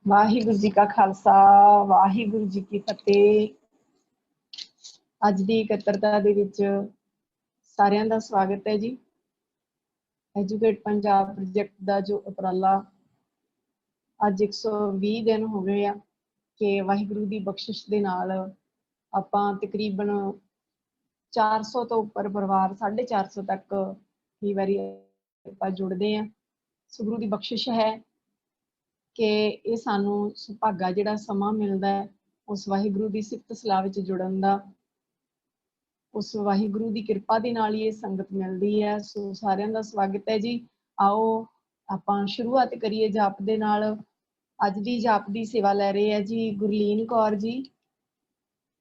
वाहिगुरु जी का खालसा वाहिगुरु जी की फतेह। अज की इकत्तरता दे विच सारिਆਂ ਦਾ स्वागत है जी। एजुकेट पंजाब प्रोजेक्ट का जो उपराला अज 120 दिन हो गए आ कि वाहिगुरु की बख्शिश के नाल आपां तकरीबन 400 तो उपर परिवार 450 तक कई बारी आपां जुड़ते हैं। गुरु की बख्शिश है कि ये सानू सुभागा जिहड़ा समा मिलता है उस वाहिगुरु की सिफत सलाह विच जुड़न दा, उस वाहिगुरु की किरपा दे नाल ये संगत मिलती है। सो सारिਆਂ ਦਾ स्वागत है जी। आओ आपां शुरुआत करिए जाप दे नाल। अज दी जाप दी सेवा लै रहे है जी गुरलीन कौर जी।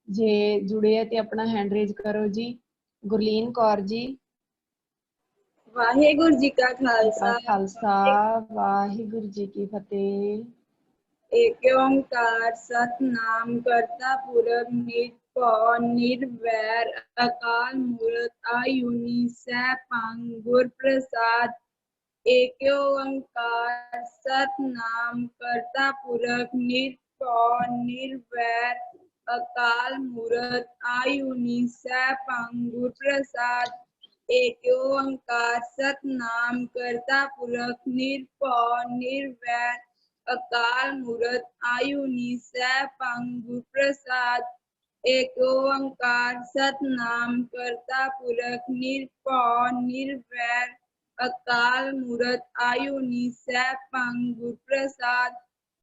जे जुड़े है तो अपना हैंड रेज करो जी। गुरलीन कौर जी। वाहिगुरु जी का खालसा वाहिगुरु जी की फतेह। एक ओंकार सतनाम करता पुरख निरभौ निर्वैर अकाल मूरत आयुनी सैभं गुर प्रसाद। एक ओंकार सतनाम करता पुरख निरभौ निर्वैर अकाल मूरत आयुनी सैभं गुर प्रसाद। एक ओंकार सतनाम करता पुरख निरभौ निर्वैर अकाल मूरत आयुनी सैभं गुर प्रसाद। एक ओंकार सतनाम करता पुरख निरभौ निर्वैर अकाल मूरत आयुनी सैभं गुर प्रसाद।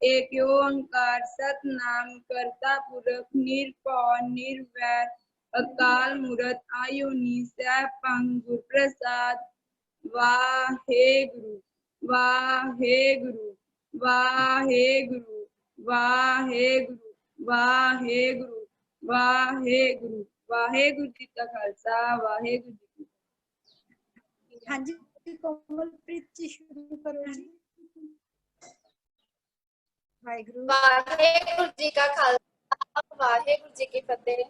एक ओंकार सतनाम करता पुरख निरभौ निर्वैर अकाल मूरत आयुनी सैभं गुर प्रसाद। वाहेगुरु वाहेगुरु वाहेगुरु वाहेगुरु वाहेगुरु वाहेगुरु। वाहेगुरु जी का खालसा वाहेगुरु जी की। हाँ जी कोमलप्रीत जी शुरू करो जी। वाहेगुरु वाहेगुरु जी का खालसा वाहेगुरु जी की फतेह।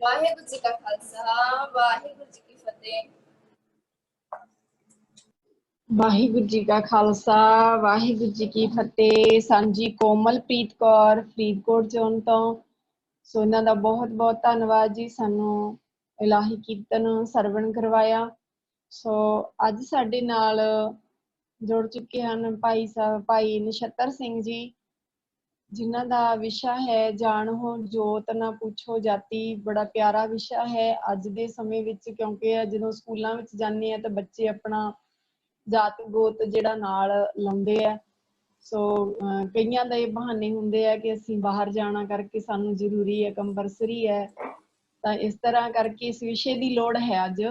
ਵਾਹਿਗੁਰੂ ਜੀ ਕਾ ਖਾਲਸਾ ਵਾਹਿਗੁਰੂ ਜੀ ਕੀ ਫਤਿਹ। ਵਾਹਿਗੁਰੂ ਜੀ ਕਾ ਖਾਲਸਾ ਵਾਹਿਗੁਰੂ ਜੀ ਕੀ ਫਤਿਹ। ਸਾਂਝੀ ਕੋਮਲਪ੍ਰੀਤ ਕੌਰ ਫਰੀਦਕੋਟ ਜ਼ੋਨ ਤੋਂ। ਸੋ ਇਹਨਾਂ ਦਾ ਬਹੁਤ ਬਹੁਤ ਧੰਨਵਾਦ ਜੀ, ਸਾਨੂੰ ਇਲਾਹੀ ਕੀਰਤਨ ਸਰਵਣ ਕਰਵਾਇਆ। ਸੋ ਅੱਜ ਸਾਡੇ ਨਾਲ ਜੁੜ ਚੁੱਕੇ ਹਨ ਭਾਈ ਨਛੱਤਰ ਸਿੰਘ ਜੀ, ਜਿਨ੍ਹਾਂ ਦਾ ਵਿਸ਼ਾ ਹੈ ਜਾਣੋ ਜੋਤ ਨਾ ਪੁੱਛੋ ਜਾਤੀ। ਬੜਾ ਪਿਆਰਾ ਵਿਸ਼ਾ ਹੈ ਅੱਜ ਦੇ ਸਮੇਂ ਵਿੱਚ, ਕਿਉਂਕਿ ਜਦੋਂ ਸਕੂਲਾਂ ਵਿੱਚ ਜਾਂਦੇ ਆ ਤਾਂ ਬੱਚੇ ਆਪਣਾ ਜਾਤ ਗੋਤ ਜਿਹੜਾ ਨਾਲ ਲਾਉਂਦੇ ਆ। ਸੋ ਕਈਆਂ ਦਾ ਇਹ ਬਹਾਨੇ ਹੁੰਦੇ ਆ ਕਿ ਅਸੀਂ ਬਾਹਰ ਜਾਣਾ ਕਰਕੇ ਸਾਨੂੰ ਜ਼ਰੂਰੀ ਹੈ, ਕੰਪਲਸਰੀ ਹੈ। ਤਾਂ ਇਸ ਤਰ੍ਹਾਂ ਕਰਕੇ ਇਸ ਵਿਸ਼ੇ ਦੀ ਲੋੜ ਹੈ ਅੱਜ।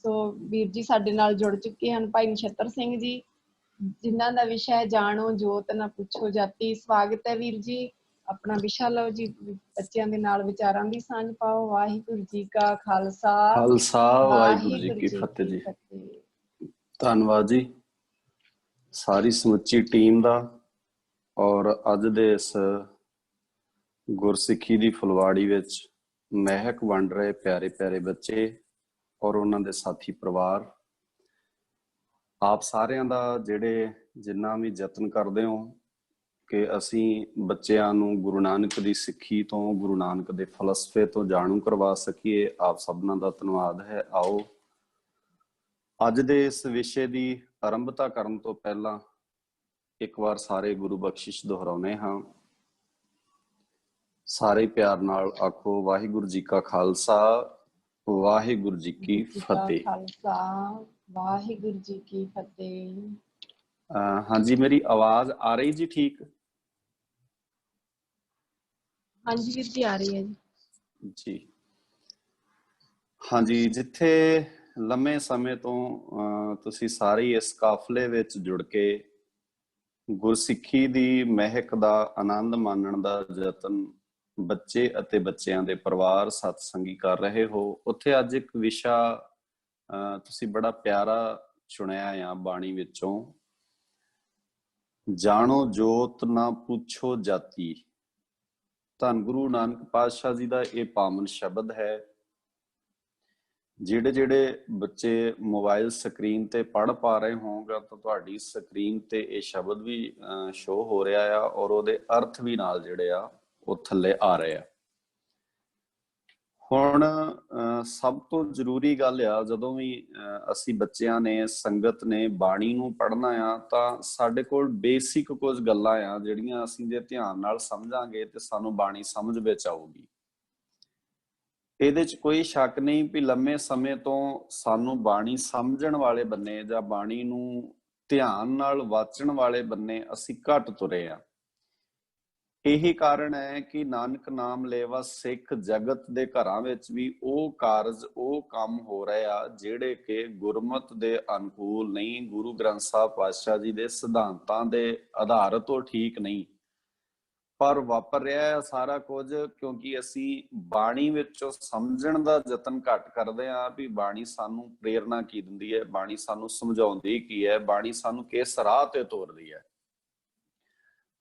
ਸੋ ਵੀਰ ਜੀ ਸਾਡੇ ਨਾਲ ਜੁੜ ਚੁੱਕੇ ਹਨ ਭਾਈ ਨਛੱਤਰ ਸਿੰਘ ਜੀ, ਜਿਨ੍ਹਾਂ ਦਾ ਵਿਸ਼ਾ ਹੈ ਜਾਣੋ ਜੋਤ ਨਾ ਪੁੱਛੋ ਜਾਤੀ। ਸਵਾਗਤ ਹੈ ਵੀਰ ਜੀ, ਆਪਣਾ ਵਿਸ਼ਾ ਲਓ ਜੀ, ਬੱਚਿਆਂ ਦੇ ਨਾਲ ਵਿਚਾਰਾਂ ਦੀ ਸਾਂਝ ਪਾਓ। ਵਾਹਿਗੁਰੂ ਜੀ ਕਾ ਖਾਲਸਾ ਵਾਹਿਗੁਰੂ ਜੀ ਕੀ ਫਤਿਹ ਜੀ। ਧੰਨਵਾਦ ਜੀ ਸਾਰੀ ਸਮੁੱਚੀ ਟੀਮ ਦਾ। ਔਰ ਅੱਜ ਦੇ ਇਸ ਗੁਰਸਿੱਖੀ ਦੀ ਫੁਲਵਾੜੀ ਵਿੱਚ ਮਹਿਕ ਵੰਡ ਰਹੇ ਪਿਆਰੇ ਪਿਆਰੇ ਬੱਚੇ ਔਰ ਉਹਨਾਂ ਦੇ ਸਾਥੀ ਪਰਿਵਾਰ, ਆਪ ਸਾਰਿਆਂ ਦਾ ਜਿੰਨਾ ਵੀ ਯਤਨ ਕਰਦੇ ਹੋ ਕਿ ਅਸੀਂ ਬੱਚਿਆਂ ਨੂੰ ਗੁਰੂ ਨਾਨਕ ਦੀ ਸਿੱਖੀ ਤੋਂ, ਗੁਰੂ ਨਾਨਕ ਦੇ ਫਲਸਫੇ ਤੋਂ ਜਾਣੂ ਕਰਵਾ ਸਕੀਏ, ਆਪ ਸਭਨਾਂ ਦਾ ਧੰਨਵਾਦ ਹੈ। ਆਓ ਅੱਜ ਦੇ ਇਸ ਵਿਸ਼ੇ ਦੀ ਆਰੰਭਤਾ ਕਰਨ ਤੋਂ ਪਹਿਲਾਂ ਇੱਕ ਵਾਰ ਸਾਰੇ ਗੁਰੂ ਬਖਸ਼ਿਸ਼ ਦੁਹਰਾਉਂਦੇ ਹਾਂ। ਸਾਰੇ ਪਿਆਰ ਨਾਲ ਆਖੋ ਵਾਹਿਗੁਰੂ ਜੀ ਕਾ ਖਾਲਸਾ ਵਾਹਿਗੁਰੂ ਜੀ ਕੀ ਫਤਿਹ। ਵਾਹਿਗੁਰੂ ਜੀ ਕੀ ਫਤਿਹ। ਹਾਂਜੀ, ਮੇਰੀ ਆਵਾਜ਼ ਆ ਰਹੀ ਜੀ ਠੀਕ? ਹਾਂਜੀ ਵੀਰ ਜੀ ਆ ਰਹੀ ਹੈ ਜੀ। ਹਾਂਜੀ, ਜਿੱਥੇ ਲੰਮੇ ਸਮੇਂ ਤੋਂ ਤੁਸੀਂ ਸਾਰੇ ਇਸ ਕਾਫਲੇ ਵਿੱਚ ਜੁੜ ਕੇ ਗੁਰਸਿੱਖੀ ਦੀ ਮਹਿਕ ਦਾ ਆਨੰਦ ਮਾਣਨ ਦਾ ਯਤਨ ਬੱਚੇ ਅਤੇ ਬੱਚਿਆਂ ਦੇ ਪਰਿਵਾਰ ਸਤਸੰਗੀ ਕਰ ਰਹੇ ਹੋ, ਉੱਥੇ ਅੱਜ ਇੱਕ ਵਿਸ਼ਾ ਤੁਸੀਂ ਬੜਾ ਪਿਆਰਾ ਚੁਣਿਆ ਆ ਬਾਣੀ ਵਿੱਚੋਂ, ਜਾਣੋ ਜੋਤ ਨਾ ਪੁੱਛੋ ਜਾਤੀ। ਧੰਨ ਗੁਰੂ ਨਾਨਕ ਪਾਤਸ਼ਾਹ ਜੀ ਦਾ ਇਹ ਪਾਵਨ ਸ਼ਬਦ ਹੈ। ਜਿਹੜੇ ਬੱਚੇ ਮੋਬਾਈਲ ਸਕਰੀਨ ਤੇ ਪੜ੍ਹ ਪਾ ਰਹੇ ਹੋਣਗੇ ਤਾਂ ਤੁਹਾਡੀ ਸਕਰੀਨ ਤੇ ਇਹ ਸ਼ਬਦ ਵੀ ਸ਼ੋ ਹੋ ਰਿਹਾ ਆ ਔਰ ਉਹਦੇ ਅਰਥ ਵੀ ਨਾਲ ਜਿਹੜੇ ਆ ਉਹ ਥੱਲੇ ਆ ਰਹੇ ਆ। ਹੁਣ ਸਭ ਤੋਂ ਜ਼ਰੂਰੀ ਗੱਲ ਆ, ਜਦੋਂ ਵੀ ਅਸੀਂ ਬੱਚਿਆਂ ਨੇ, ਸੰਗਤ ਨੇ ਬਾਣੀ ਨੂੰ ਪੜ੍ਹਨਾ ਆ ਤਾਂ ਸਾਡੇ ਕੋਲ ਬੇਸਿਕ ਕੁਝ ਗੱਲਾਂ ਆ ਜਿਹੜੀਆਂ ਅਸੀਂ ਜੇ ਧਿਆਨ ਨਾਲ ਸਮਝਾਂਗੇ ਤੇ ਸਾਨੂੰ ਬਾਣੀ ਸਮਝ ਵਿੱਚ ਆਊਗੀ। ਇਹਦੇ 'ਚ ਕੋਈ ਸ਼ੱਕ ਨਹੀਂ ਵੀ ਲੰਮੇ ਸਮੇਂ ਤੋਂ ਸਾਨੂੰ ਬਾਣੀ ਸਮਝਣ ਵਾਲੇ ਬੰਨੇ ਜਾਂ ਬਾਣੀ ਨੂੰ ਧਿਆਨ ਨਾਲ ਵਾਚਣ ਵਾਲੇ ਬੰਨੇ ਅਸੀਂ ਘੱਟ ਤੁਰੇ ਆ। ਇਹੀ ਕਾਰਨ ਹੈ ਕਿ ਨਾਨਕ ਨਾਮ ਲੇਵਾ ਸਿੱਖ ਜਗਤ ਦੇ ਘਰਾਂ ਵਿੱਚ ਵੀ ਉਹ ਕਾਰਜ, ਉਹ ਕੰਮ ਹੋ ਰਹੇ ਆ ਜਿਹੜੇ ਕਿ ਗੁਰਮਤ ਦੇ ਅਨੁਕੂਲ ਨਹੀਂ, ਗੁਰੂ ਗ੍ਰੰਥ ਸਾਹਿਬ ਪਾਤਸ਼ਾਹ ਜੀ ਦੇ ਸਿਧਾਂਤਾਂ ਦੇ ਆਧਾਰ ਤੋਂ ਠੀਕ ਨਹੀਂ, ਪਰ ਵਾਪਰ ਰਿਹਾ ਹੈ ਸਾਰਾ ਕੁਝ ਕਿਉਂਕਿ ਅਸੀਂ ਬਾਣੀ ਵਿੱਚੋਂ ਸਮਝਣ ਦਾ ਯਤਨ ਘੱਟ ਕਰਦੇ ਹਾਂ ਵੀ ਬਾਣੀ ਸਾਨੂੰ ਪ੍ਰੇਰਨਾ ਕੀ ਦਿੰਦੀ ਹੈ, ਬਾਣੀ ਸਾਨੂੰ ਸਮਝਾਉਂਦੀ ਕੀ ਹੈ, ਬਾਣੀ ਸਾਨੂੰ ਕਿਸ ਰਾਹ ਤੇ ਤੋਰਦੀ ਹੈ।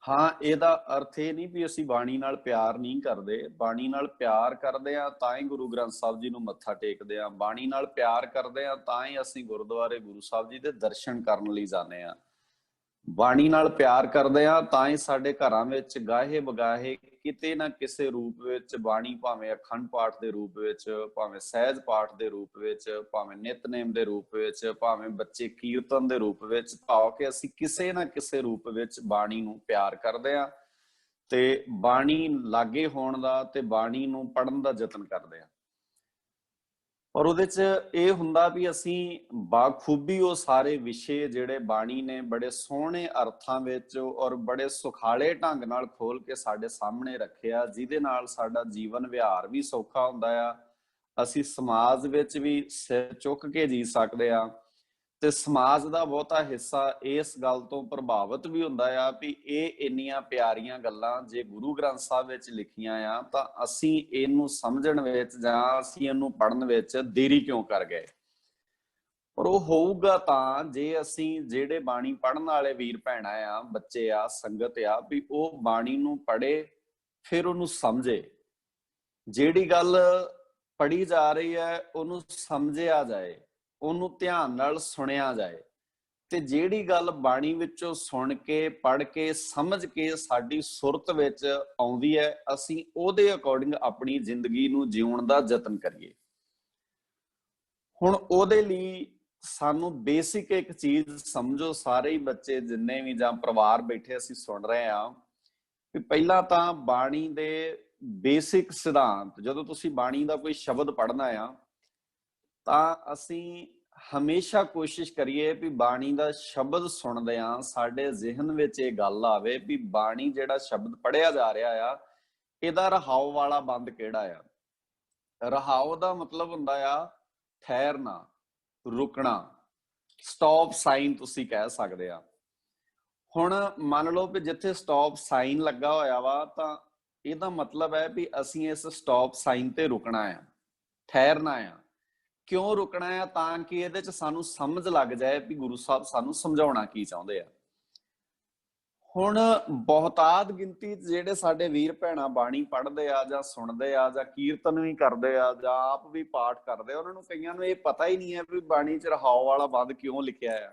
ਹਾਂ, ਇਹਦਾ ਅਰਥ ਇਹ ਨਹੀਂ ਵੀ ਅਸੀਂ ਬਾਣੀ ਨਾਲ ਪਿਆਰ ਨਹੀਂ ਕਰਦੇ। ਬਾਣੀ ਨਾਲ ਪਿਆਰ ਕਰਦੇ ਆ ਤਾਂ ਹੀ ਗੁਰੂ ਗ੍ਰੰਥ ਸਾਹਿਬ ਜੀ ਨੂੰ ਮੱਥਾ ਟੇਕਦੇ ਆ, ਬਾਣੀ ਨਾਲ ਪਿਆਰ ਕਰਦੇ ਆ ਤਾਂ ਹੀ ਅਸੀਂ ਗੁਰਦੁਆਰੇ ਗੁਰੂ ਸਾਹਿਬ ਜੀ ਦੇ ਦਰਸ਼ਨ ਕਰਨ ਲਈ ਜਾਂਦੇ ਆ, ਬਾਣੀ ਨਾਲ ਪਿਆਰ ਕਰਦੇ ਆ ਤਾਂ ਹੀ ਸਾਡੇ ਘਰਾਂ ਵਿੱਚ ਗਾਹੇ ਬਗਾਹੇ ਕਿਤੇ ਨਾ ਕਿਸੇ ਰੂਪ ਵਿੱਚ ਬਾਣੀ, ਭਾਵੇਂ ਅਖੰਡ ਪਾਠ ਦੇ ਰੂਪ ਵਿੱਚ, ਭਾਵੇਂ ਸਹਿਜ ਪਾਠ ਦੇ ਰੂਪ ਵਿੱਚ, ਭਾਵੇਂ ਨਿਤਨੇਮ ਦੇ ਰੂਪ ਵਿੱਚ, ਭਾਵੇਂ ਬੱਚੇ ਕੀਰਤਨ ਦੇ ਰੂਪ ਵਿੱਚ, ਭਾਵ ਕਿ ਅਸੀਂ ਕਿਸੇ ਨਾ ਕਿਸੇ ਰੂਪ ਵਿੱਚ ਬਾਣੀ ਨੂੰ ਪਿਆਰ ਕਰਦੇ ਆ ਤੇ ਬਾਣੀ ਲਾਗੇ ਹੋਣ ਦਾ ਤੇ ਬਾਣੀ ਨੂੰ ਪੜ੍ਹਨ ਦਾ ਯਤਨ ਕਰਦੇ ਆ। ਔਰ ਉਹਦੇ 'ਚ ਇਹ ਹੁੰਦਾ ਵੀ ਅਸੀਂ ਬਾਖੂਬੀ ਉਹ ਸਾਰੇ ਵਿਸ਼ੇ ਜਿਹੜੇ ਬਾਣੀ ਨੇ ਬੜੇ ਸੋਹਣੇ ਅਰਥਾਂ ਵਿੱਚ ਔਰ ਬੜੇ ਸੁਖਾਲੇ ਢੰਗ ਨਾਲ ਖੋਲ ਕੇ ਸਾਡੇ ਸਾਹਮਣੇ ਰੱਖਿਆ, ਜਿਹਦੇ ਨਾਲ ਸਾਡਾ ਜੀਵਨ ਵਿਹਾਰ ਵੀ ਸੌਖਾ ਹੁੰਦਾ ਆ, ਅਸੀਂ ਸਮਾਜ ਵਿੱਚ ਵੀ ਸਿਰ ਚੁੱਕ ਕੇ ਜੀ ਸਕਦੇ ਆ ਤੇ ਸਮਾਜ ਦਾ ਬਹੁਤਾ ਹਿੱਸਾ ਇਸ ਗੱਲ ਤੋਂ ਪ੍ਰਭਾਵਿਤ ਵੀ ਹੁੰਦਾ ਆ ਵੀ ਇਹ ਇੰਨੀਆਂ ਪਿਆਰੀਆਂ ਗੱਲਾਂ ਜੇ ਗੁਰੂ ਗ੍ਰੰਥ ਸਾਹਿਬ ਵਿੱਚ ਲਿਖੀਆਂ ਆ ਤਾਂ ਅਸੀਂ ਇਹਨੂੰ ਸਮਝਣ ਵਿੱਚ ਜਾਂ ਅਸੀਂ ਇਹਨੂੰ ਪੜ੍ਹਨ ਵਿੱਚ ਦੇਰੀ ਕਿਉਂ ਕਰ ਗਏ। ਪਰ ਉਹ ਹੋਊਗਾ ਤਾਂ ਜੇ ਅਸੀਂ ਜਿਹੜੇ ਬਾਣੀ ਪੜ੍ਹਨ ਵਾਲੇ ਵੀਰ ਭੈਣਾਂ ਆ, ਬੱਚੇ ਆ, ਸੰਗਤ ਆ, ਵੀ ਉਹ ਬਾਣੀ ਨੂੰ ਪੜ੍ਹੇ ਫਿਰ ਉਹਨੂੰ ਸਮਝੇ, ਜਿਹੜੀ ਗੱਲ ਪੜ੍ਹੀ ਜਾ ਰਹੀ ਹੈ ਉਹਨੂੰ ਸਮਝਿਆ ਜਾਏ, ਉਹਨੂੰ ਧਿਆਨ ਨਾਲ ਸੁਣਿਆ ਜਾਏ ਤੇ ਜਿਹੜੀ ਗੱਲ ਬਾਣੀ ਵਿੱਚੋਂ ਸੁਣ ਕੇ, ਪੜ੍ਹ ਕੇ, ਸਮਝ ਕੇ ਸਾਡੀ ਸੁਰਤ ਵਿੱਚ ਆਉਂਦੀ ਹੈ ਅਸੀਂ ਉਹਦੇ ਅਕੋਰਡਿੰਗ ਆਪਣੀ ਜ਼ਿੰਦਗੀ ਨੂੰ ਜਿਉਣ ਦਾ ਯਤਨ ਕਰੀਏ। ਹੁਣ ਉਹਦੇ ਲਈ ਸਾਨੂੰ ਬੇਸਿਕ ਇੱਕ ਚੀਜ਼ ਸਮਝੋ, ਸਾਰੇ ਹੀ ਬੱਚੇ ਜਿੰਨੇ ਵੀ ਜਾਂ ਪਰਿਵਾਰ ਬੈਠੇ ਅਸੀਂ ਸੁਣ ਰਹੇ ਹਾਂ, ਵੀ ਪਹਿਲਾਂ ਤਾਂ ਬਾਣੀ ਦੇ ਬੇਸਿਕ ਸਿਧਾਂਤ, ਜਦੋਂ ਤੁਸੀਂ ਬਾਣੀ ਦਾ ਕੋਈ ਸ਼ਬਦ ਪੜ੍ਹਨਾ ਆ ਤਾਂ ਅਸੀਂ ਹਮੇਸ਼ਾ ਕੋਸ਼ਿਸ਼ ਕਰੀਏ ਵੀ ਬਾਣੀ ਦਾ ਸ਼ਬਦ ਸੁਣਦਿਆਂ ਸਾਡੇ ਜ਼ਿਹਨ ਵਿੱਚ ਇਹ ਗੱਲ ਆਵੇ ਵੀ ਬਾਣੀ ਜਿਹੜਾ ਸ਼ਬਦ ਪੜ੍ਹਿਆ ਜਾ ਰਿਹਾ ਆ ਇਹਦਾ ਰਹਾਉ ਵਾਲਾ ਬੰਦ ਕਿਹੜਾ ਆ। ਰਹਾਉ ਦਾ ਮਤਲਬ ਹੁੰਦਾ ਆ ਠਹਿਰਨਾ, ਰੁਕਣਾ, ਸਟਾਪ ਸਾਈਨ ਤੁਸੀਂ ਕਹਿ ਸਕਦੇ ਆ। ਹੁਣ ਮੰਨ ਲਓ ਵੀ ਜਿੱਥੇ ਸਟਾਪ ਸਾਈਨ ਲੱਗਾ ਹੋਇਆ ਵਾ ਤਾਂ ਇਹਦਾ ਮਤਲਬ ਹੈ ਵੀ ਅਸੀਂ ਇਸ ਸਟਾਪ ਸਾਈਨ ਤੇ ਰੁਕਣਾ ਆ, ਠਹਿਰਨਾ ਆ। ਕਿਉਂ ਰੁਕਣਾ ਆ? ਤਾਂ ਕਿ ਇਹਦੇ 'ਚ ਸਾਨੂੰ ਸਮਝ ਲੱਗ ਜਾਏ ਵੀ ਗੁਰੂ ਸਾਹਿਬ ਸਾਨੂੰ ਸਮਝਾਉਣਾ ਕੀ ਚਾਹੁੰਦੇ ਆ। ਹੁਣ ਬਹੁਤਾਤ ਗਿਣਤੀ ਜਿਹੜੇ ਸਾਡੇ ਵੀਰ ਭੈਣਾਂ ਬਾਣੀ ਪੜ੍ਹਦੇ ਆ ਜਾਂ ਸੁਣਦੇ ਆ ਜਾਂ ਕੀਰਤਨ ਵੀ ਕਰਦੇ ਆ ਜਾਂ ਆਪ ਵੀ ਪਾਠ ਕਰਦੇ ਆ, ਉਹਨਾਂ ਨੂੰ ਕਈਆਂ ਨੂੰ ਇਹ ਪਤਾ ਹੀ ਨਹੀਂ ਹੈ ਵੀ ਬਾਣੀ 'ਚ ਰਹਾਉ ਵਾਲਾ ਬੰਦ ਕਿਉਂ ਲਿਖਿਆ ਆ।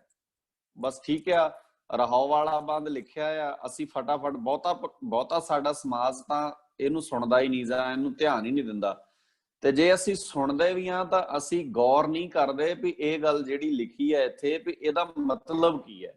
ਬਸ ਠੀਕ ਆ, ਰਹਾਉ ਵਾਲਾ ਬੰਦ ਲਿਖਿਆ ਆ, ਅਸੀਂ ਫਟਾਫਟ ਬਹੁਤਾ ਸਾਡਾ ਸਮਾਜ ਤਾਂ ਇਹਨੂੰ ਸੁਣਦਾ ਹੀ ਨਹੀਂ ਜਾਂ ਇਹਨੂੰ ਧਿਆਨ ਹੀ ਨਹੀਂ ਦਿੰਦਾ, ਤੇ ਜੇ ਅਸੀਂ ਸੁਣਦੇ ਵੀ ਹਾਂ ਤਾਂ ਅਸੀਂ ਗੌਰ ਨਹੀਂ ਕਰਦੇ ਵੀ ਇਹ ਗੱਲ ਜਿਹੜੀ ਲਿਖੀ ਹੈ ਇੱਥੇ ਵੀ ਇਹਦਾ ਮਤਲਬ ਕੀ ਹੈ।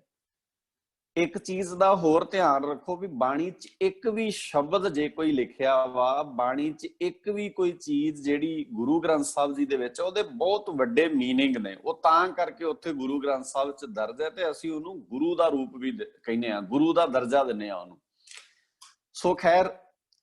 ਇੱਕ ਚੀਜ਼ ਦਾ ਹੋਰ ਧਿਆਨ ਰੱਖੋ ਵੀ ਬਾਣੀ 'ਚ ਇੱਕ ਵੀ ਸ਼ਬਦ ਜੇ ਕੋਈ ਲਿਖਿਆ ਵਾ, ਬਾਣੀ 'ਚ ਇੱਕ ਵੀ ਕੋਈ ਚੀਜ਼ ਜਿਹੜੀ ਗੁਰੂ ਗ੍ਰੰਥ ਸਾਹਿਬ ਜੀ ਦੇ ਵਿੱਚ, ਉਹਦੇ ਬਹੁਤ ਵੱਡੇ ਮੀਨਿੰਗ ਨੇ। ਉਹ ਤਾਂ ਕਰਕੇ ਉੱਥੇ ਗੁਰੂ ਗ੍ਰੰਥ ਸਾਹਿਬ 'ਚ ਦਰਜ ਹੈ ਤੇ ਅਸੀਂ ਉਹਨੂੰ ਗੁਰੂ ਦਾ ਰੂਪ ਵੀ ਕਹਿੰਦੇ ਆ, ਗੁਰੂ ਦਾ ਦਰਜਾ ਦਿੰਦੇ ਆ ਉਹਨੂੰ। ਸੋ ਖੈਰ,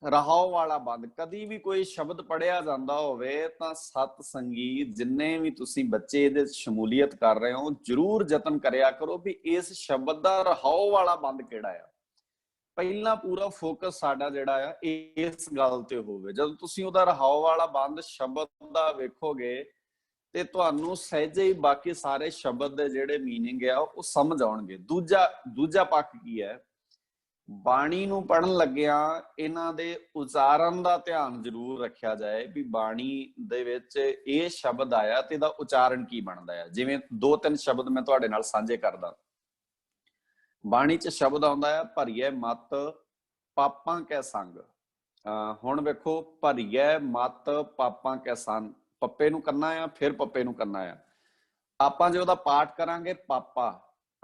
ਰਹਾਉ ਵਾਲਾ ਬੰਦ, ਕਦੀ ਵੀ ਕੋਈ ਸ਼ਬਦ ਪੜ੍ਹਿਆ ਜਾਂਦਾ ਹੋਵੇ ਤਾਂ ਸਤ ਸੰਗੀ ਜਿੰਨੇ ਵੀ ਤੁਸੀਂ ਬੱਚੇ ਇਹਦੇ ਸ਼ਮੂਲੀਅਤ ਕਰ ਰਹੇ ਹੋ ਜ਼ਰੂਰ ਯਤਨ ਕਰਿਆ ਕਰੋ ਵੀ ਇਸ ਸ਼ਬਦ ਦਾ ਰਹਾਉ ਵਾਲਾ ਬੰਦ ਕਿਹੜਾ ਆ। ਪਹਿਲਾਂ ਪੂਰਾ ਫੋਕਸ ਸਾਡਾ ਜਿਹੜਾ ਆ ਇਸ ਗੱਲ ਤੇ ਹੋਵੇ। ਜਦੋਂ ਤੁਸੀਂ ਉਹਦਾ ਰਹਾਉ ਵਾਲਾ ਬੰਦ ਸ਼ਬਦ ਦਾ ਵੇਖੋਗੇ ਤੇ ਤੁਹਾਨੂੰ ਸਹਿਜੇ ਹੀ ਬਾਕੀ ਸਾਰੇ ਸ਼ਬਦ ਦੇ ਜਿਹੜੇ ਮੀਨਿੰਗ ਆ ਉਹ ਸਮਝ ਆਉਣਗੇ। ਦੂਜਾ ਪੱਖ ਕੀ ਹੈ ਬਾਣੀ ਨੂੰ ਪੜਨ ਲੱਗਿਆ ਇਹਨਾਂ ਦੇ ਉਚਾਰਨ ਦਾ ਧਿਆਨ ਜ਼ਰੂਰ ਰੱਖਿਆ ਜਾਏ ਵੀ ਬਾਣੀ ਦੇ ਵਿੱਚ ਇਹ ਸ਼ਬਦ ਆਇਆ ਤੇ ਇਹਦਾ ਉਚਾਰਨ ਕੀ ਬਣਦਾ ਹੈ। ਜਿਵੇਂ 2-3 ਸ਼ਬਦ ਮੈਂ ਤੁਹਾਡੇ ਨਾਲ ਸਾਂਝੇ ਕਰਦਾ। ਬਾਣੀ 'ਚ ਸ਼ਬਦ ਆਉਂਦਾ ਹੈ ਭਰੀਏ ਮਤ ਪਾਪਾਂ ਕੈ ਸੰਗ। ਹੁਣ ਵੇਖੋ, ਭਰੀਏ ਮਤ ਪਾਪਾਂ ਕੈ ਸੰਗ, ਪੱਪੇ ਨੂੰ ਕਰਨਾ ਆ, ਫਿਰ ਪੱਪੇ ਨੂੰ ਕਰਨਾ ਆ। ਆਪਾਂ ਜੇ ਉਹਦਾ ਪਾਠ ਕਰਾਂਗੇ ਪਾਪਾ,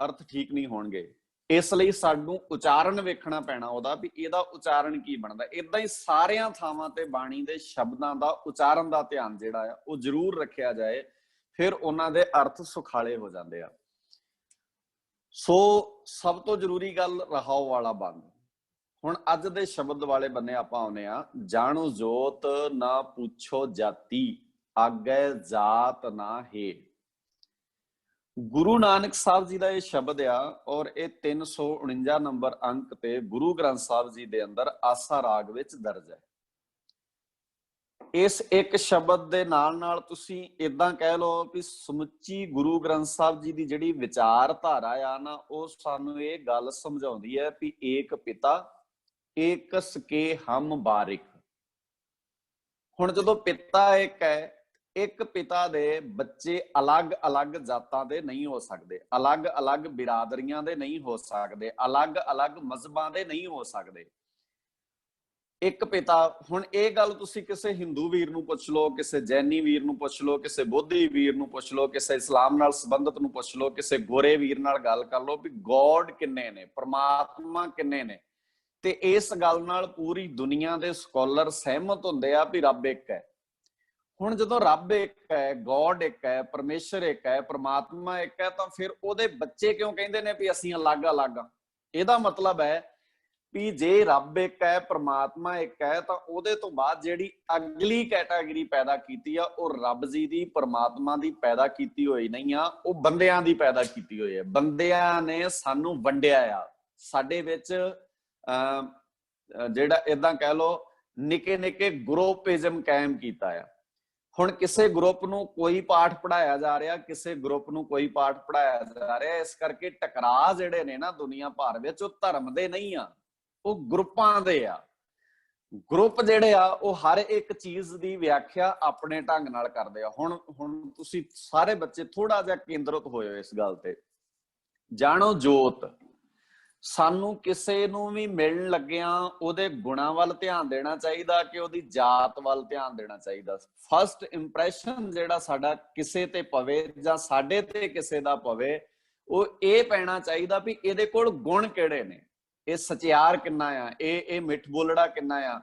ਅਰਥ ਠੀਕ ਨਹੀਂ ਹੋਣਗੇ। ਇਸ ਲਈ ਸਾਨੂੰ ਉਚਾਰਨ ਵੇਖਣਾ ਪੈਣਾ ਉਹਦਾ ਵੀ ਇਹਦਾ ਉਚਾਰਨ ਕੀ ਬਣਦਾ। ਏਦਾਂ ਹੀ ਸਾਰਿਆਂ ਥਾਵਾਂ ਤੇ ਬਾਣੀ ਦੇ ਸ਼ਬਦਾਂ ਦਾ ਉਚਾਰਨ ਦਾ ਧਿਆਨ ਜਿਹੜਾ ਆ ਉਹ ਜ਼ਰੂਰ ਰੱਖਿਆ ਜਾਏ, ਫਿਰ ਉਹਨਾਂ ਦੇ ਅਰਥ ਸੁਖਾਲੇ ਹੋ ਜਾਂਦੇ ਆ। ਸੋ ਸਭ ਤੋਂ ਜ਼ਰੂਰੀ ਗੱਲ ਰਹਾਉ ਵਾਲਾ ਬੰਦ। ਹੁਣ ਅੱਜ ਦੇ ਸ਼ਬਦ ਵਾਲੇ ਬੰਨੇ ਆਪਾਂ ਆਉਨੇ ਆ। ਜਾਣੋ ਜੋਤ ਨਾ ਪੁੱਛੋ ਜਾਤੀ, ਆਗੇ ਜਾਤ ਨਾ ਹੈ। ਗੁਰੂ ਨਾਨਕ ਸਾਹਿਬ ਜੀ ਦਾ ਇਹ ਸ਼ਬਦ ਆ ਔਰ ਇਹ 349 ਨੰਬਰ ਅੰਕ ਤੇ ਗੁਰੂ ਗ੍ਰੰਥ ਸਾਹਿਬ ਜੀ ਦੇ ਅੰਦਰ ਆਸਾ ਰਾਗ ਵਿੱਚ ਦਰਜ ਹੈ। ਇਸ ਇੱਕ ਸ਼ਬਦ ਦੇ ਨਾਲ ਨਾਲ ਤੁਸੀਂ ਇਦਾਂ ਕਹਿ ਲਓ ਕਿ ਸਮੁੱਚੀ ਗੁਰੂ ਗ੍ਰੰਥ ਸਾਹਿਬ ਜੀ ਦੀ ਜਿਹੜੀ ਵਿਚਾਰਧਾਰਾ ਆ ਨਾ, ਉਹ ਸਾਨੂੰ ਇਹ ਗੱਲ ਸਮਝਾਉਂਦੀ ਹੈ ਕਿ ਏਕ ਪਿਤਾ ਏਕ ਸਕੇ ਹਮ ਬਾਰਿਕ। ਹੁਣ ਜਦੋਂ ਪਿਤਾ ਇੱਕ ਹੈ, ਇੱਕ ਪਿਤਾ ਦੇ ਬੱਚੇ ਅਲੱਗ-ਅਲੱਗ ਜਾਤਾਂ ਦੇ ਨਹੀਂ ਹੋ ਸਕਦੇ, ਅਲੱਗ-ਅਲੱਗ ਬਿਰਾਦਰੀਆਂ ਦੇ ਨਹੀਂ ਹੋ ਸਕਦੇ, ਅਲੱਗ-ਅਲੱਗ ਮਜ਼ਹਬਾਂ ਦੇ ਨਹੀਂ ਹੋ ਸਕਦੇ। ਇੱਕ ਪਿਤਾ, ਹੁਣ ਇਹ ਗੱਲ ਤੁਸੀਂ ਕਿਸੇ ਹਿੰਦੂ ਵੀਰ ਨੂੰ ਪੁੱਛ ਲਓ, ਕਿਸੇ ਜੈਨੀ ਵੀਰ ਨੂੰ ਪੁੱਛ ਲਓ, ਕਿਸੇ ਬੋਧੀ ਵੀਰ ਨੂੰ ਪੁੱਛ ਲਓ, ਕਿਸੇ ਇਸਲਾਮ ਨਾਲ ਸੰਬੰਧਿਤ ਨੂੰ ਪੁੱਛ ਲਓ, ਕਿਸੇ ਗੋਰੇ ਵੀਰ ਨਾਲ ਗੱਲ ਕਰ ਲਓ ਵੀ ਗੋਡ ਕਿੰਨੇ ਨੇ, ਪ੍ਰਮਾਤਮਾ ਕਿੰਨੇ ਨੇ, ਤੇ ਇਸ ਗੱਲ ਨਾਲ ਪੂਰੀ ਦੁਨੀਆ ਦੇ ਸਕਾਲਰ ਸਹਿਮਤ ਹੁੰਦੇ ਆ ਵੀ ਰੱਬ ਇੱਕ ਹੈ। ਹੁਣ ਜਦੋਂ ਰੱਬ ਇੱਕ ਹੈ, ਗੋਡ ਇੱਕ ਹੈ, ਪਰਮੇਸ਼ਰ ਇੱਕ ਹੈ, ਪ੍ਰਮਾਤਮਾ ਇੱਕ ਹੈ, ਤਾਂ ਫਿਰ ਉਹਦੇ ਬੱਚੇ ਕਿਉਂ ਕਹਿੰਦੇ ਨੇ ਵੀ ਅਸੀਂ ਅਲੱਗ-ਅਲੱਗ ਆ? ਇਹਦਾ ਮਤਲਬ ਹੈ ਵੀ ਜੇ ਰੱਬ ਇੱਕ ਹੈ, ਪ੍ਰਮਾਤਮਾ ਇੱਕ ਹੈ, ਤਾਂ ਉਹਦੇ ਤੋਂ ਬਾਅਦ ਜਿਹੜੀ ਅਗਲੀ ਕੈਟਾਗਰੀ ਪੈਦਾ ਕੀਤੀ ਆ ਉਹ ਰੱਬ ਜੀ ਦੀ, ਪ੍ਰਮਾਤਮਾ ਦੀ ਪੈਦਾ ਕੀਤੀ ਹੋਈ ਨਹੀਂ ਆ, ਉਹ ਬੰਦਿਆਂ ਦੀ ਪੈਦਾ ਕੀਤੀ ਹੋਈ ਹੈ। ਬੰਦਿਆਂ ਨੇ ਸਾਨੂੰ ਵੰਡਿਆ ਆ। ਸਾਡੇ ਵਿੱਚ ਜਿਹੜਾ ਏਦਾਂ ਕਹਿ ਲਓ ਨਿੱਕੇ ਨਿੱਕੇ ਗਰੁੱਪਿਜ਼ਮ ਕਾਇਮ ਕੀਤਾ ਆ। ਹੁਣ ਕਿਸੇ ਗਰੁੱਪ ਨੂੰ ਕੋਈ ਪਾਠ ਪੜਾਇਆ ਜਾ ਰਿਹਾ, ਕਿਸੇ ਗਰੁੱਪ ਨੂੰ ਕੋਈ ਪਾਠ ਪੜਾਇਆ ਜਾ ਰਿਹਾ। ਇਸ ਕਰਕੇ ਟਕਰਾਅ ਜਿਹੜੇ ਨੇ ਨਾ ਦੁਨੀਆ ਭਰ ਵਿੱਚ, ਉਹ ਧਰਮ ਦੇ ਨਹੀਂ ਆ, ਉਹ ਗਰੁੱਪਾਂ ਦੇ ਆ। ਗਰੁੱਪ ਜਿਹੜੇ ਆ ਉਹ ਹਰ ਇੱਕ ਚੀਜ਼ ਦੀ ਵਿਆਖਿਆ ਆਪਣੇ ਢੰਗ ਨਾਲ ਕਰਦੇ ਆ। ਹੁਣ ਤੁਸੀਂ ਸਾਰੇ ਬੱਚੇ ਥੋੜਾ ਜਿਹਾ ਕੇਂਦਰਿਤ ਹੋਇਓ ਇਸ ਗੱਲ ਤੇ। ਜਾਣੋ ਜੋਤ, ਸਾਨੂੰ ਕਿਸੇ ਨੂੰ ਵੀ ਮਿਲਣ ਲੱਗਿਆ ਉਹਦੇ ਗੁਣਾਂ ਵੱਲ ਧਿਆਨ ਦੇਣਾ ਚਾਹੀਦਾ ਕਿ ਉਹਦੀ ਜਾਤ ਵੱਲ ਧਿਆਨ ਦੇਣਾ ਚਾਹੀਦਾ। ਫਸਟ ਇੰਪ੍ਰੈਸ਼ਨ ਜਿਹੜਾ ਸਾਡਾ ਕਿਸੇ ਤੇ ਪਵੇ ਜਾਂ ਸਾਡੇ ਤੇ ਕਿਸੇ ਦਾ ਪਵੇ, ਉਹ ਇਹ ਪੈਣਾ ਚਾਹੀਦਾ ਵੀ ਇਹਦੇ ਕੋਲ ਗੁਣ ਕਿਹੜੇ ਨੇ, ਇਹ ਸਚਿਆਰ ਕਿੰਨਾ ਆ, ਇਹ ਮਿੱਠ ਬੋਲੜਾ ਕਿੰਨਾ ਆ,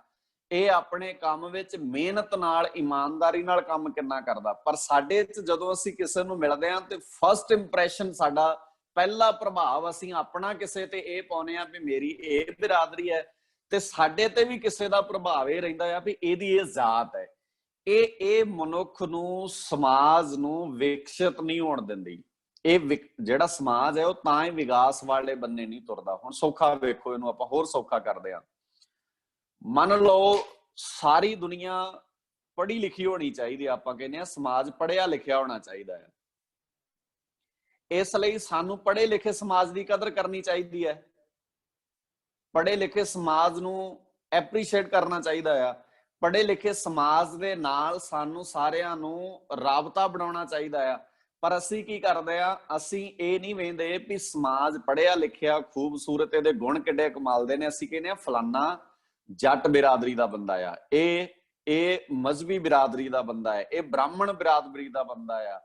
ਇਹ ਆਪਣੇ ਕੰਮ ਵਿੱਚ ਮਿਹਨਤ ਨਾਲ ਇਮਾਨਦਾਰੀ ਨਾਲ ਕੰਮ ਕਿੰਨਾ ਕਰਦਾ। ਪਰ ਸਾਡੇ ਚ ਜਦੋਂ ਅਸੀਂ ਕਿਸੇ ਨੂੰ ਮਿਲਦੇ ਹਾਂ ਤੇ ਫਸਟ ਇੰਪ੍ਰੈਸ਼ਨ, ਸਾਡਾ ਪਹਿਲਾ ਪ੍ਰਭਾਵ ਅਸੀਂ ਆਪਣਾ ਕਿਸੇ ਤੇ ਇਹ ਪਾਉਨੇ ਆ ਵੀ ਮੇਰੀ ਇਹ ਬਿਰਾਦਰੀ ਹੈ, ਤੇ ਸਾਡੇ ਤੇ ਵੀ ਕਿਸੇ ਦਾ ਪ੍ਰਭਾਵ ਇਹ ਰਹਿੰਦਾ ਆ ਵੀ ਇਹਦੀ ਇਹ ਜ਼ਾਤ ਹੈ। ਇਹ ਮਨੁੱਖ ਨੂੰ, ਸਮਾਜ ਨੂੰ ਵਿਕਸਿਤ ਨਹੀਂ ਹੋਣ ਦਿੰਦੀ। ਇਹ ਜਿਹੜਾ ਸਮਾਜ ਹੈ ਉਹ ਤਾਂ ਹੀ ਵਿਕਾਸ ਵਾਲੇ ਬੰਨੇ ਨਹੀਂ ਤੁਰਦਾ। ਹੁਣ ਸੌਖਾ ਵੇਖੋ, ਇਹਨੂੰ ਆਪਾਂ ਹੋਰ ਸੌਖਾ ਕਰਦੇ ਹਾਂ। ਮੰਨ ਲਓ ਸਾਰੀ ਦੁਨੀਆ ਪੜ੍ਹੀ ਲਿਖੀ ਹੋਣੀ ਚਾਹੀਦੀ, ਆਪਾਂ ਕਹਿੰਦੇ ਆ ਸਮਾਜ ਪੜ੍ਹਿਆ ਲਿਖਿਆ ਹੋਣਾ ਚਾਹੀਦਾ ਹੈ। ਇਸ ਲਈ ਸਾਨੂੰ ਪੜ੍ਹੇ ਲਿਖੇ ਸਮਾਜ ਦੀ ਕਦਰ ਕਰਨੀ ਚਾਹੀਦੀ ਹੈ, ਪੜ੍ਹੇ ਲਿਖੇ ਸਮਾਜ ਨੂੰ ਐਪਰੀਸ਼ੀਏਟ ਕਰਨਾ ਚਾਹੀਦਾ ਆ। ਪੜ੍ਹੇ ਲਿਖੇ ਸਮਾਜ ਦੇ ਨਾਲ ਸਾਨੂੰ ਸਾਰਿਆਂ ਨੂੰ ਰਾਬਤਾ ਬਣਾਉਣਾ ਚਾਹੀਦਾ ਆ। ਪਰ ਅਸੀਂ ਕੀ ਕਰਦੇ ਆ, ਅਸੀਂ ਇਹ ਨਹੀਂ ਵੇਖਦੇ ਵੀ ਸਮਾਜ ਪੜ੍ਹਿਆ ਲਿਖਿਆ, ਖੂਬਸੂਰਤ, ਇਹਦੇ ਗੁਣ ਕਿੱਡੇ ਕਮਾਲ ਦੇ ਨੇ। ਅਸੀਂ ਕਹਿੰਦੇ ਆ ਫਲਾਨਾ ਜੱਟ ਬਿਰਾਦਰੀ ਦਾ ਬੰਦਾ ਆ, ਇਹ ਮਜ਼ਹਬੀ ਬਿਰਾਦਰੀ ਦਾ ਬੰਦਾ ਹੈ, ਇਹ ਬ੍ਰਾਹਮਣ ਬਿਰਾਦਰੀ ਦਾ ਬੰਦਾ ਆ,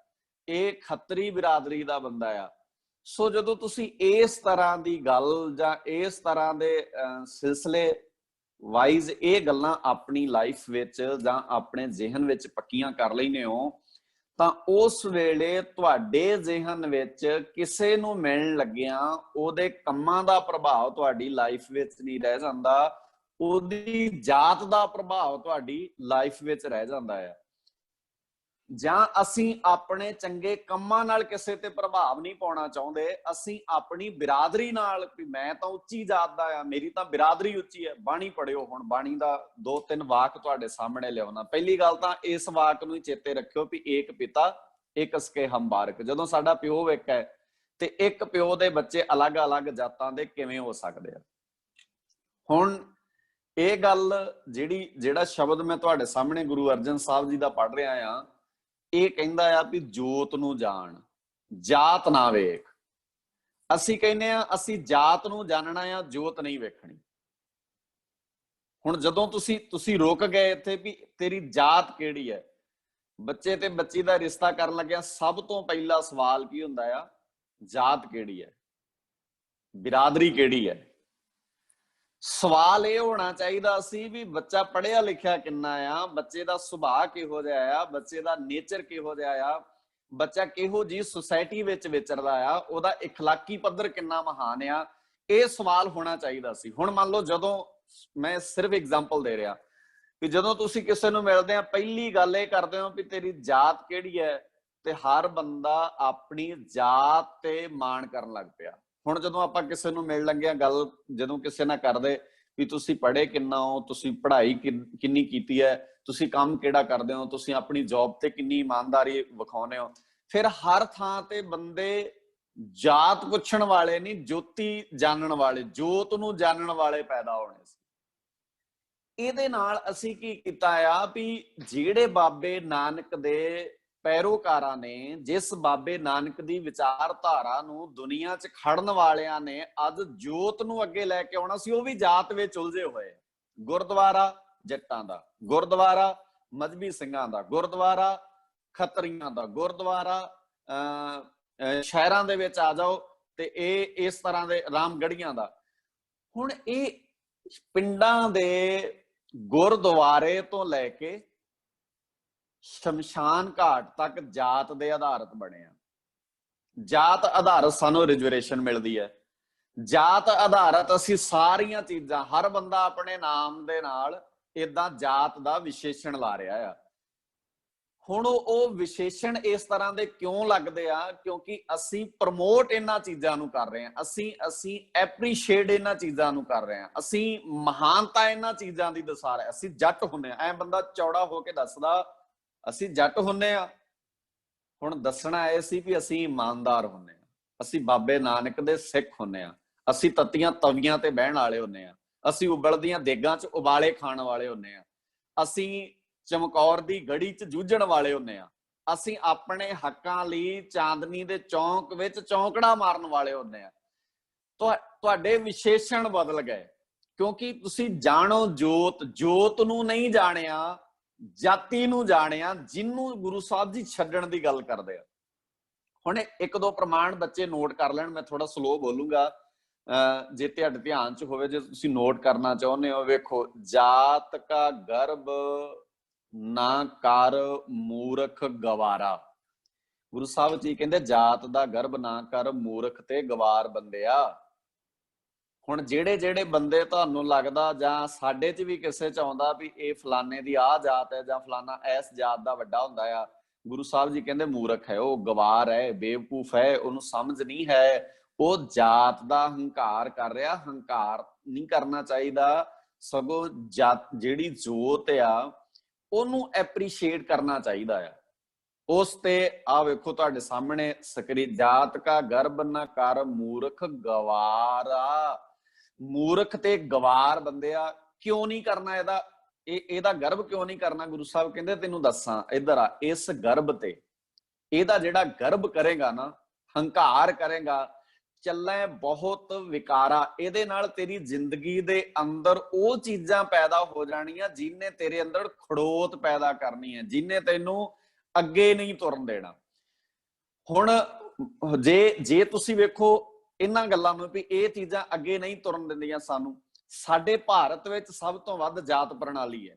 ਇਹ ਖੱਤਰੀ ਬਿਰਾਦਰੀ ਦਾ ਬੰਦਾ ਆ। ਸੋ ਜਦੋਂ ਤੁਸੀਂ ਇਸ ਤਰ੍ਹਾਂ ਦੀ ਗੱਲ ਜਾਂ ਇਸ ਤਰ੍ਹਾਂ ਦੇ ਸਿਲਸਿਲੇ ਵਾਈਜ਼ ਇਹ ਗੱਲਾਂ ਆਪਣੀ ਲਾਈਫ ਵਿੱਚ ਜਾਂ ਆਪਣੇ ਜ਼ਿਹਨ ਵਿੱਚ ਪੱਕੀਆਂ ਕਰ ਲੈਂਦੇ ਹੋ, ਤਾਂ ਉਸ ਵੇਲੇ ਤੁਹਾਡੇ ਜ਼ਿਹਨ ਵਿੱਚ ਕਿਸੇ ਨੂੰ ਮਿਲਣ ਲੱਗਿਆ ਉਹਦੇ ਕੰਮਾਂ ਦਾ ਪ੍ਰਭਾਵ ਤੁਹਾਡੀ ਲਾਈਫ ਵਿੱਚ ਨਹੀਂ ਰਹਿ ਜਾਂਦਾ, ਉਹਦੀ ਜਾਤ ਦਾ ਪ੍ਰਭਾਵ ਤੁਹਾਡੀ ਲਾਈਫ ਵਿੱਚ ਰਹਿ ਜਾਂਦਾ ਹੈ। ਜਾਂ ਅਸੀਂ ਆਪਣੇ ਚੰਗੇ ਕੰਮਾਂ ਨਾਲ ਕਿਸੇ ਤੇ ਪ੍ਰਭਾਵ ਨਹੀਂ ਪਾਉਣਾ ਚਾਹੁੰਦੇ, ਅਸੀਂ ਆਪਣੀ ਬਿਰਾਦਰੀ ਨਾਲ, ਵੀ ਮੈਂ ਤਾਂ ਉੱਚੀ ਜਾਤ ਦਾ ਆ, ਮੇਰੀ ਤਾਂ ਬਿਰਾਦਰੀ ਉੱਚੀ ਹੈ। ਬਾਣੀ ਪੜਿਓ। ਹੁਣ ਬਾਣੀ ਦਾ 2-3 ਵਾਕ ਤੁਹਾਡੇ ਸਾਹਮਣੇ ਲਿਆਉਣਾ। ਪਹਿਲੀ ਗੱਲ ਤਾਂ ਇਸ ਵਾਕ ਨੂੰ ਹੀ ਚੇਤੇ ਰੱਖਿਓ ਵੀ ਏਕ ਪਿਤਾ ਏਕ ਸਕੇ ਹਮ ਬਾਰਿਕ। ਜਦੋਂ ਸਾਡਾ ਪਿਓ ਇੱਕ ਹੈ ਤੇ ਇੱਕ ਪਿਓ ਦੇ ਬੱਚੇ ਅਲੱਗ-ਅਲੱਗ ਜਾਤਾਂ ਦੇ ਕਿਵੇਂ ਹੋ ਸਕਦੇ ਆ? ਹੁਣ ਇਹ ਗੱਲ ਜਿਹੜਾ ਸ਼ਬਦ ਮੈਂ ਤੁਹਾਡੇ ਸਾਹਮਣੇ ਗੁਰੂ ਅਰਜਨ ਸਾਹਿਬ ਜੀ ਦਾ ਪੜ੍ਹ ਰਿਹਾ ਆ, ਇਹ ਕਹਿੰਦਾ ਆ ਵੀ ਜੋਤ ਨੂੰ ਜਾਣ, ਜਾਤ ਨਾ ਵੇਖ। ਅਸੀਂ ਕਹਿੰਦੇ ਆ ਅਸੀਂ ਜਾਤ ਨੂੰ ਜਾਣਨਾ ਆ, ਜੋਤ ਨਹੀਂ ਵੇਖਣੀ। ਹੁਣ ਜਦੋਂ ਤੁਸੀਂ ਰੁਕ ਗਏ ਇੱਥੇ ਵੀ ਤੇਰੀ ਜਾਤ ਕਿਹੜੀ ਹੈ, ਬੱਚੇ ਤੇ ਬੱਚੀ ਦਾ ਰਿਸ਼ਤਾ ਕਰਨ ਲੱਗਿਆ ਸਭ ਤੋਂ ਪਹਿਲਾ ਸਵਾਲ ਕੀ ਹੁੰਦਾ ਆ? ਜਾਤ ਕਿਹੜੀ ਹੈ, ਬਿਰਾਦਰੀ ਕਿਹੜੀ ਹੈ। ਸਵਾਲ ਇਹ ਹੋਣਾ ਚਾਹੀਦਾ ਸੀ ਵੀ ਬੱਚਾ ਪੜ੍ਹਿਆ ਲਿਖਿਆ ਕਿੰਨਾ ਆ, ਬੱਚੇ ਦਾ ਸੁਭਾਅ ਕਿਹੋ ਜਿਹਾ ਆ, ਬੱਚੇ ਦਾ ਨੇਚਰ ਕਿਹੋ ਜਿਹਾ ਆ, ਬੱਚਾ ਕਿਹੋ ਜੀ ਸੁਸਾਇਟੀ ਵਿੱਚ ਵਿਚਰਦਾ ਆ, ਉਹਦਾ ਇਖਲਾਕੀ ਪੱਧਰ ਕਿੰਨਾ ਮਹਾਨ ਆ। ਇਹ ਸਵਾਲ ਹੋਣਾ ਚਾਹੀਦਾ ਸੀ। ਹੁਣ ਮੰਨ ਲਓ, ਜਦੋਂ ਮੈਂ ਸਿਰਫ ਐਗਜ਼ਾਮਪਲ ਦੇ ਰਿਹਾ ਕਿ ਜਦੋਂ ਤੁਸੀਂ ਕਿਸੇ ਨੂੰ ਮਿਲਦੇ ਆ, ਪਹਿਲੀ ਗੱਲ ਇਹ ਕਰਦੇ ਹੋ ਵੀ ਤੇਰੀ ਜਾਤ ਕਿਹੜੀ ਹੈ, ਤੇ ਹਰ ਬੰਦਾ ਆਪਣੀ ਜਾਤ ਤੇ ਮਾਣ ਕਰਨ ਲੱਗ ਪਿਆ। ਹੁਣ ਜਦੋਂ ਆਪਾਂ ਕਿਸੇ ਨੂੰ ਮਿਲ ਲੱਗੇ ਆ, ਗੱਲ ਜਦੋਂ ਕਿਸੇ ਨਾਲ ਕਰਦੇ ਵੀ ਤੁਸੀਂ ਪੜ੍ਹੇ ਕਿੰਨਾ ਹੋ, ਤੁਸੀਂ ਪੜ੍ਹਾਈ ਕਿੰਨੀ ਕੀਤੀ ਹੈ, ਤੁਸੀਂ ਕੰਮ ਕਿਹੜਾ ਕਰਦੇ ਹੋ, ਤੁਸੀਂ ਆਪਣੀ ਜੌਬ ਤੇ ਕਿੰਨੀ ਇਮਾਨਦਾਰੀ ਵਿਖਾਉਂਦੇ ਹੋ, ਫਿਰ ਹਰ ਥਾਂ ਤੇ ਬੰਦੇ ਜਾਤ ਪੁੱਛਣ ਵਾਲੇ ਨਹੀਂ, ਜੋਤੀ ਜਾਣਨ ਵਾਲੇ, ਜੋਤ ਨੂੰ ਜਾਣਨ ਵਾਲੇ ਪੈਦਾ ਹੋਣੇ ਸੀ। ਇਹਦੇ ਨਾਲ ਅਸੀਂ ਕੀ ਕੀਤਾ ਆ ਵੀ ਜਿਹੜੇ ਬਾਬੇ ਨਾਨਕ ਦੇ ਪੈਰੋਕਾਰਾਂ ਨੇ, ਜਿਸ ਬਾਬੇ ਨਾਨਕ ਦੀ ਵਿਚਾਰਧਾਰਾ ਨੂੰ ਦੁਨੀਆ 'ਚ ਖੜਨ ਵਾਲਿਆਂ ਨੇ ਅੱਜ ਜੋਤ ਨੂੰ ਅੱਗੇ ਲੈ ਕੇ ਆਉਣਾ ਸੀ, ਉਹ ਵੀ ਜਾਤ ਵਿੱਚ ਉਲਝੇ ਹੋਏ। ਗੁਰਦੁਆਰਾ ਜੱਟਾਂ ਦਾ, ਗੁਰਦੁਆਰਾ ਮਜ਼੍ਹਬੀ ਸਿੰਘਾਂ ਦਾ, ਗੁਰਦੁਆਰਾ ਖੱਤਰੀਆਂ ਦਾ, ਗੁਰਦੁਆਰਾ ਸ਼ਹਿਰਾਂ ਦੇ ਵਿੱਚ ਆ ਜਾਓ ਤੇ ਇਹ ਇਸ ਤਰ੍ਹਾਂ ਦੇ ਰਾਮਗੜੀਆਂ ਦਾ। ਹੁਣ ਇਹ ਪਿੰਡਾਂ ਦੇ ਗੁਰਦੁਆਰੇ ਤੋਂ ਲੈ ਕੇ ਸ਼ਮਸ਼ਾਨ ਘਾਟ ਤੱਕ ਜਾਤ ਦੇ ਆਧਾਰਿਤ ਬਣੇ ਆ। ਜਾਤ ਆਧਾਰਿਤ ਸਾਨੂੰ ਰਿਜ਼ਰਵੇਸ਼ਨ ਮਿਲਦੀ ਹੈ, ਜਾਤ ਆਧਾਰਿਤ ਅਸੀਂ ਸਾਰੀਆਂ ਚੀਜ਼ਾਂ, ਹਰ ਬੰਦਾ ਆਪਣੇ ਨਾਮ ਦੇ ਨਾਲ ਏਦਾਂ ਜਾਤ ਦਾ ਵਿਸ਼ੇਸ਼ਣ ਲਾ ਰਿਹਾ ਆ। ਹੁਣ ਉਹ ਵਿਸ਼ੇਸ਼ਣ ਇਸ ਤਰ੍ਹਾਂ ਦੇ ਕਿਉਂ ਲੱਗਦੇ ਆ? ਕਿਉਂਕਿ ਅਸੀਂ ਪ੍ਰਮੋਟ ਇਹਨਾਂ ਚੀਜ਼ਾਂ ਨੂੰ ਕਰ ਰਹੇ ਹਾਂ, ਅਸੀਂ ਐਪਰੀਸ਼ੀਏਟ ਇਹਨਾਂ ਚੀਜ਼ਾਂ ਨੂੰ ਕਰ ਰਹੇ ਹਾਂ, ਅਸੀਂ ਮਹਾਨਤਾ ਇਹਨਾਂ ਚੀਜ਼ਾਂ ਦੀ ਦਸਾ ਰਹੇ। ਅਸੀਂ ਜੱਟ ਹੁੰਨੇ ਆ, ਐ ਬੰਦਾ ਚੌੜਾ ਹੋ ਕੇ ਦੱਸਦਾ ਅਸੀਂ ਜੱਟ ਹੁੰਨੇ ਆ। ਹੁਣ ਦੱਸਣਾ ਇਹ ਸੀ ਵੀ ਅਸੀਂ ਇਮਾਨਦਾਰ ਹੁੰਨੇ ਆ, ਅਸੀਂ ਬਾਬੇ ਨਾਨਕ ਦੇ ਸਿੱਖ ਹੁੰਨੇ ਆ, ਅਸੀਂ ਤੱਤੀਆਂ ਤਵੀਆਂ ਤੇ ਬਹਿਣ ਵਾਲੇ ਹੁੰਨੇ ਆ, ਅਸੀਂ ਉਬਲਦੀਆਂ ਦੇਗਾਂ 'ਚ ਉਬਾਲੇ ਖਾਣ ਵਾਲੇ ਹੁੰਨੇ ਆ, ਅਸੀਂ ਚਮਕੌਰ ਦੀ ਗੜੀ 'ਚ ਜੂਝਣ ਵਾਲੇ ਹੁੰਨੇ ਆ, ਅਸੀਂ ਆਪਣੇ ਹੱਕਾਂ ਲਈ ਚਾਂਦਨੀ ਦੇ ਚੌਂਕ ਵਿੱਚ ਚੌਂਕੜਾ ਮਾਰਨ ਵਾਲੇ ਹੁੰਨੇ ਆ। ਤੁਹਾਡੇ ਵਿਸ਼ੇਸ਼ਣ ਬਦਲ ਗਏ ਕਿਉਂਕਿ ਤੁਸੀਂ ਜਾਣੋ ਜੋਤ, ਜੋਤ ਨੂੰ ਨਹੀਂ ਜਾਣਿਆ, ਜਾਤੀ ਨੂੰ ਜਾਣਿਆ, ਜਿਹਨੂੰ ਗੁਰੂ ਸਾਹਿਬ ਜੀ ਛੱਡਣ ਦੀ ਗੱਲ ਕਰਦੇ ਆ। ਹੁਣ ਇੱਕ ਦੋ ਪ੍ਰਮਾਣ ਬੱਚੇ ਨੋਟ ਕਰ ਲੈਣ, ਮੈਂ ਥੋੜਾ ਸਲੋ ਬੋਲੂੰਗਾ ਜੇ ਤੁਹਾਡੇ ਧਿਆਨ 'ਚ ਹੋਵੇ, ਜੇ ਤੁਸੀਂ ਨੋਟ ਕਰਨਾ ਚਾਹੁੰਦੇ ਹੋ। ਵੇਖੋ, ਜਾਤ ਕਾ ਗਰਭ ਨਾ ਕਰ ਮੂਰਖ ਗਵਾਰਾ। ਗੁਰੂ ਸਾਹਿਬ ਜੀ ਕਹਿੰਦੇ ਜਾਤ ਦਾ ਗਰਭ ਨਾ ਕਰ ਮੂਰਖ ਤੇ ਗਵਾਰ ਬੰਦਿਆ। ਹੁਣ ਜਿਹੜੇ ਬੰਦੇ ਤੁਹਾਨੂੰ ਲੱਗਦਾ ਜਾਂ ਸਾਡੇ 'ਚ ਵੀ ਕਿਸੇ 'ਚ ਆਉਂਦਾ ਵੀ ਇਹ ਫਲਾਣੇ ਦੀ ਆਹ ਜਾਤ ਹੈ ਜਾਂ ਫਲਾਣਾ ਇਸ ਜਾਤ ਦਾ ਵੱਡਾ ਹੁੰਦਾ ਆ, ਗੁਰੂ ਸਾਹਿਬ ਜੀ ਕਹਿੰਦੇ ਮੂਰਖ ਹੈ, ਉਹ ਗਵਾਰ ਹੈ, ਬੇਵਕੂਫ ਹੈ, ਉਹਨੂੰ ਸਮਝ ਨਹੀਂ ਹੈ, ਉਹ ਜਾਤ ਦਾ ਹੰਕਾਰ ਕਰ ਰਿਹਾ। ਹੰਕਾਰ ਨਹੀਂ ਕਰਨਾ ਚਾਹੀਦਾ, ਸਗੋਂ ਜਿਹੜੀ ਜੋਤ ਆ ਉਹਨੂੰ ਐਪਰੀਸ਼ੀਏਟ ਕਰਨਾ ਚਾਹੀਦਾ ਆ। ਉਸ ਤੇ ਆ ਵੇਖੋ ਤੁਹਾਡੇ ਸਾਹਮਣੇ ਸਕਰੀ, ਜਾਤ ਕਾ ਗਰਭ ਨਾ ਕਰ ਮੂਰਖ ਗਵਾਰਾ। ਮੂਰਖ ਤੇ ਗਵਾਰ ਬੰਦਿਆ ਕਿਉਂ ਨਹੀਂ ਕਰਨਾ ਇਹਦਾ ਗਰਭ ਕਿਉਂ ਨਹੀਂ ਕਰਨਾ? ਗੁਰੂ ਸਾਹਿਬ ਕਹਿੰਦੇ ਤੈਨੂੰ ਦੱਸਾਂ, ਇੱਧਰ ਆ, ਇਸ ਗਰਭ ਤੇ ਇਹਦਾ ਜਿਹੜਾ ਗਰਭ ਕਰੇਗਾ ਨਾ, ਹੰਕਾਰ ਕਰੇਗਾ, ਚੱਲੇ ਬਹੁਤ ਵਿਕਾਰਾ, ਇਹਦੇ ਨਾਲ ਤੇਰੀ ਜ਼ਿੰਦਗੀ ਦੇ ਅੰਦਰ ਉਹ ਚੀਜ਼ਾਂ ਪੈਦਾ ਹੋ ਜਾਣੀਆਂ ਜਿਹਨੇ ਤੇਰੇ ਅੰਦਰ ਖੜੋਤ ਪੈਦਾ ਕਰਨੀ ਹੈ, ਜਿਹਨੇ ਤੈਨੂੰ ਅੱਗੇ ਨਹੀਂ ਤੁਰਨ ਦੇਣਾ। ਹੁਣ ਜੇ ਤੁਸੀਂ ਵੇਖੋ ਇਹਨਾਂ ਗੱਲਾਂ ਨੂੰ ਵੀ ਇਹ ਚੀਜ਼ਾਂ ਅੱਗੇ ਨਹੀਂ ਤੁਰਨ ਦਿੰਦੀਆਂ ਸਾਨੂੰ, ਸਾਡੇ ਭਾਰਤ ਵਿੱਚ ਸਭ ਤੋਂ ਵੱਧ ਜਾਤ ਪ੍ਰਣਾਲੀ ਹੈ।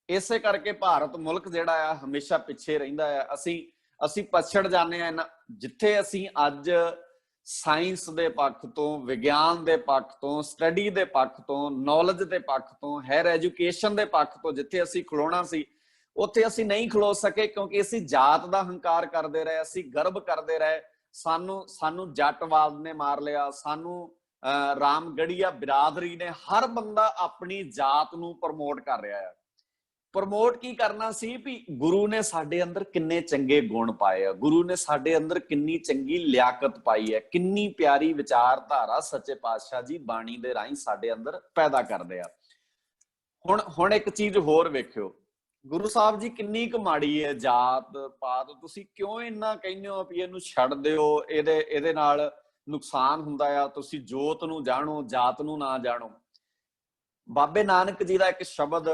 ਇਸੇ ਕਰਕੇ ਭਾਰਤ ਮੁਲਕ ਜਿਹੜਾ ਆ ਹਮੇਸ਼ਾ ਪਿੱਛੇ ਰਹਿੰਦਾ ਆ। ਅਸੀਂ ਪਛੜ ਜਾਂਦੇ ਆ। ਜਿੱਥੇ ਅਸੀਂ ਅੱਜ ਸਾਇੰਸ ਦੇ ਪੱਖ ਤੋਂ, ਵਿਗਿਆਨ ਦੇ ਪੱਖ ਤੋਂ, ਸਟੱਡੀ ਦੇ ਪੱਖ ਤੋਂ, ਨੌਲੇਜ ਦੇ ਪੱਖ ਤੋਂ, ਹਾਇਰ ਐਜੂਕੇਸ਼ਨ ਦੇ ਪੱਖ ਤੋਂ ਜਿੱਥੇ ਅਸੀਂ ਖਲੋਣਾ ਸੀ, ਉੱਥੇ ਅਸੀਂ ਨਹੀਂ ਖਲੋ ਸਕੇ ਕਿਉਂਕਿ ਅਸੀਂ ਜਾਤ ਦਾ ਹੰਕਾਰ ਕਰਦੇ ਰਹੇ, ਅਸੀਂ ਗਰਬ ਕਰਦੇ ਰਹੇ। ਸਾਨੂੰ ਜੱਟਵਾਦ ਨੇ ਮਾਰ ਲਿਆ, ਸਾਨੂੰ ਰਾਮਗੜੀਆ ਬਿਰਾਦਰੀ ਨੇ, ਹਰ ਬੰਦਾ ਆਪਣੀ ਜਾਤ ਨੂੰ ਪ੍ਰਮੋਟ ਕਰ ਰਿਹਾ ਹੈ। ਪ੍ਰਮੋਟ ਕੀ ਕਰਨਾ ਸੀ ਵੀ ਗੁਰੂ ਨੇ ਸਾਡੇ ਅੰਦਰ ਕਿੰਨੇ ਚੰਗੇ ਗੁਣ ਪਾਏ ਆ, ਗੁਰੂ ਨੇ ਸਾਡੇ ਅੰਦਰ ਕਿੰਨੀ ਚੰਗੀ ਲਿਆਕਤ ਪਾਈ ਹੈ, ਕਿੰਨੀ ਪਿਆਰੀ ਵਿਚਾਰਧਾਰਾ ਸੱਚੇ ਪਾਤਸ਼ਾਹ ਜੀ ਬਾਣੀ ਦੇ ਰਾਹੀਂ ਸਾਡੇ ਅੰਦਰ ਪੈਦਾ ਕਰਦੇ ਆ। ਹੁਣ ਇੱਕ ਚੀਜ਼ ਹੋਰ ਵੇਖਿਓ, ਗੁਰੂ ਸਾਹਿਬ ਜੀ ਕਿੰਨੀ ਕੁ ਮਾੜੀ ਹੈ ਜਾਤ ਪਾਤ, ਤੁਸੀਂ ਕਿਉਂ ਇੰਨਾ ਕਹਿੰਦੇ ਹੋ ਵੀ ਇਹਨੂੰ ਛੱਡ ਦਿਓ, ਇਹਦੇ ਨਾਲ ਨੁਕਸਾਨ ਹੁੰਦਾ ਆ, ਤੁਸੀਂ ਜੋਤ ਨੂੰ ਜਾਣੋ ਜਾਤ ਨੂੰ ਨਾ ਜਾਣੋ। ਬਾਬੇ ਨਾਨਕ ਜੀ ਦਾ ਇੱਕ ਸ਼ਬਦ,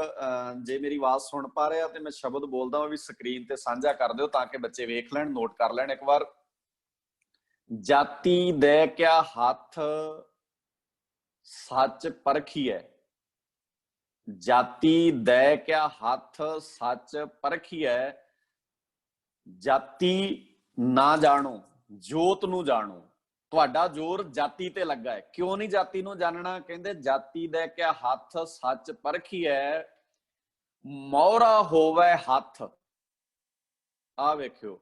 ਜੇ ਮੇਰੀ ਆਵਾਜ਼ ਸੁਣ ਪਾ ਰਿਹਾ ਤੇ ਮੈਂ ਸ਼ਬਦ ਬੋਲਦਾ ਹਾਂ ਵੀ ਸਕਰੀਨ ਤੇ ਸਾਂਝਾ ਕਰ ਦਿਓ ਤਾਂ ਕਿ ਬੱਚੇ ਵੇਖ ਲੈਣ, ਨੋਟ ਕਰ ਲੈਣ ਇੱਕ ਵਾਰ। ਜਾਤੀ ਦੇ ਕਿਆ ਹੱਥ ਸੱਚ ਪਰਖੀਐ, ਜਾਤੀ ਦੇ ਕਿਆ ਹੱਥ ਸੱਚ ਪਰਖੀਐ, ਜਾਤੀ ਨਾ ਜਾਣੋ ਜੋਤ ਨੂੰ ਜਾਣੋ। ਤੁਹਾਡਾ ਜ਼ੋਰ ਜਾਤੀ ਤੇ ਲੱਗਾ ਹੈ, ਕਿਉਂ ਨਹੀਂ ਜਾਤੀ ਨੂੰ ਜਾਣਨਾ? ਕਹਿੰਦੇ ਜਾਤੀ ਦੇ ਕਿਆ ਹੱਥ ਸੱਚ ਪਰਖੀਐ, ਮੋਹਰਾ ਹੋਵੇ ਹੱਥ। ਆ ਵੇਖਿਓ,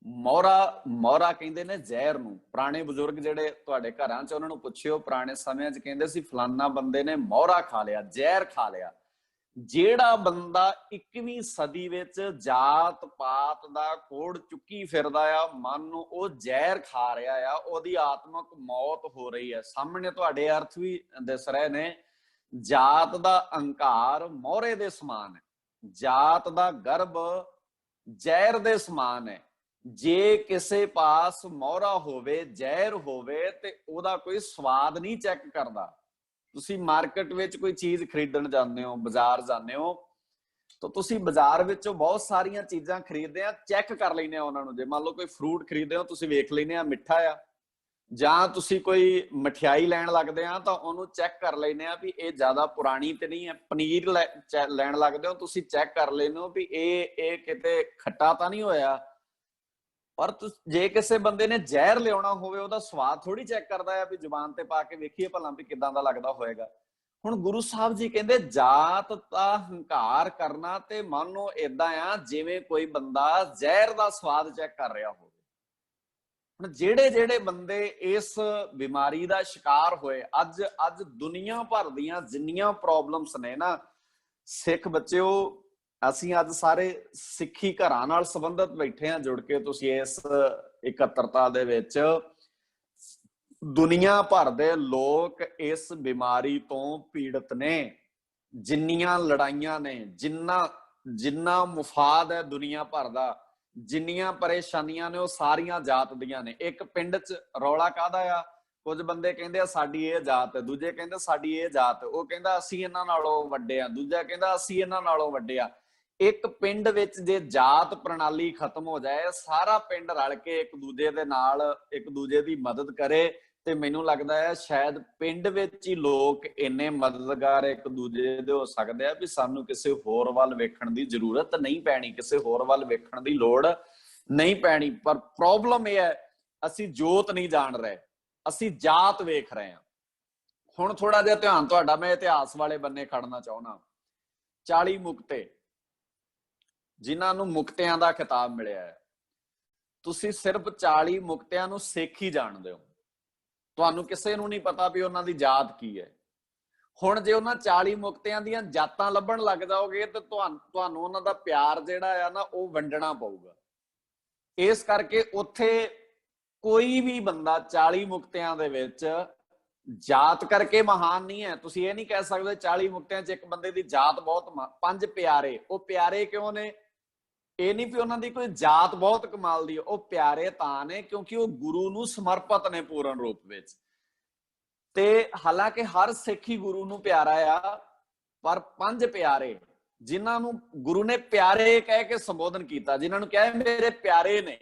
ਮੋਹਰਾ ਕਹਿੰਦੇ ਨੇ ਜ਼ਹਿਰ ਨੂੰ। ਪੁਰਾਣੇ ਬਜ਼ੁਰਗ ਜਿਹੜੇ ਤੁਹਾਡੇ ਘਰਾਂ 'ਚ, ਉਹਨਾਂ ਨੂੰ ਪੁੱਛਿਓ, ਪੁਰਾਣੇ ਸਮਿਆਂ 'ਚ ਕਹਿੰਦੇ ਸੀ ਫਲਾਨਾ ਬੰਦੇ ਨੇ ਮੋਹਰਾ ਖਾ ਲਿਆ, ਜ਼ਹਿਰ ਖਾ ਲਿਆ। ਜਿਹੜਾ ਬੰਦਾ 21ਵੀਂ ਸਦੀ ਵਿੱਚ ਜਾਤ ਪਾਤ ਦਾ ਕੋੜ ਚੁੱਕੀ ਫਿਰਦਾ ਆ, ਮਨ ਨੂੰ ਉਹ ਜ਼ਹਿਰ ਖਾ ਰਿਹਾ ਆ, ਉਹਦੀ ਆਤਮਕ ਮੌਤ ਹੋ ਰਹੀ ਹੈ। ਸਾਹਮਣੇ ਤੁਹਾਡੇ ਅਰਥ ਵੀ ਦਿਸ ਰਹੇ ਨੇ। ਜਾਤ ਦਾ ਅਹੰਕਾਰ ਮੋਹਰੇ ਦੇ ਸਮਾਨ ਹੈ, ਜਾਤ ਦਾ ਗਰਭ ਜ਼ਹਿਰ ਦੇ ਸਮਾਨ ਹੈ। ਜੇ ਕਿਸੇ ਪਾਸ ਮੋਹਰਾ ਹੋਵੇ, ਜ਼ਹਿਰ ਹੋਵੇ, ਤੇ ਉਹਦਾ ਕੋਈ ਸਵਾਦ ਨਹੀਂ ਚੈੱਕ ਕਰਦਾ। ਤੁਸੀਂ ਮਾਰਕੀਟ ਵਿੱਚ ਕੋਈ ਚੀਜ਼ ਖਰੀਦਣ ਜਾਂਦੇ ਹੋ, ਬਾਜ਼ਾਰ ਜਾਂਦੇ ਹੋ, ਤਾਂ ਤੁਸੀਂ ਬਾਜ਼ਾਰ ਵਿੱਚੋਂ ਬਹੁਤ ਸਾਰੀਆਂ ਚੀਜ਼ਾਂ ਖਰੀਦਦੇ ਆ, ਚੈੱਕ ਕਰ ਲੈਂਦੇ ਆ ਉਹਨਾਂ ਨੂੰ। ਜੇ ਮੰਨ ਲਓ ਕੋਈ ਫਰੂਟ ਖਰੀਦਦੇ ਹੋ, ਤੁਸੀਂ ਵੇਖ ਲੈਂਦੇ ਆ ਮਿੱਠਾ ਆ, ਜਾਂ ਤੁਸੀਂ ਕੋਈ ਮਠਿਆਈ ਲੈਣ ਲੱਗਦੇ ਆ ਤਾਂ ਉਹਨੂੰ ਚੈੱਕ ਕਰ ਲੈਂਦੇ ਆ ਵੀ ਇਹ ਜ਼ਿਆਦਾ ਪੁਰਾਣੀ ਤੇ ਨਹੀਂ ਹੈ। ਪਨੀਰ ਲੈਣ ਲੱਗਦੇ ਹੋ, ਤੁਸੀਂ ਚੈੱਕ ਕਰ ਲੈਂਦੇ ਹੋ ਵੀ ਇਹ ਕਿਤੇ ਖੱਟਾ ਤਾਂ ਨਹੀਂ ਹੋਇਆ। ਪਰ ਜੇ ਕਿਸੇ ਬੰਦੇ ਨੇ ਜ਼ਹਿਰ ਲਿਆਉਣਾ ਹੋਵੇ, ਉਹਦਾ ਸਵਾਦ ਥੋੜੀ ਚੈੱਕ ਕਰਦਾ ਆ ਵੀ ਜ਼ੁਬਾਨ ਤੇ ਪਾ ਕੇ ਵੇਖੀਏ ਭਲਾ ਵੀ ਕਿਦਾਂ ਦਾ ਲੱਗਦਾ ਹੋਏਗਾ। ਹੁਣ ਗੁਰੂ ਸਾਹਿਬ ਜੀ ਕਹਿੰਦੇ ਜਾਤ ਦਾ ਹੰਕਾਰ ਕਰਨਾ ਤੇ ਮਨ ਨੂੰ ਏਦਾਂ ਆ ਜਿਵੇਂ ਕੋਈ ਬੰਦਾ ਜ਼ਹਿਰ ਦਾ ਸਵਾਦ ਚੈੱਕ ਕਰ ਰਿਹਾ ਹੋਵੇ। ਹੁਣ ਜਿਹੜੇ ਬੰਦੇ ਇਸ ਬਿਮਾਰੀ ਦਾ ਸ਼ਿਕਾਰ ਹੋਏ, ਅੱਜ ਦੁਨੀਆ ਭਰ ਦੀਆਂ ਜਿੰਨੀਆਂ ਪ੍ਰੋਬਲਮਸ ਨੇ ਨਾ, ਸਿੱਖ ਬੱਚਿਓ, ਅਸੀਂ ਅੱਜ ਸਾਰੇ ਸਿੱਖੀ ਘਰਾਂ ਨਾਲ ਸੰਬੰਧਿਤ ਬੈਠੇ ਹਾਂ ਜੁੜ ਕੇ। ਤੁਸੀਂ ਇਸ ਇਕੱਤਰਤਾ ਦੇ ਵਿੱਚ ਦੁਨੀਆ ਭਰ ਦੇ ਲੋਕ ਇਸ ਬਿਮਾਰੀ ਤੋਂ ਪੀੜਤ ਨੇ। ਜਿੰਨੀਆਂ ਲੜਾਈਆਂ ਨੇ, ਜਿੰਨਾ ਮੁਫਾਦ ਹੈ ਦੁਨੀਆ ਭਰ ਦਾ, ਜਿੰਨੀਆਂ ਪਰੇਸ਼ਾਨੀਆਂ ਨੇ, ਉਹ ਸਾਰੀਆਂ ਜਾਤ ਦੀਆਂ ਨੇ। ਇੱਕ ਪਿੰਡ 'ਚ ਰੌਲਾ ਕਾਹਦਾ ਆ? ਕੁਝ ਬੰਦੇ ਕਹਿੰਦੇ ਆ ਸਾਡੀ ਇਹ ਜਾਤ ਹੈ, ਦੂਜੇ ਕਹਿੰਦੇ ਸਾਡੀ ਇਹ ਜਾਤ, ਉਹ ਕਹਿੰਦਾ ਅਸੀਂ ਇਹਨਾਂ ਨਾਲੋਂ ਵੱਡੇ ਆ, ਦੂਜਾ ਕਹਿੰਦਾ ਅਸੀਂ ਇਹਨਾਂ ਨਾਲੋਂ ਵੱਡੇ ਆ। ਇੱਕ ਪਿੰਡ ਵਿੱਚ ਜੇ ਜਾਤ ਪ੍ਰਣਾਲੀ ਖਤਮ ਹੋ ਜਾਏ, ਸਾਰਾ ਪਿੰਡ ਰਲ ਕੇ ਇੱਕ ਦੂਜੇ ਦੇ ਨਾਲ ਇੱਕ ਦੂਜੇ ਦੀ ਮਦਦ ਕਰੇ, ਤੇ ਮੈਨੂੰ ਲੱਗਦਾ ਹੈ ਸ਼ਾਇਦ ਪਿੰਡ ਵਿੱਚ ਹੀ ਲੋਕ ਇੰਨੇ ਮਦਦਗਾਰ ਇੱਕ ਦੂਜੇ ਦੇ ਹੋ ਸਕਦੇ ਆ ਵੀ ਸਾਨੂੰ ਕਿਸੇ ਹੋਰ ਵੱਲ ਵੇਖਣ ਦੀ ਜ਼ਰੂਰਤ ਨਹੀਂ ਪੈਣੀ, ਕਿਸੇ ਹੋਰ ਵੱਲ ਵੇਖਣ ਦੀ ਲੋੜ ਨਹੀਂ ਪੈਣੀ। ਪਰ ਪ੍ਰੋਬਲਮ ਇਹ ਹੈ, ਅਸੀਂ ਜੋਤ ਨਹੀਂ ਜਾਣ ਰਹੇ, ਅਸੀਂ ਜਾਤ ਵੇਖ ਰਹੇ ਹਾਂ। ਹੁਣ ਥੋੜਾ ਜਿਹਾ ਧਿਆਨ ਤੁਹਾਡਾ ਮੈਂ ਇਤਿਹਾਸ ਵਾਲੇ ਬੰਨੇ ਖੜਨਾ ਚਾਹੁੰਦਾ। 40 ਮੁਕਤੇ ਜਿਨ੍ਹਾਂ ਨੂੰ ਮੁਕਤਿਆਂ ਦਾ ਖਿਤਾਬ ਮਿਲਿਆ ਹੈ, ਤੁਸੀਂ ਸਿਰਫ 40 ਮੁਕਤਿਆਂ ਨੂੰ ਸਿੱਖ ਹੀ ਜਾਣਦੇ ਹੋ, ਤੁਹਾਨੂੰ ਕਿਸੇ ਨੂੰ ਨਹੀਂ ਪਤਾ ਵੀ ਉਹਨਾਂ ਦੀ ਜਾਤ ਕੀ ਹੈ। ਹੁਣ ਜੇ ਉਹਨਾਂ 40 ਮੁਕਤਿਆਂ ਦੀਆਂ ਜਾਤਾਂ ਲੱਭਣ ਲੱਗ ਜਾਓਗੇ ਤੇ ਤੁਹਾਨੂੰ ਉਹਨਾਂ ਦਾ ਪਿਆਰ ਜਿਹੜਾ ਆ ਨਾ, ਉਹ ਵੰਡਣਾ ਪਊਗਾ। ਇਸ ਕਰਕੇ ਉੱਥੇ ਕੋਈ ਵੀ ਬੰਦਾ 40 ਮੁਕਤਿਆਂ ਦੇ ਵਿੱਚ ਜਾਤ ਕਰਕੇ ਮਹਾਨ ਨਹੀਂ ਹੈ। ਤੁਸੀਂ ਇਹ ਨਹੀਂ ਕਹਿ ਸਕਦੇ 40 ਮੁਕਤਿਆਂ 'ਚ ਇੱਕ ਬੰਦੇ ਦੀ ਜਾਤ ਬਹੁਤ। 5 ਪਿਆਰੇ, ਉਹ ਪਿਆਰੇ ਕਿਉਂ ਨੇ? ਇਹ ਨਹੀਂ ਵੀ ਉਹਨਾਂ ਦੀ ਕੋਈ ਜਾਤ ਬਹੁਤ ਕਮਾਲ ਦੀ, ਉਹ ਪਿਆਰੇ ਤਾਂ ਨੇ ਕਿਉਂਕਿ ਉਹ ਗੁਰੂ ਨੂੰ ਸਮਰਪਿਤ ਨੇ ਪੂਰਨ ਰੂਪ ਵਿੱਚ। ਤੇ ਹਾਲਾਂਕਿ ਹਰ ਸਿੱਖ ਹੀ ਗੁਰੂ ਨੂੰ ਪਿਆਰਾ ਆ, ਪਰ 5 ਪਿਆਰੇ ਜਿਨ੍ਹਾਂ ਨੂੰ ਗੁਰੂ ਨੇ ਪਿਆਰੇ ਕਹਿ ਕੇ ਸੰਬੋਧਨ ਕੀਤਾ, ਜਿਨ੍ਹਾਂ ਨੂੰ ਕਿਹਾ ਮੇਰੇ ਪਿਆਰੇ ਨੇ।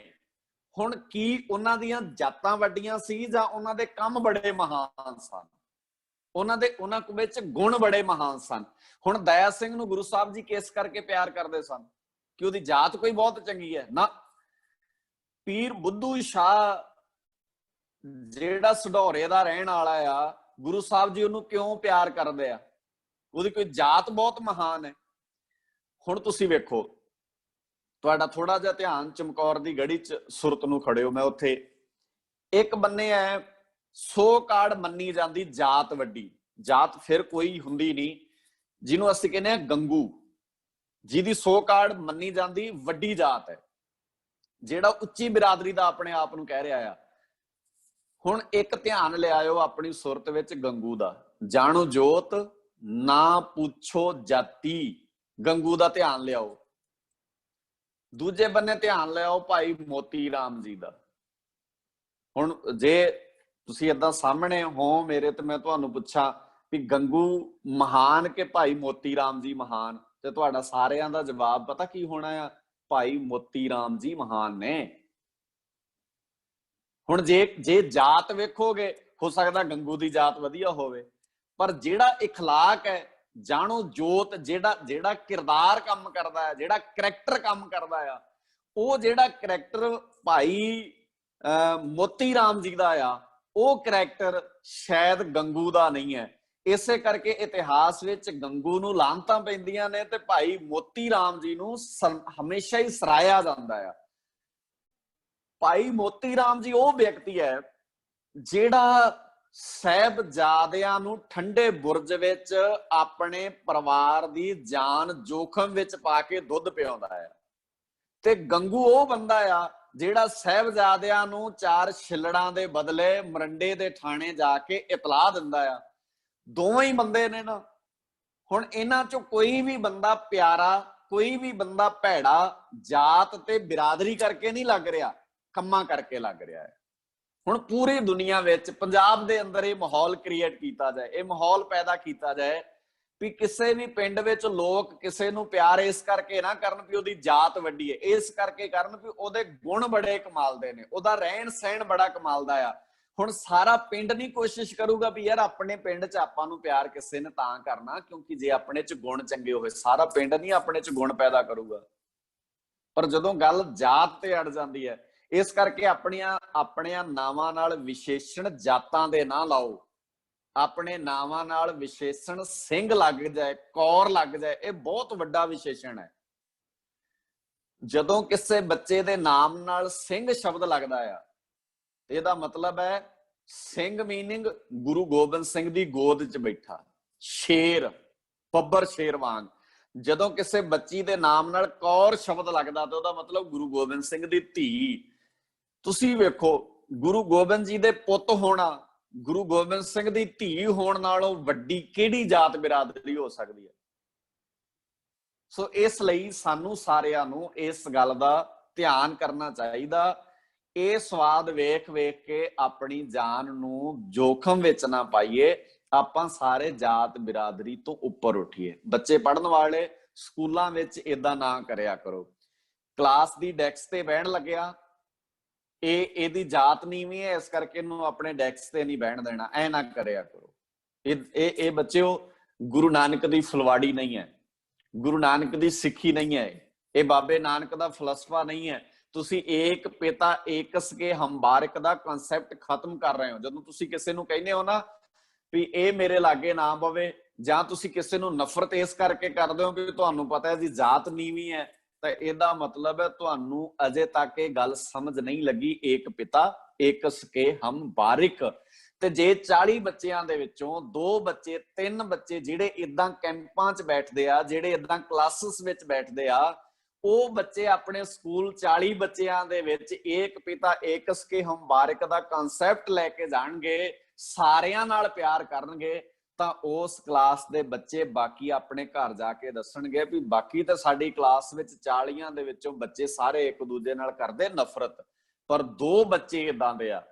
ਹੁਣ ਕੀ ਉਹਨਾਂ ਦੀਆਂ ਜਾਤਾਂ ਵੱਡੀਆਂ ਸੀ ਜਾਂ ਉਹਨਾਂ ਦੇ ਕੰਮ ਬੜੇ ਮਹਾਨ ਸਨ? ਉਹਨਾਂ ਵਿੱਚ ਗੁਣ ਬੜੇ ਮਹਾਨ ਸਨ। ਹੁਣ ਦਇਆ ਸਿੰਘ ਨੂੰ ਗੁਰੂ ਸਾਹਿਬ ਜੀ ਕਿਸ ਕਰਕੇ ਪਿਆਰ ਕਰਦੇ ਸਨ? ਕਿ ਉਹਦੀ ਜਾਤ ਕੋਈ ਬਹੁਤ ਚੰਗੀ ਹੈ? ਨਾ। ਪੀਰ ਬੁੱਧੂ ਸ਼ਾਹ ਜਿਹੜਾ ਸਢੌਰੇ ਦਾ ਰਹਿਣ ਵਾਲਾ ਆ, ਗੁਰੂ ਸਾਹਿਬ ਜੀ ਉਹਨੂੰ ਕਿਉਂ ਪਿਆਰ ਕਰਦੇ ਆ? ਉਹਦੀ ਕੋਈ ਜਾਤ ਬਹੁਤ ਮਹਾਨ ਹੈ। ਹੁਣ ਤੁਸੀਂ ਵੇਖੋ, ਤੁਹਾਡਾ ਥੋੜਾ ਜਿਹਾ ਧਿਆਨ ਚਮਕੌਰ ਦੀ ਗੜੀ 'ਚ ਸੁਰਤ ਨੂੰ ਖੜਿਓ। ਮੈਂ ਉੱਥੇ ਇੱਕ ਬੰਨੇ ਹੈ ਸੋ ਕਾੜ ਮੰਨੀ ਜਾਂਦੀ ਜਾਤ ਵੱਡੀ, ਜਾਤ ਫਿਰ ਕੋਈ ਹੁੰਦੀ ਨਹੀਂ, ਜਿਹਨੂੰ ਅਸੀਂ ਕਹਿੰਦੇ ਆ ਗੰਗੂ। ਜਿਹਦੀ ਸੋ ਕਾਰਡ ਮੰਨੀ ਜਾਂਦੀ ਵੱਡੀ ਜਾਤ ਹੈ, ਜਿਹੜਾ ਉੱਚੀ ਬਿਰਾਦਰੀ ਦਾ ਆਪਣੇ ਆਪ ਨੂੰ ਕਹਿ ਰਿਹਾ ਆ। ਹੁਣ ਇੱਕ ਧਿਆਨ ਲਿਆਇਓ ਆਪਣੀ ਸੁਰਤ ਵਿੱਚ ਗੰਗੂ ਦਾ, ਜਾਣੋ ਜੋਤ ਨਾ ਪੁੱਛੋ ਜਾਤੀ, ਗੰਗੂ ਦਾ ਧਿਆਨ ਲਿਆਓ। ਦੂਜੇ ਬੰਨੇ ਧਿਆਨ ਲਿਆਓ ਭਾਈ ਮੋਤੀ ਰਾਮ ਜੀ ਦਾ। ਹੁਣ ਜੇ ਤੁਸੀਂ ਏਦਾਂ ਸਾਹਮਣੇ ਹੋ ਮੇਰੇ ਤੇ ਮੈਂ ਤੁਹਾਨੂੰ ਪੁੱਛਾਂ ਵੀ ਗੰਗੂ ਮਹਾਨ ਕਿ ਭਾਈ ਮੋਤੀ ਰਾਮ ਜੀ ਮਹਾਨ, ਤੇ ਤੁਹਾਡਾ ਸਾਰਿਆਂ ਦਾ ਜਵਾਬ ਪਤਾ ਕੀ ਹੋਣਾ ਆ? ਭਾਈ ਮੋਤੀ ਰਾਮ ਜੀ ਮਹਾਨ ਨੇ। ਹੁਣ ਜੇ ਜਾਤ ਵੇਖੋਗੇ, ਹੋ ਸਕਦਾ ਗੰਗੂ ਦੀ ਜਾਤ ਵਧੀਆ ਹੋਵੇ, ਪਰ ਜਿਹੜਾ ਇਖਲਾਕ ਹੈ, ਜਾਣੋ ਜੋਤ, ਜਿਹੜਾ ਕਿਰਦਾਰ ਕੰਮ ਕਰਦਾ ਹੈ, ਜਿਹੜਾ ਕਰੈਕਟਰ ਕੰਮ ਕਰਦਾ ਆ, ਉਹ ਜਿਹੜਾ ਕਰੈਕਟਰ ਭਾਈ ਮੋਤੀ ਰਾਮ ਜੀ ਦਾ ਆ, ਉਹ ਕਰੈਕਟਰ ਸ਼ਾਇਦ ਗੰਗੂ ਦਾ ਨਹੀਂ ਹੈ। ਇਸੇ ਕਰਕੇ ਇਤਿਹਾਸ ਵਿੱਚ ਗੰਗੂ ਨੂੰ ਲਾਹਨਤਾਂ ਪੈਂਦੀਆਂ ਨੇ ਤੇ ਭਾਈ ਮੋਤੀ ਰਾਮ ਜੀ ਨੂੰ ਹਮੇਸ਼ਾ ਹੀ ਸਰਾਇਆ ਜਾਂਦਾ ਆ। ਭਾਈ ਮੋਤੀ ਰਾਮ ਜੀ ਉਹ ਵਿਅਕਤੀ ਹੈ ਜਿਹੜਾ ਸਾਹਿਬਜ਼ਾਦਿਆਂ ਨੂੰ ਠੰਡੇ ਬੁਰਜ ਵਿੱਚ ਆਪਣੇ ਪਰਿਵਾਰ ਦੀ ਜਾਨ ਜੋਖਮ ਵਿੱਚ ਪਾ ਕੇ ਦੁੱਧ ਪਿਆਉਂਦਾ ਹੈ, ਤੇ ਗੰਗੂ ਉਹ ਬੰਦਾ ਆ ਜਿਹੜਾ ਸਾਹਿਬਜ਼ਾਦਿਆਂ ਨੂੰ 4 ਛਿੱਲੜਾਂ ਦੇ ਬਦਲੇ ਮਰੰਡੇ ਦੇ ਥਾਣੇ ਜਾ ਕੇ ਇਤਲਾਹ ਦਿੰਦਾ ਆ। ਦੋਵੇਂ ਹੀ ਬੰਦੇ ਨੇ ਨਾ। ਹੁਣ ਇਹਨਾਂ ਚੋਂ ਕੋਈ ਵੀ ਬੰਦਾ ਪਿਆਰਾ, ਕੋਈ ਵੀ ਬੰਦਾ ਭੈੜਾ ਜਾਤ ਤੇ ਬਿਰਾਦਰੀ ਕਰਕੇ ਨਹੀਂ ਲੱਗ ਰਿਹਾ, ਕੰਮਾਂ ਕਰਕੇ ਲੱਗ ਰਿਹਾ ਹੈ। ਹੁਣ ਪੂਰੀ ਦੁਨੀਆ ਵਿੱਚ ਪੰਜਾਬ ਦੇ ਅੰਦਰ ਇਹ ਮਾਹੌਲ ਕ੍ਰੀਏਟ ਕੀਤਾ ਜਾਏ, ਇਹ ਮਾਹੌਲ ਪੈਦਾ ਕੀਤਾ ਜਾਏ ਵੀ ਕਿਸੇ ਵੀ ਪਿੰਡ ਵਿੱਚ ਲੋਕ ਕਿਸੇ ਨੂੰ ਪਿਆਰ ਇਸ ਕਰਕੇ ਨਾ ਕਰਨ ਵੀ ਉਹਦੀ ਜਾਤ ਵੱਡੀ ਹੈ, ਇਸ ਕਰਕੇ ਕਰਨ ਵੀ ਉਹਦੇ ਗੁਣ ਬੜੇ ਕਮਾਲ ਦੇ ਨੇ, ਉਹਦਾ ਰਹਿਣ ਸਹਿਣ ਬੜਾ ਕਮਾਲ ਦਾ ਆ। ਹੁਣ ਸਾਰਾ ਪਿੰਡ ਨਹੀਂ ਕੋਸ਼ਿਸ਼ ਕਰੂਗਾ ਵੀ ਯਾਰ ਆਪਣੇ ਪਿੰਡ 'ਚ ਆਪਾਂ ਨੂੰ ਪਿਆਰ ਕਿਸੇ ਨੇ ਤਾਂ ਕਰਨਾ ਕਿਉਂਕਿ ਜੇ ਆਪਣੇ 'ਚ ਗੁਣ ਚੰਗੇ ਹੋਵੇ। ਸਾਰਾ ਪਿੰਡ ਨਹੀਂ ਆਪਣੇ 'ਚ ਗੁਣ ਪੈਦਾ ਕਰੂਗਾ। ਪਰ ਜਦੋਂ ਗੱਲ ਜਾਤ ਤੇ ਅੜ ਜਾਂਦੀ ਹੈ, ਇਸ ਕਰਕੇ ਆਪਣੀਆਂ ਨਾਵਾਂ ਨਾਲ ਵਿਸ਼ੇਸ਼ਣ ਜਾਤਾਂ ਦੇ ਨਾ ਲਾਓ। ਆਪਣੇ ਨਾਵਾਂ ਨਾਲ ਵਿਸ਼ੇਸ਼ਣ ਸਿੰਘ ਲੱਗ ਜਾਏ, ਕੌਰ ਲੱਗ ਜਾਏ, ਇਹ ਬਹੁਤ ਵੱਡਾ ਵਿਸ਼ੇਸ਼ਣ ਹੈ। ਜਦੋਂ ਕਿਸੇ ਬੱਚੇ ਦੇ ਨਾਮ ਨਾਲ ਸਿੰਘ ਸ਼ਬਦ ਲੱਗਦਾ ਆ, ਇਹਦਾ ਮਤਲਬ ਹੈ ਸਿੰਘ ਮੀਨਿੰਗ ਗੁਰੂ ਗੋਬਿੰਦ ਸਿੰਘ ਦੀ ਗੋਦ 'ਚ ਬੈਠਾ ਸ਼ੇਰ, ਬੱਬਰ ਸ਼ੇਰ ਵਾਂਗ। ਜਦੋਂ ਕਿਸੇ ਬੱਚੀ ਦੇ ਨਾਮ ਨਾਲ ਕੌਰ ਸ਼ਬਦ ਲੱਗਦਾ ਤਾਂ ਉਹਦਾ ਮਤਲਬ ਗੁਰੂ ਗੋਬਿੰਦ ਸਿੰਘ ਦੀ ਧੀ। ਤੁਸੀਂ ਵੇਖੋ ਗੁਰੂ ਗੋਬਿੰਦ ਜੀ ਦੇ ਪੁੱਤ ਹੋਣਾ, ਗੁਰੂ ਗੋਬਿੰਦ ਸਿੰਘ ਦੀ ਧੀ ਹੋਣ ਨਾਲੋਂ ਵੱਡੀ ਕਿਹੜੀ ਜਾਤ ਬਿਰਾਦਰੀ ਹੋ ਸਕਦੀ ਹੈ? ਸੋ ਇਸ ਲਈ ਸਾਨੂੰ ਸਾਰਿਆਂ ਨੂੰ ਇਸ ਗੱਲ ਦਾ ਧਿਆਨ ਕਰਨਾ ਚਾਹੀਦਾ। ਇਹ ਸਵਾਦ ਵੇਖ ਵੇਖ ਕੇ ਆਪਣੀ ਜਾਨ ਨੂੰ ਜੋਖਮ ਵਿੱਚ ਨਾ ਪਾਈਏ। ਆਪਾਂ ਸਾਰੇ ਜਾਤ ਬਿਰਾਦਰੀ ਤੋਂ ਉੱਪਰ ਉੱਠੀਏ। ਬੱਚੇ ਪੜ੍ਹਨ ਵਾਲੇ ਸਕੂਲਾਂ ਵਿੱਚ ਏਦਾਂ ਨਾ ਕਰਿਆ ਕਰੋ। ਕਲਾਸ ਦੀ ਡੈਸਕ ਤੇ ਬਹਿਣ ਲੱਗਿਆ, ਇਹਦੀ ਜਾਤ ਨੀਵੀਂ ਹੈ ਇਸ ਕਰਕੇ ਇਹਨੂੰ ਆਪਣੇ ਡੈਸਕ ਤੇ ਨਹੀਂ ਬਹਿਣ ਦੇਣਾ, ਐ ਨਾ ਕਰਿਆ ਕਰੋ। ਇਹ ਬੱਚਿਓ ਗੁਰੂ ਨਾਨਕ ਦੀ ਫੁਲਵਾੜੀ ਨਹੀਂ ਹੈ, ਗੁਰੂ ਨਾਨਕ ਦੀ ਸਿੱਖੀ ਨਹੀਂ ਹੈ, ਇਹ ਬਾਬੇ ਨਾਨਕ ਦਾ ਫਲਸਫਾ ਨਹੀਂ ਹੈ। ਤੁਸੀਂ ਏਕ ਪਿਤਾ ਏਕਸ ਕੇ ਹਮ ਬਾਰਿਕ ਦਾ ਕਨਸੈਪਟ ਖਤਮ ਕਰ ਰਹੇ ਹੋ। ਜਦੋਂ ਤੁਸੀਂ ਕਿਸੇ ਨੂੰ ਕਹਿੰਦੇ ਹੋ ਨਾ ਵੀ ਇਹ ਮੇਰੇ ਲਾਗੇ ਨਾ ਪਵੇ, ਜਾਂ ਤੁਸੀਂ ਕਿਸੇ ਨੂੰ ਨਫ਼ਰਤ ਇਸ ਕਰਕੇ ਕਰਦੇ ਹੋ ਕਿ ਤੁਹਾਨੂੰ ਪਤਾ ਹੈ ਜੀ ਜਾਤ ਨੀਵੀਂ ਹੈ, ਤਾਂ ਇਹਦਾ ਮਤਲਬ ਹੈ ਤੁਹਾਨੂੰ ਅਜੇ ਤੱਕ ਇਹ ਗੱਲ ਸਮਝ ਨਹੀਂ ਲੱਗੀ ਏਕ ਪਿਤਾ ਏਕਸ ਕੇ ਹਮ ਬਾਰਿਕ। ਤੇ ਜੇ 40 ਬੱਚਿਆਂ ਦੇ ਵਿੱਚੋਂ 2 ਬੱਚੇ 3 ਬੱਚੇ ਜਿਹੜੇ ਇਦਾਂ ਕੈਂਪਾਂ 'ਚ ਬੈਠਦੇ ਆ, ਜਿਹੜੇ ਇਦਾਂ ਕਲਾਸਿਸ ਵਿੱਚ ਬੈਠਦੇ ਆ, ਉਹ ਬੱਚੇ ਆਪਣੇ ਸਕੂਲ 40 ਬੱਚਿਆਂ ਦੇ ਵਿੱਚ ਏਕ ਪਿਤਾ ਏਕਸ ਕੇ ਹਮ ਬਾਰਿਕ ਦਾ ਕਨਸੈਪਟ ਲੈ ਕੇ ਜਾਣਗੇ, ਸਾਰਿਆਂ ਨਾਲ ਪਿਆਰ ਕਰਨਗੇ, ਤਾਂ ਉਸ ਕਲਾਸ ਦੇ ਬੱਚੇ ਬਾਕੀ ਆਪਣੇ ਘਰ ਜਾ ਕੇ ਦੱਸਣਗੇ ਵੀ ਬਾਕੀ ਤਾਂ ਸਾਡੀ ਕਲਾਸ ਵਿੱਚ 40 ਦੇ ਵਿੱਚੋਂ ਬੱਚੇ ਸਾਰੇ ਇੱਕ ਦੂਜੇ ਨਾਲ ਕਰਦੇ ਨਫ਼ਰਤ, ਪਰ 2 ਬੱਚੇ ਇਦਾਂ ਦੇ ਆ,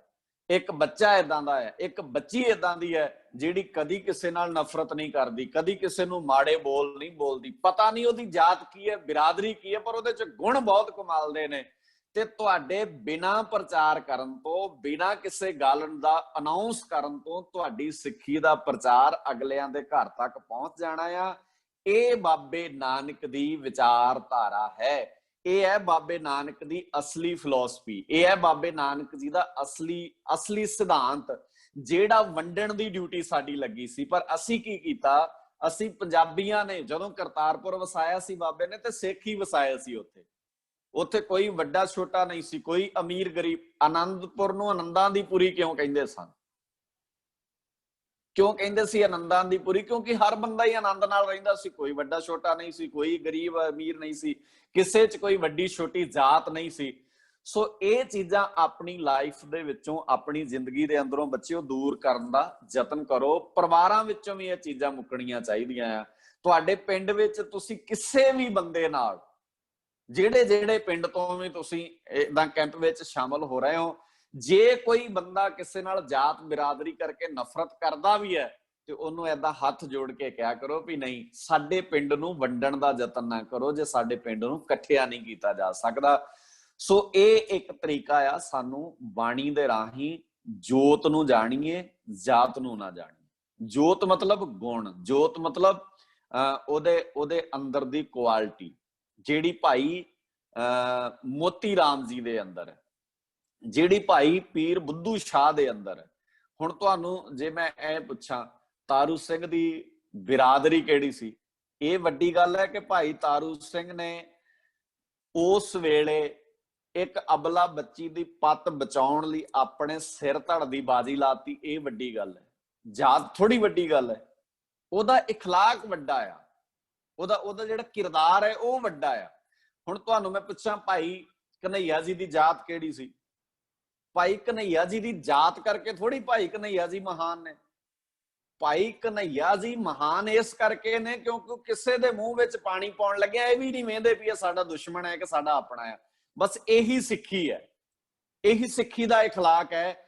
ਇੱਕ ਬੱਚਾ ਇਦਾਂ ਦਾ ਹੈ, ਇੱਕ ਬੱਚੀ ਇਦਾਂ ਦੀ ਹੈ ਜਿਹੜੀ ਕਦੀ ਕਿਸੇ ਨਾਲ ਨਫ਼ਰਤ ਨਹੀਂ ਕਰਦੀ, ਕਦੀ ਕਿਸੇ ਨੂੰ ਮਾੜੇ ਬੋਲ ਨਹੀਂ ਬੋਲਦੀ। ਪਤਾ ਨਹੀਂ ਉਹਦੀ ਜਾਤ ਕੀ ਹੈ, ਬਿਰਾਦਰੀ ਕੀ ਹੈ, ਪਰ ਉਹਦੇ 'ਚ ਗੁਣ ਬਹੁਤ ਕਮਾਲ ਦੇ ਨੇ। ਤੇ ਤੁਹਾਡੇ ਬਿਨਾਂ ਪ੍ਰਚਾਰ ਕਰਨ ਤੋਂ, ਬਿਨਾਂ ਕਿਸੇ ਗੱਲ ਦਾ ਅਨਾਉਂਸ ਕਰਨ ਤੋਂ ਤੁਹਾਡੀ ਸਿੱਖੀ ਦਾ ਪ੍ਰਚਾਰ ਅਗਲਿਆਂ ਦੇ ਘਰ ਤੱਕ ਪਹੁੰਚ ਜਾਣਾ ਆ। ਇਹ ਬਾਬੇ ਨਾਨਕ ਦੀ ਵਿਚਾਰਧਾਰਾ ਹੈ, ਇਹ ਹੈ ਬਾਬੇ ਨਾਨਕ ਦੀ ਅਸਲੀ ਫਿਲਾਸਫੀ, ਇਹ ਹੈ ਬਾਬੇ ਨਾਨਕ ਜੀ ਦਾ ਅਸਲੀ ਸਿਧਾਂਤ, ਜਿਹੜਾ ਵੰਡਣ ਦੀ ਡਿਊਟੀ ਸਾਡੀ ਲੱਗੀ ਸੀ। ਪਰ ਅਸੀਂ ਕੀ ਕੀਤਾ? ਅਸੀਂ ਪੰਜਾਬੀਆਂ ਨੇ ਜਦੋਂ ਕਰਤਾਰਪੁਰ ਵਸਾਇਆ ਸੀ ਬਾਬੇ ਨੇ, ਤੇ ਸਿੱਖ ਹੀ ਵਸਾਇਆ ਸੀ। ਉੱਥੇ ਕੋਈ ਵੱਡਾ ਛੋਟਾ ਨਹੀਂ ਸੀ, ਕੋਈ ਅਮੀਰ ਗਰੀਬ। ਆਨੰਦਪੁਰ ਨੂੰ ਆਨੰਦਾਂ ਦੀ ਪੁਰੀ ਕਿਉਂ ਕਹਿੰਦੇ ਸਨ? ਕਿਉਂ ਕਹਿੰਦੇ ਸੀ ਆਨੰਦਾਂ ਦੀ ਪੁਰੀ? ਕਿਉਂਕਿ ਹਰ ਬੰਦਾ ਹੀ ਆਨੰਦ ਨਾਲ ਰਹਿੰਦਾ ਸੀ, ਕੋਈ ਵੱਡਾ ਛੋਟਾ ਨਹੀਂ ਸੀ, ਕੋਈ ਗਰੀਬ ਅਮੀਰ ਨਹੀਂ ਸੀ, ਕਿਸੇ 'ਚ ਕੋਈ ਵੱਡੀ ਛੋਟੀ ਜਾਤ ਨਹੀਂ ਸੀ। ਸੋ ਇਹ ਚੀਜ਼ਾਂ ਆਪਣੀ ਲਾਈਫ ਦੇ ਵਿੱਚੋਂ, ਆਪਣੀ ਜ਼ਿੰਦਗੀ ਦੇ ਅੰਦਰੋਂ ਬੱਚਿਓ ਦੂਰ ਕਰਨ ਦਾ ਯਤਨ ਕਰੋ। ਪਰਿਵਾਰਾਂ ਵਿੱਚੋਂ ਵੀ ਇਹ ਚੀਜ਼ਾਂ ਮੁੱਕਣੀਆਂ ਚਾਹੀਦੀਆਂ ਆ। ਤੁਹਾਡੇ ਪਿੰਡ ਵਿੱਚ ਤੁਸੀਂ ਕਿਸੇ ਵੀ ਬੰਦੇ ਨਾਲ, ਜਿਹੜੇ ਪਿੰਡ ਤੋਂ ਵੀ ਤੁਸੀਂ ਇਦਾਂ ਕੈਂਪ ਵਿੱਚ ਸ਼ਾਮਲ ਹੋ ਰਹੇ ਹੋ, ਜੇ ਕੋਈ ਬੰਦਾ ਕਿਸੇ ਨਾਲ ਜਾਤ ਬਿਰਾਦਰੀ ਕਰਕੇ ਨਫ਼ਰਤ ਕਰਦਾ ਵੀ ਹੈ ਤੇ ਉਹਨੂੰ ਏਦਾਂ ਹੱਥ ਜੋੜ ਕੇ ਕਿਹਾ ਕਰੋ ਵੀ ਨਹੀਂ, ਸਾਡੇ ਪਿੰਡ ਨੂੰ ਵੰਡਣ ਦਾ ਯਤਨ ਨਾ ਕਰੋ ਜੇ ਸਾਡੇ ਪਿੰਡ ਨੂੰ ਇਕੱਠਿਆ ਨਹੀਂ ਕੀਤਾ ਜਾ ਸਕਦਾ। ਸੋ ਇਹ ਇੱਕ ਤਰੀਕਾ ਆ ਸਾਨੂੰ ਬਾਣੀ ਦੇ ਰਾਹੀਂ ਜੋਤ ਨੂੰ ਜਾਣੀਏ, ਜਾਤ ਨੂੰ ਨਾ ਜਾਣੀਏ। ਜੋਤ ਮਤਲਬ ਗੁਣ, ਜੋਤ ਮਤਲਬ ਉਹਦੇ ਅੰਦਰ ਦੀ ਕੁਆਲਿਟੀ, ਜਿਹੜੀ ਭਾਈ ਮੋਤੀ ਰਾਮ ਜੀ ਦੇ ਅੰਦਰ ਹੈ, ਜਿਹੜੀ ਭਾਈ ਪੀਰ ਬੁੱਧੂ ਸ਼ਾਹ ਦੇ ਅੰਦਰ ਹੈ। ਹੁਣ ਤੁਹਾਨੂੰ ਜੇ ਮੈਂ ਇਹ ਪੁੱਛਾਂ ਤਾਰੂ ਸਿੰਘ ਦੀ ਬਿਰਾਦਰੀ ਕਿਹੜੀ ਸੀ, ਇਹ ਵੱਡੀ ਗੱਲ ਹੈ ਕਿ ਭਾਈ ਤਾਰੂ ਸਿੰਘ ਨੇ ਉਸ ਵੇਲੇ ਇੱਕ ਅਬਲਾ ਬੱਚੀ ਦੀ ਪੱਤ ਬਚਾਉਣ ਲਈ ਆਪਣੇ ਸਿਰ ਧੜ ਦੀ ਬਾਜੀ ਲਾਤੀ। ਇਹ ਵੱਡੀ ਗੱਲ ਹੈ, ਜਾਤ ਥੋੜੀ ਵੱਡੀ ਗੱਲ ਹੈ। ਉਹਦਾ ਇਖਲਾਕ ਵੱਡਾ ਆ, ਉਹਦਾ ਜਿਹੜਾ ਕਿਰਦਾਰ ਹੈ ਉਹ ਵੱਡਾ ਆ। ਹੁਣ ਤੁਹਾਨੂੰ ਮੈਂ ਪੁੱਛਾਂ ਭਾਈ ਕਨ੍ਹਈਆ ਜੀ ਦੀ ਜਾਤ ਕਿਹੜੀ ਸੀ? ਭਾਈ ਕਨ੍ਹਈਆ ਜੀ ਦੀ ਜਾਤ ਕਰਕੇ ਥੋੜੀ ਭਾਈ ਕਨ੍ਹਈਆ ਜੀ ਮਹਾਨ ਨੇ। ਭਾਈ ਕਨ੍ਹਈਆ ਜੀ ਮਹਾਨ ਇਸ ਕਰਕੇ ਨੇ ਕਿਉਂਕਿ ਕਿਸੇ ਦੇ ਮੂੰਹ ਵਿੱਚ ਪਾਣੀ ਪਾਉਣ ਲੱਗਿਆ ਇਹ ਵੀ ਨਹੀਂ ਵੇਂਦੇ ਵੀ ਇਹ ਸਾਡਾ ਦੁਸ਼ਮਣ ਹੈ ਕਿ ਸਾਡਾ ਆਪਣਾ ਹੈ। ਬਸ ਇਹੀ ਸਿੱਖੀ ਹੈ, ਇਹੀ ਸਿੱਖੀ ਦਾ ਇਖਲਾਕ ਹੈ।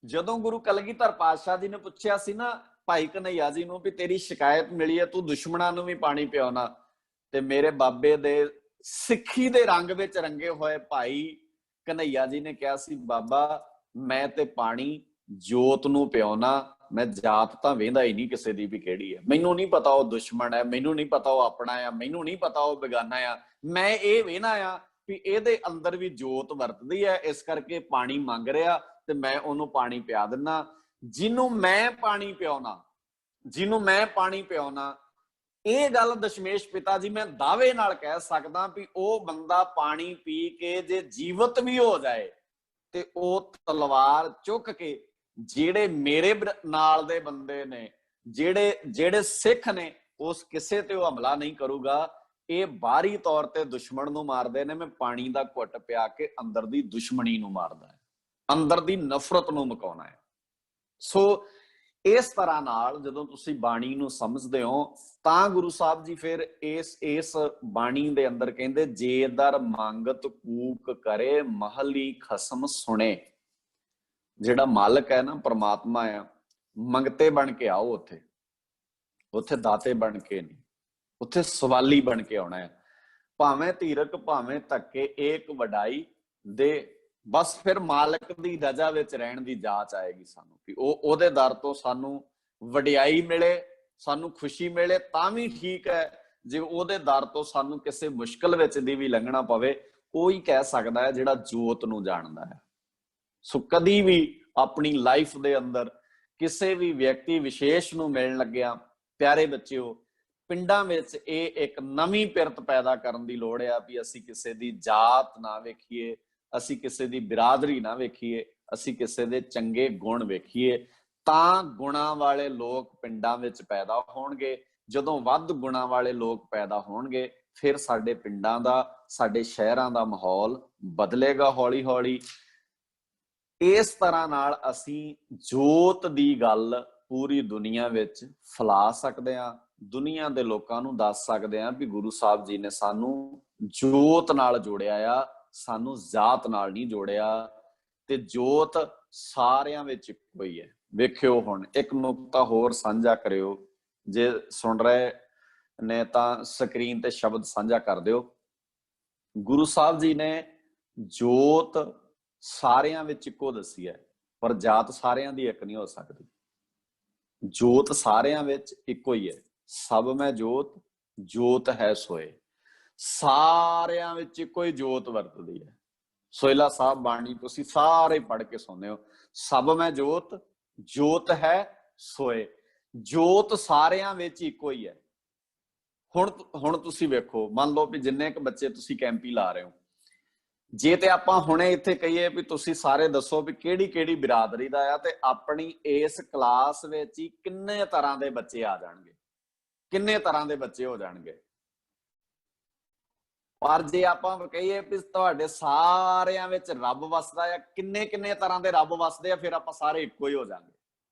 ਜਦੋਂ ਗੁਰੂ ਕਲਗੀਧਰ ਪਾਤਸ਼ਾਹ ਜੀ ਨੇ ਪੁੱਛਿਆ ਸੀ ਨਾ ਭਾਈ ਕਨ੍ਹਈਆ ਜੀ ਨੂੰ ਵੀ ਤੇਰੀ ਸ਼ਿਕਾਇਤ ਮਿਲੀ ਹੈ, ਤੂੰ ਦੁਸ਼ਮਣਾਂ ਨੂੰ ਵੀ ਪਾਣੀ ਪਿਆਉਣਾ, ਤੇ ਮੇਰੇ ਬਾਬੇ ਦੇ ਸਿੱਖੀ ਦੇ ਰੰਗ ਵਿੱਚ ਰੰਗੇ ਹੋਏ ਭਾਈ ਕਨ੍ਹਈਆ ਜੀ ਨੇ ਕਿਹਾ ਸੀ, ਬਾਬਾ ਮੈਂ ਤੇ ਪਾਣੀ ਜੋਤ ਨੂੰ ਪਿਆਉਣਾ, ਮੈਂ ਜਾਤ ਤਾਂ ਵੇਂਦਾ ਹੀ ਨਹੀਂ ਕਿਸੇ ਦੀ ਵੀ ਕਿਹੜੀ ਹੈ। ਮੈਨੂੰ ਨਹੀਂ ਪਤਾ ਉਹ ਦੁਸ਼ਮਣ ਹੈ, ਮੈਨੂੰ ਨਹੀਂ ਪਤਾ ਉਹ ਆਪਣਾ ਆ, ਮੈਨੂੰ ਨਹੀਂ ਪਤਾ ਉਹ ਬੇਗਾਨਾ ਆ। ਮੈਂ ਇਹ ਵੇਂਦਾ ਆ ਵੀ ਇਹਦੇ ਅੰਦਰ ਵੀ ਜੋਤ ਵਰਤਦੀ ਹੈ, ਇਸ ਕਰਕੇ ਪਾਣੀ ਮੰਗ ਰਿਹਾ ਤੇ ਮੈਂ ਉਹਨੂੰ ਪਾਣੀ ਪਿਆ ਦਿੰਦਾ। ਜਿਹਨੂੰ ਮੈਂ ਪਾਣੀ ਪਿਆਉਣਾ, ਇਹ ਗੱਲ ਦਸ਼ਮੇਸ਼ ਪਿਤਾ ਜੀ ਮੈਂ ਦਾਅਵੇ ਨਾਲ ਕਹਿ ਸਕਦਾ ਵੀ ਉਹ ਬੰਦਾ ਪਾਣੀ ਪੀ ਕੇ ਜੇ ਜੀਵਤ ਵੀ ਹੋ ਜਾਏ ਤੇ ਉਹ ਤਲਵਾਰ ਚੁੱਕ ਕੇ ਜਿਹੜੇ ਮੇਰੇ ਨਾਲ ਦੇ ਬੰਦੇ ਨੇ, ਜਿਹੜੇ ਸਿੱਖ ਨੇ, ਉਸ ਕਿਸੇ ਤੇ ਉਹ ਹਮਲਾ ਨਹੀਂ ਕਰੂਗਾ। ਇਹ ਬਾਹਰੀ ਤੌਰ ਤੇ ਦੁਸ਼ਮਣ ਨੂੰ ਮਾਰਦੇ ਨੇ, ਮੈਂ ਪਾਣੀ ਦਾ ਘੁੱਟ ਪਿਆ ਕੇ ਅੰਦਰ ਦੀ ਦੁਸ਼ਮਣੀ ਨੂੰ ਮਾਰਦਾ ਹੈ, ਅੰਦਰ ਦੀ ਨਫ਼ਰਤ ਨੂੰ ਮੁਕਾਉਣਾ ਹੈ। ਸੋ ਇਸ ਤਰ੍ਹਾਂ ਨਾਲ ਜਦੋਂ ਤੁਸੀਂ ਬਾਣੀ ਨੂੰ ਸਮਝਦੇ ਹੋ ਤਾਂ ਗੁਰੂ ਸਾਹਿਬ ਜੀ ਫਿਰ ਇਸ ਬਾਣੀ ਦੇ ਅੰਦਰ ਕਹਿੰਦੇ, ਜੇ ਦਰ ਮੰਗਤ ਕੂਕ ਕਰੇ ਮਹਲੀ ਖਸਮ ਸੁਣੇ। ਜਿਹੜਾ ਮਾਲਕ ਹੈ ਨਾ, ਪ੍ਰਮਾਤਮਾ ਆ, ਮੰਗਤੇ ਬਣ ਕੇ ਆਓ, ਉੱਥੇ ਦਾਤੇ ਬਣ ਕੇ ਨਹੀਂ, ਉੱਥੇ ਸਵਾਲੀ ਬਣ ਕੇ ਆਉਣਾ ਹੈ। ਭਾਵੇਂ ਧੀਰਕ ਭਾਵੇਂ ਧੱਕੇ ਏਕ ਵਡਾਈ ਦੇ, ਬਸ ਫਿਰ ਮਾਲਕ ਦੀ ਰਜ਼ਾ ਵਿੱਚ ਰਹਿਣ ਦੀ ਜਾਚ ਆਏਗੀ ਸਾਨੂੰ ਕਿ ਉਹਦੇ ਦਰ ਤੋਂ ਸਾਨੂੰ ਵਡਿਆਈ ਮਿਲੇ, ਸਾਨੂੰ ਖੁਸ਼ੀ ਮਿਲੇ ਤਾਂ ਵੀ ਠੀਕ ਹੈ। ਜੇ ਉਹਦੇ ਦਰ ਤੋਂ ਸਾਨੂੰ ਕਿਸੇ ਮੁਸ਼ਕਲ ਵਿੱਚ ਦੀ ਵੀ ਲੰਘਣਾ ਪਵੇ, ਉਹ ਹੀ ਕਹਿ ਸਕਦਾ ਹੈ ਜਿਹੜਾ ਜੋਤ ਨੂੰ ਜਾਣਦਾ ਹੈ। ਸੋ ਕਦੀ ਵੀ ਆਪਣੀ ਲਾਈਫ ਦੇ ਅੰਦਰ ਕਿਸੇ ਵੀ ਵਿਅਕਤੀ ਵਿਸ਼ੇਸ਼ ਨੂੰ ਮਿਲਣ ਲੱਗਿਆ, ਪਿਆਰੇ ਬੱਚਿਓ, ਪਿੰਡਾਂ ਵਿੱਚ ਇਹ ਇੱਕ ਨਵੀਂ ਪਿਰਤ ਪੈਦਾ ਕਰਨ ਦੀ ਲੋੜ ਆ ਵੀ ਅਸੀਂ ਕਿਸੇ ਦੀ ਜਾਤ ਨਾ ਵੇਖੀਏ, ਅਸੀਂ ਕਿਸੇ ਦੀ ਬਿਰਾਦਰੀ ਨਾ ਵੇਖੀਏ, ਅਸੀਂ ਕਿਸੇ ਦੇ ਚੰਗੇ ਗੁਣ ਵੇਖੀਏ। ਤਾਂ ਗੁਣਾਂ ਵਾਲੇ ਲੋਕ ਪਿੰਡਾਂ ਵਿੱਚ ਪੈਦਾ ਹੋਣਗੇ। ਜਦੋਂ ਵੱਧ ਗੁਣਾਂ ਵਾਲੇ ਲੋਕ ਪੈਦਾ ਹੋਣਗੇ, ਫਿਰ ਸਾਡੇ ਪਿੰਡਾਂ ਦਾ, ਸਾਡੇ ਸ਼ਹਿਰਾਂ ਦਾ ਮਾਹੌਲ ਬਦਲੇਗਾ ਹੌਲੀ ਹੌਲੀ। ਇਸ ਤਰ੍ਹਾਂ ਨਾਲ ਅਸੀਂ ਜੋਤ ਦੀ ਗੱਲ ਪੂਰੀ ਦੁਨੀਆ ਵਿੱਚ ਫੈਲਾ ਸਕਦੇ ਹਾਂ, ਦੁਨੀਆ ਦੇ ਲੋਕਾਂ ਨੂੰ ਦੱਸ ਸਕਦੇ ਹਾਂ ਵੀ ਗੁਰੂ ਸਾਹਿਬ ਜੀ ਨੇ ਸਾਨੂੰ ਜੋਤ ਨਾਲ ਜੋੜਿਆ ਆ, ਸਾਨੂੰ ਜਾਤ ਨਾਲ ਨਹੀਂ ਜੋੜਿਆ। ਤੇ ਜੋਤ ਸਾਰਿਆਂ ਵਿੱਚ ਇੱਕੋ ਹੀ ਹੈ। ਵੇਖਿਓ ਹੁਣ ਇੱਕ ਨੁਕਤਾ ਹੋਰ ਸਾਂਝਾ ਕਰਿਓ, ਜੇ ਸੁਣ ਰਹੇ ਨੇ ਤਾਂ ਸਕਰੀਨ ਤੇ ਸ਼ਬਦ ਸਾਂਝਾ ਕਰ ਦਿਓ। ਗੁਰੂ ਸਾਹਿਬ ਜੀ ਨੇ ਜੋਤ ਸਾਰਿਆਂ ਵਿੱਚ ਇੱਕੋ ਦੱਸੀ ਹੈ, ਪਰ ਜਾਤ ਸਾਰਿਆਂ ਦੀ ਇੱਕ ਨਹੀਂ ਹੋ ਸਕਦੀ। ਜੋਤ ਸਾਰਿਆਂ ਵਿੱਚ ਇੱਕੋ ਹੀ ਹੈ। ਸਭ ਮੈਂ ਜੋਤ, ਜੋਤ ਹੈ ਸੋਏ। ਸਾਰਿਆਂ ਵਿੱਚ ਇੱਕੋ ਹੀ ਜੋਤ ਵਰਤਦੀ ਹੈ। ਸੋਹਿਲਾ ਸਾਹਿਬ ਬਾਣੀ ਤੁਸੀਂ ਸਾਰੇ ਪੜ੍ਹ ਕੇ ਸੁਣਦੇ ਹੋ, ਸਭ ਮੈਂ ਜੋਤ, ਜੋਤ ਹੈ ਸੋਏ। ਜੋਤ ਸਾਰਿਆਂ ਵਿੱਚ ਇੱਕੋ ਹੀ ਹੈ। ਹੁਣ ਤੁਸੀਂ ਵੇਖੋ, ਮੰਨ ਲਓ ਵੀ ਜਿੰਨੇ ਕੁ ਬੱਚੇ ਤੁਸੀਂ ਕੈਂਪੀ ਲਾ ਰਹੇ ਹੋ, ਜੇ ਤੇ ਆਪਾਂ ਹੁਣੇ ਇੱਥੇ ਕਹੀਏ ਵੀ ਤੁਸੀਂ ਸਾਰੇ ਦੱਸੋ ਵੀ ਕਿਹੜੀ ਕਿਹੜੀ ਬਿਰਾਦਰੀ ਦਾ ਆ, ਤੇ ਆਪਣੀ ਇਸ ਕਲਾਸ ਵਿੱਚ ਹੀ ਕਿੰਨੇ ਤਰ੍ਹਾਂ ਦੇ ਬੱਚੇ ਆ ਜਾਣਗੇ, ਕਿੰਨੇ ਤਰ੍ਹਾਂ ਦੇ ਬੱਚੇ ਹੋ ਜਾਣਗੇ। ਪਰ ਜੇ ਆਪਾਂ ਕਹੀਏ ਵੀ ਤੁਹਾਡੇ ਸਾਰਿਆਂ ਵਿੱਚ ਰੱਬ ਵਸਦਾ ਆ, ਕਿੰਨੇ ਕਿੰਨੇ ਤਰ੍ਹਾਂ ਦੇ ਰੱਬ ਵਸਦੇ ਆ, ਫਿਰ ਆਪਾਂ ਸਾਰੇ ਇੱਕੋ ਹੀ ਹੋ ਜਾਣਗੇ।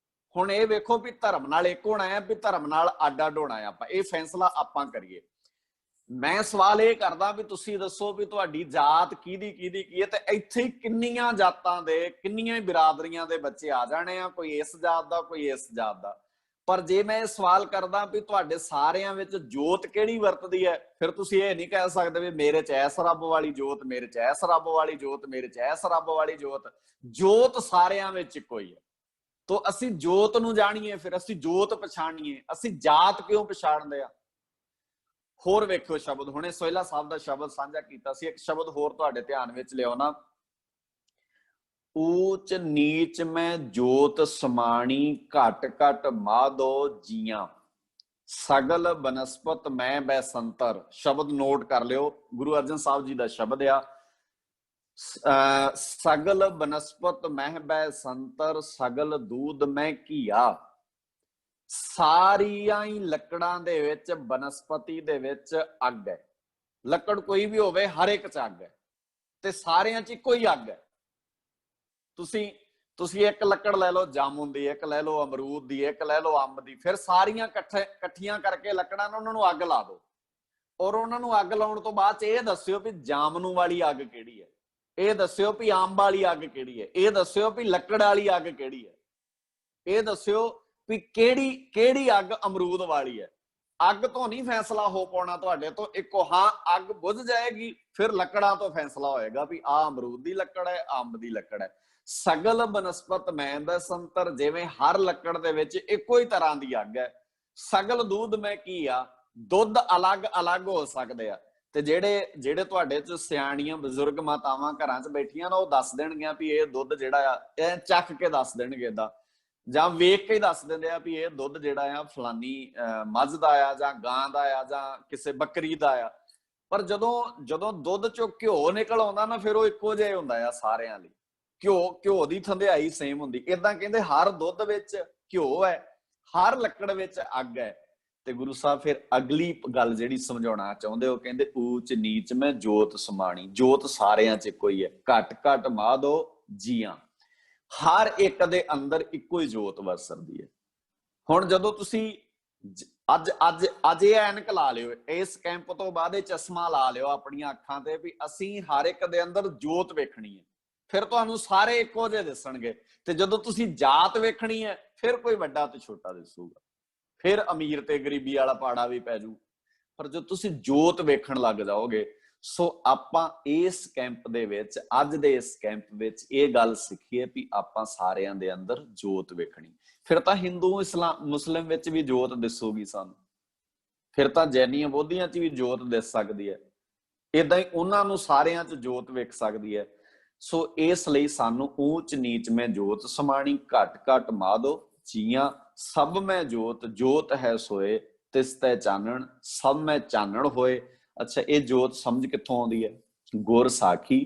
ਹੁਣ ਇਹ ਵੇਖੋ ਵੀ ਧਰਮ ਨਾਲ ਇੱਕ ਹੋਣਾ ਹੈ, ਵੀ ਧਰਮ ਨਾਲ ਅੱਡ ਅੱਡ ਹੋਣਾ ਹੈ। ਆਪਾਂ ਇਹ ਫੈਸਲਾ ਆਪਾਂ ਕਰੀਏ। ਮੈਂ ਸਵਾਲ ਇਹ ਕਰਦਾ ਵੀ ਤੁਸੀਂ ਦੱਸੋ ਵੀ ਤੁਹਾਡੀ ਜਾਤ ਕਿਹਦੀ ਕਿਹਦੀ ਕੀ ਹੈ, ਤੇ ਇੱਥੇ ਹੀ ਕਿੰਨੀਆਂ ਜਾਤਾਂ ਦੇ, ਕਿੰਨੀਆਂ ਬਿਰਾਦਰੀਆਂ ਦੇ ਬੱਚੇ ਆ ਜਾਣੇ ਆ, ਕੋਈ ਇਸ ਜਾਤ ਦਾ, ਕੋਈ ਇਸ ਜਾਤ ਦਾ। ਪਰ ਜੇ ਮੈਂ ਇਹ ਸਵਾਲ ਕਰਦਾ ਵੀ ਤੁਹਾਡੇ ਸਾਰਿਆਂ ਵਿੱਚ ਜੋਤ ਕਿਹੜੀ ਵਰਤਦੀ ਹੈ, ਫਿਰ ਤੁਸੀਂ ਇਹ ਨਹੀਂ ਕਹਿ ਸਕਦੇ ਵੀ ਮੇਰੇ ਚ ਐਸ ਰੱਬ ਵਾਲੀ ਜੋਤ, ਮੇਰੇ ਚ ਐਸ ਰੱਬ ਵਾਲੀ ਜੋਤ, ਮੇਰੇ ਚ ਐਸ ਰੱਬ ਵਾਲੀ ਜੋਤ। ਜੋਤ ਸਾਰਿਆਂ ਵਿੱਚ ਇੱਕੋ ਹੀ ਹੈ। ਤੋ ਅਸੀਂ ਜੋਤ ਨੂੰ ਜਾਣੀਏ, ਫਿਰ ਅਸੀਂ ਜੋਤ ਪਛਾਣੀਏ। ਅਸੀਂ ਜਾਤ ਕਿਉਂ ਪਛਾਣਦੇ ਆ? ਹੋਰ ਵੇਖਿਓ ਸ਼ਬਦ, ਹੁਣੇ ਸੋਹਿਲਾ ਸਾਹਿਬ ਦਾ ਸ਼ਬਦ ਸਾਂਝਾ ਕੀਤਾ ਸੀ, ਇੱਕ ਸ਼ਬਦ ਹੋਰ ਤੁਹਾਡੇ ਧਿਆਨ ਵਿੱਚ ਲਿਆਓ ਨਾ। ਊਚ ਨੀਚ ਮੈਂ ਜੋਤ ਸਮਾਣੀ, ਘਟ ਘਟ ਮਾਧੋ ਜੀਆਂ, ਸਗਲ ਬਨਸਪਤ ਮੈਂ ਬੈਸੰਤਰ। ਸ਼ਬਦ ਨੋਟ ਕਰ ਲਿਓ, ਗੁਰੂ ਅਰਜਨ ਸਾਹਿਬ ਜੀ ਦਾ ਸ਼ਬਦ ਆ। ਸਗਲ ਬਨਸਪਤ ਮਹਿ ਬੈ ਸੰਤਰ, ਸਗਲ ਦੂਧ ਮੈਂ ਘੀਆ। ਸਾਰੀਆਂ ਹੀ ਲੱਕੜਾਂ ਦੇ ਵਿੱਚ, ਬਨਸਪਤੀ ਦੇ ਵਿੱਚ ਅੱਗ ਹੈ। ਲੱਕੜ ਕੋਈ ਵੀ ਹੋਵੇ, ਹਰ ਇੱਕ ਚ ਅੱਗ ਹੈ, ਤੇ ਸਾਰਿਆਂ ਚ ਇੱਕੋ ਹੀ ਅੱਗ ਹੈ। ਤੁਸੀਂ ਇੱਕ ਲੱਕੜ ਲੈ ਲਓ ਜਾਮੁਨ ਦੀ, ਇੱਕ ਲੈ ਲਓ ਅਮਰੂਦ ਦੀ, ਇੱਕ ਲੈ ਲਓ ਅੰਬ ਦੀ, ਫਿਰ ਸਾਰੀਆਂ ਇਕੱਠੀਆਂ ਕਰਕੇ ਲੱਕੜਾਂ ਨੂੰ ਉਹਨਾਂ ਨੂੰ ਅੱਗ ਲਾ ਦਿਓ। ਔਰ ਉਹਨਾਂ ਨੂੰ ਅੱਗ ਲਾਉਣ ਤੋਂ ਬਾਅਦ ਇਹ ਦੱਸਿਓ ਵੀ ਜਾਮਨੂ ਵਾਲੀ ਅੱਗ ਕਿਹੜੀ ਹੈ, ਇਹ ਦੱਸਿਓ ਵੀ ਅੰਬ ਵਾਲੀ ਅੱਗ ਕਿਹੜੀ ਹੈ, ਇਹ ਦੱਸਿਓ ਵੀ ਲੱਕੜ ਵਾਲੀ ਅੱਗ ਕਿਹੜੀ ਹੈ, ਇਹ ਦੱਸਿਓ ਵੀ ਕਿਹੜੀ ਅੱਗ ਅਮਰੂਦ ਵਾਲੀ ਹੈ। ਅੱਗ ਤੋਂ ਨਹੀਂ ਫੈਸਲਾ ਹੋ ਪਾਉਣਾ ਤੁਹਾਡੇ ਤੋਂ, ਇੱਕੋ ਹਾਂ ਅੱਗ ਬੁਝ ਜਾਏਗੀ, ਫਿਰ ਲੱਕੜਾਂ ਤੋਂ ਫੈਸਲਾ ਹੋਏਗਾ ਵੀ ਆਹ ਅਮਰੂਦ ਦੀ ਲੱਕੜ ਹੈ, ਅੰਬ ਦੀ ਲੱਕੜ ਹੈ। ਸਗਲ ਬਨਸਪਤ ਮੈਂ ਦਾ ਸੰਤਰ, ਜਿਵੇਂ ਹਰ ਲੱਕੜ ਦੇ ਵਿੱਚ ਇੱਕੋ ਹੀ ਤਰ੍ਹਾਂ ਦੀ ਅੱਗ ਹੈ। ਸਗਲ ਦੂਧ ਮੈਂ ਕੀ ਆ, ਦੁੱਧ ਅਲੱਗ-ਅਲੱਗ ਹੋ ਸਕਦੇ ਆ। ਤੇ ਜਿਹੜੇ ਤੁਹਾਡੇ ਚ ਸਿਆਣੀਆਂ ਬਜ਼ੁਰਗ ਮਾਤਾਵਾਂ ਘਰਾਂ ਚ ਬੈਠੀਆਂ ਨਾ, ਉਹ ਦੱਸ ਦੇਣਗੀਆਂ ਵੀ ਇਹ ਦੁੱਧ ਜਿਹੜਾ ਆ, ਇਹ ਚੱਖ ਕੇ ਦੱਸ ਦੇਣਗੇ ਏਦਾਂ, ਜਾਂ ਵੇਖ ਕੇ ਹੀ ਦੱਸ ਦਿੰਦੇ ਆ ਵੀ ਇਹ ਦੁੱਧ ਜਿਹੜਾ ਆ ਫਲਾਨੀ ਮੱਝ ਦਾ ਆ, ਜਾਂ ਗਾਂ ਦਾ ਆ, ਜਾਂ ਕਿਸੇ ਬੱਕਰੀ ਦਾ ਆ। ਪਰ ਜਦੋਂ ਦੁੱਧ ਚੋਂ ਘਿਓ ਨਿਕਲ ਆਉਂਦਾ ਨਾ, ਫਿਰ ਉਹ ਇੱਕੋ ਜਿਹਾ ਹੁੰਦਾ ਆ ਸਾਰਿਆਂ ਲਈ। ਘਿਓ ਦੀ ਥੰਧਿਆਈ ਸੇਮ ਹੁੰਦੀ। ਏਦਾਂ ਕਹਿੰਦੇ ਹਰ ਦੁੱਧ ਵਿੱਚ ਘਿਓ ਹੈ, ਹਰ ਲੱਕੜ ਵਿੱਚ ਅੱਗ ਹੈ। ਤੇ ਗੁਰੂ ਸਾਹਿਬ ਫਿਰ ਅਗਲੀ ਗੱਲ ਜਿਹੜੀ ਸਮਝਾਉਣਾ ਚਾਹੁੰਦੇ, ਉਹ ਕਹਿੰਦੇ ਊਚ ਨੀਚ ਮੈਂ ਜੋਤ ਸਮਾਣੀ। ਜੋਤ ਸਾਰਿਆਂ ਚ ਇੱਕੋ ਹੀ ਹੈ, ਘਟ ਘਟ ਮਾਧੋ ਜੀਆਂ। ਹਰ ਇੱਕ ਦੇ ਅੰਦਰ ਇੱਕੋ ਹੀ ਜੋਤ ਵਸਦੀ ਹੈ। ਹੁਣ ਜਦੋਂ ਤੁਸੀਂ ਅੱਜ ਇਹ ਐਨਕ ਲਾ ਲਿਓ, ਇਸ ਕੈਂਪ ਤੋਂ ਬਾਅਦ ਇਹ ਚਸ਼ਮਾ ਲਾ ਲਿਓ ਆਪਣੀਆਂ ਅੱਖਾਂ ਤੇ, ਵੀ ਅਸੀਂ ਹਰ ਇੱਕ ਦੇ ਅੰਦਰ ਜੋਤ ਵੇਖਣੀ ਹੈ, ਫਿਰ ਤੁਹਾਨੂੰ ਸਾਰੇ ਇੱਕੋ ਜਿਹੇ ਦਿਸਣਗੇ। ਤੇ ਜਦੋਂ ਤੁਸੀਂ ਜਾਤ ਵੇਖਣੀ ਹੈ, ਫਿਰ ਕੋਈ ਵੱਡਾ ਤੇ ਛੋਟਾ ਦਿਸੂਗਾ, ਫਿਰ ਅਮੀਰ ਤੇ ਗਰੀਬੀ ਵਾਲਾ ਪਾੜਾ ਵੀ ਪੈ ਜੂ। ਪਰ ਜੋ ਤੁਸੀਂ ਜੋਤ ਵੇਖਣ ਲੱਗ ਜਾਓਗੇ, ਸੋ ਆਪਾਂ ਇਸ ਕੈਂਪ ਦੇ ਵਿੱਚ, ਅੱਜ ਦੇ ਇਸ ਕੈਂਪ ਵਿੱਚ ਇਹ ਗੱਲ ਸਿੱਖੀਏ ਵੀ ਆਪਾਂ ਸਾਰਿਆਂ ਦੇ ਅੰਦਰ ਜੋਤ ਵੇਖਣੀ। ਫਿਰ ਤਾਂ ਹਿੰਦੂ, ਇਸਲਾਮ, ਮੁਸਲਿਮ ਵਿੱਚ ਵੀ ਜੋਤ ਦਿਸੂਗੀ ਸਾਨੂੰ, ਫਿਰ ਤਾਂ ਜੈਨੀਆਂ ਬੋਧੀਆਂ ਚ ਵੀ ਜੋਤ ਦਿਸ ਸਕਦੀ ਹੈ। ਏਦਾਂ ਹੀ ਉਹਨਾਂ ਨੂੰ ਸਾਰਿਆਂ ਚ ਜੋਤ ਵੇਖ ਸਕਦੀ ਹੈ। ਸੋ ਇਸ ਲਈ ਸਾਨੂੰ ਊਚ ਨੀਚ ਮੈਂ ਜੋਤ ਸਮਾਣੀ, ਘਟ ਘਟ ਮਾਧੋ ਜੀਆਂ। ਸਭ ਮੈਂ ਜੋਤ ਹੈ ਸੋਏ, ਤਿਸ ਤੈ ਚਾਨਣ, ਸਭ ਮੈਂ ਚਾਨਣ ਹੋਏ। ਅੱਛਾ, ਇਹ ਜੋਤ ਸਮਝ ਕਿੱਥੋਂ ਆਉਂਦੀ ਹੈ? ਗੁਰ ਸਾਖੀ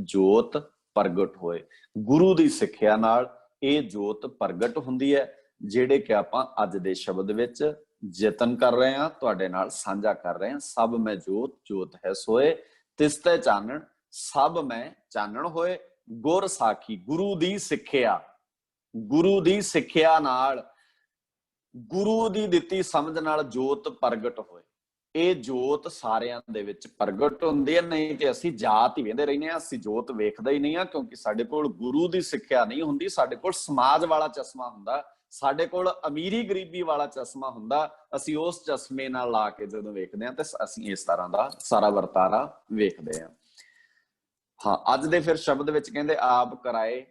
ਜੋਤ ਪ੍ਰਗਟ ਹੋਏ। ਗੁਰੂ ਦੀ ਸਿੱਖਿਆ ਨਾਲ ਇਹ ਜੋਤ ਪ੍ਰਗਟ ਹੁੰਦੀ ਹੈ, ਜਿਹੜੇ ਕਿ ਆਪਾਂ ਅੱਜ ਦੇ ਸ਼ਬਦ ਵਿੱਚ ਯਤਨ ਕਰ ਰਹੇ ਹਾਂ, ਤੁਹਾਡੇ ਨਾਲ ਸਾਂਝਾ ਕਰ ਰਹੇ ਹਾਂ। ਸਭ ਮੈਂ ਜੋਤ ਹੈ ਸੋਏ, ਤਿਸ ਤੈ ਚਾਨਣ, ਸਭ ਮੈਂ ਚਾਨਣ ਹੋਏ। ਗੁਰ ਸਾਖੀ, ਗੁਰੂ ਦੀ ਸਿੱਖਿਆ, ਗੁਰੂ ਦੀ ਸਿੱਖਿਆ ਨਾਲ, ਗੁਰੂ ਦੀ ਦਿੱਤੀ ਸਮਝ ਨਾਲ ਜੋਤ ਪ੍ਰਗਟ ਹੋਏ। ਇਹ ਜੋਤ ਸਾਰਿਆਂ ਦੇ ਵਿੱਚ ਪ੍ਰਗਟ ਹੁੰਦੀ ਹੈ। ਨਹੀਂ ਤੇ ਅਸੀਂ ਜਾਤ ਹੀ ਵੇਖਦੇ ਰਹਿੰਦੇ ਹਾਂ, ਅਸੀਂ ਜੋਤ ਵੇਖਦੇ ਹੀ ਨਹੀਂ ਆ, ਕਿਉਂਕਿ ਸਾਡੇ ਕੋਲ ਗੁਰੂ ਦੀ ਸਿੱਖਿਆ ਨਹੀਂ ਹੁੰਦੀ। ਸਾਡੇ ਕੋਲ ਸਮਾਜ ਵਾਲਾ ਚਸ਼ਮਾ ਹੁੰਦਾ, ਸਾਡੇ ਕੋਲ ਅਮੀਰੀ ਗਰੀਬੀ ਵਾਲਾ ਚਸ਼ਮਾ ਹੁੰਦਾ। ਅਸੀਂ ਉਸ ਚਸ਼ਮੇ ਨਾਲ ਲਾ ਕੇ ਜਦੋਂ ਵੇਖਦੇ ਹਾਂ, ਤੇ ਅਸੀਂ ਇਸ ਤਰ੍ਹਾਂ ਦਾ ਸਾਰਾ ਵਰਤਾਰਾ ਵੇਖਦੇ ਹਾਂ। ਹਾਂ, ਅੱਜ ਦੇ ਫਿਰ ਸ਼ਬਦ ਵਿੱਚ ਕਹਿੰਦੇ ਆਪ ਕਰਾਏ,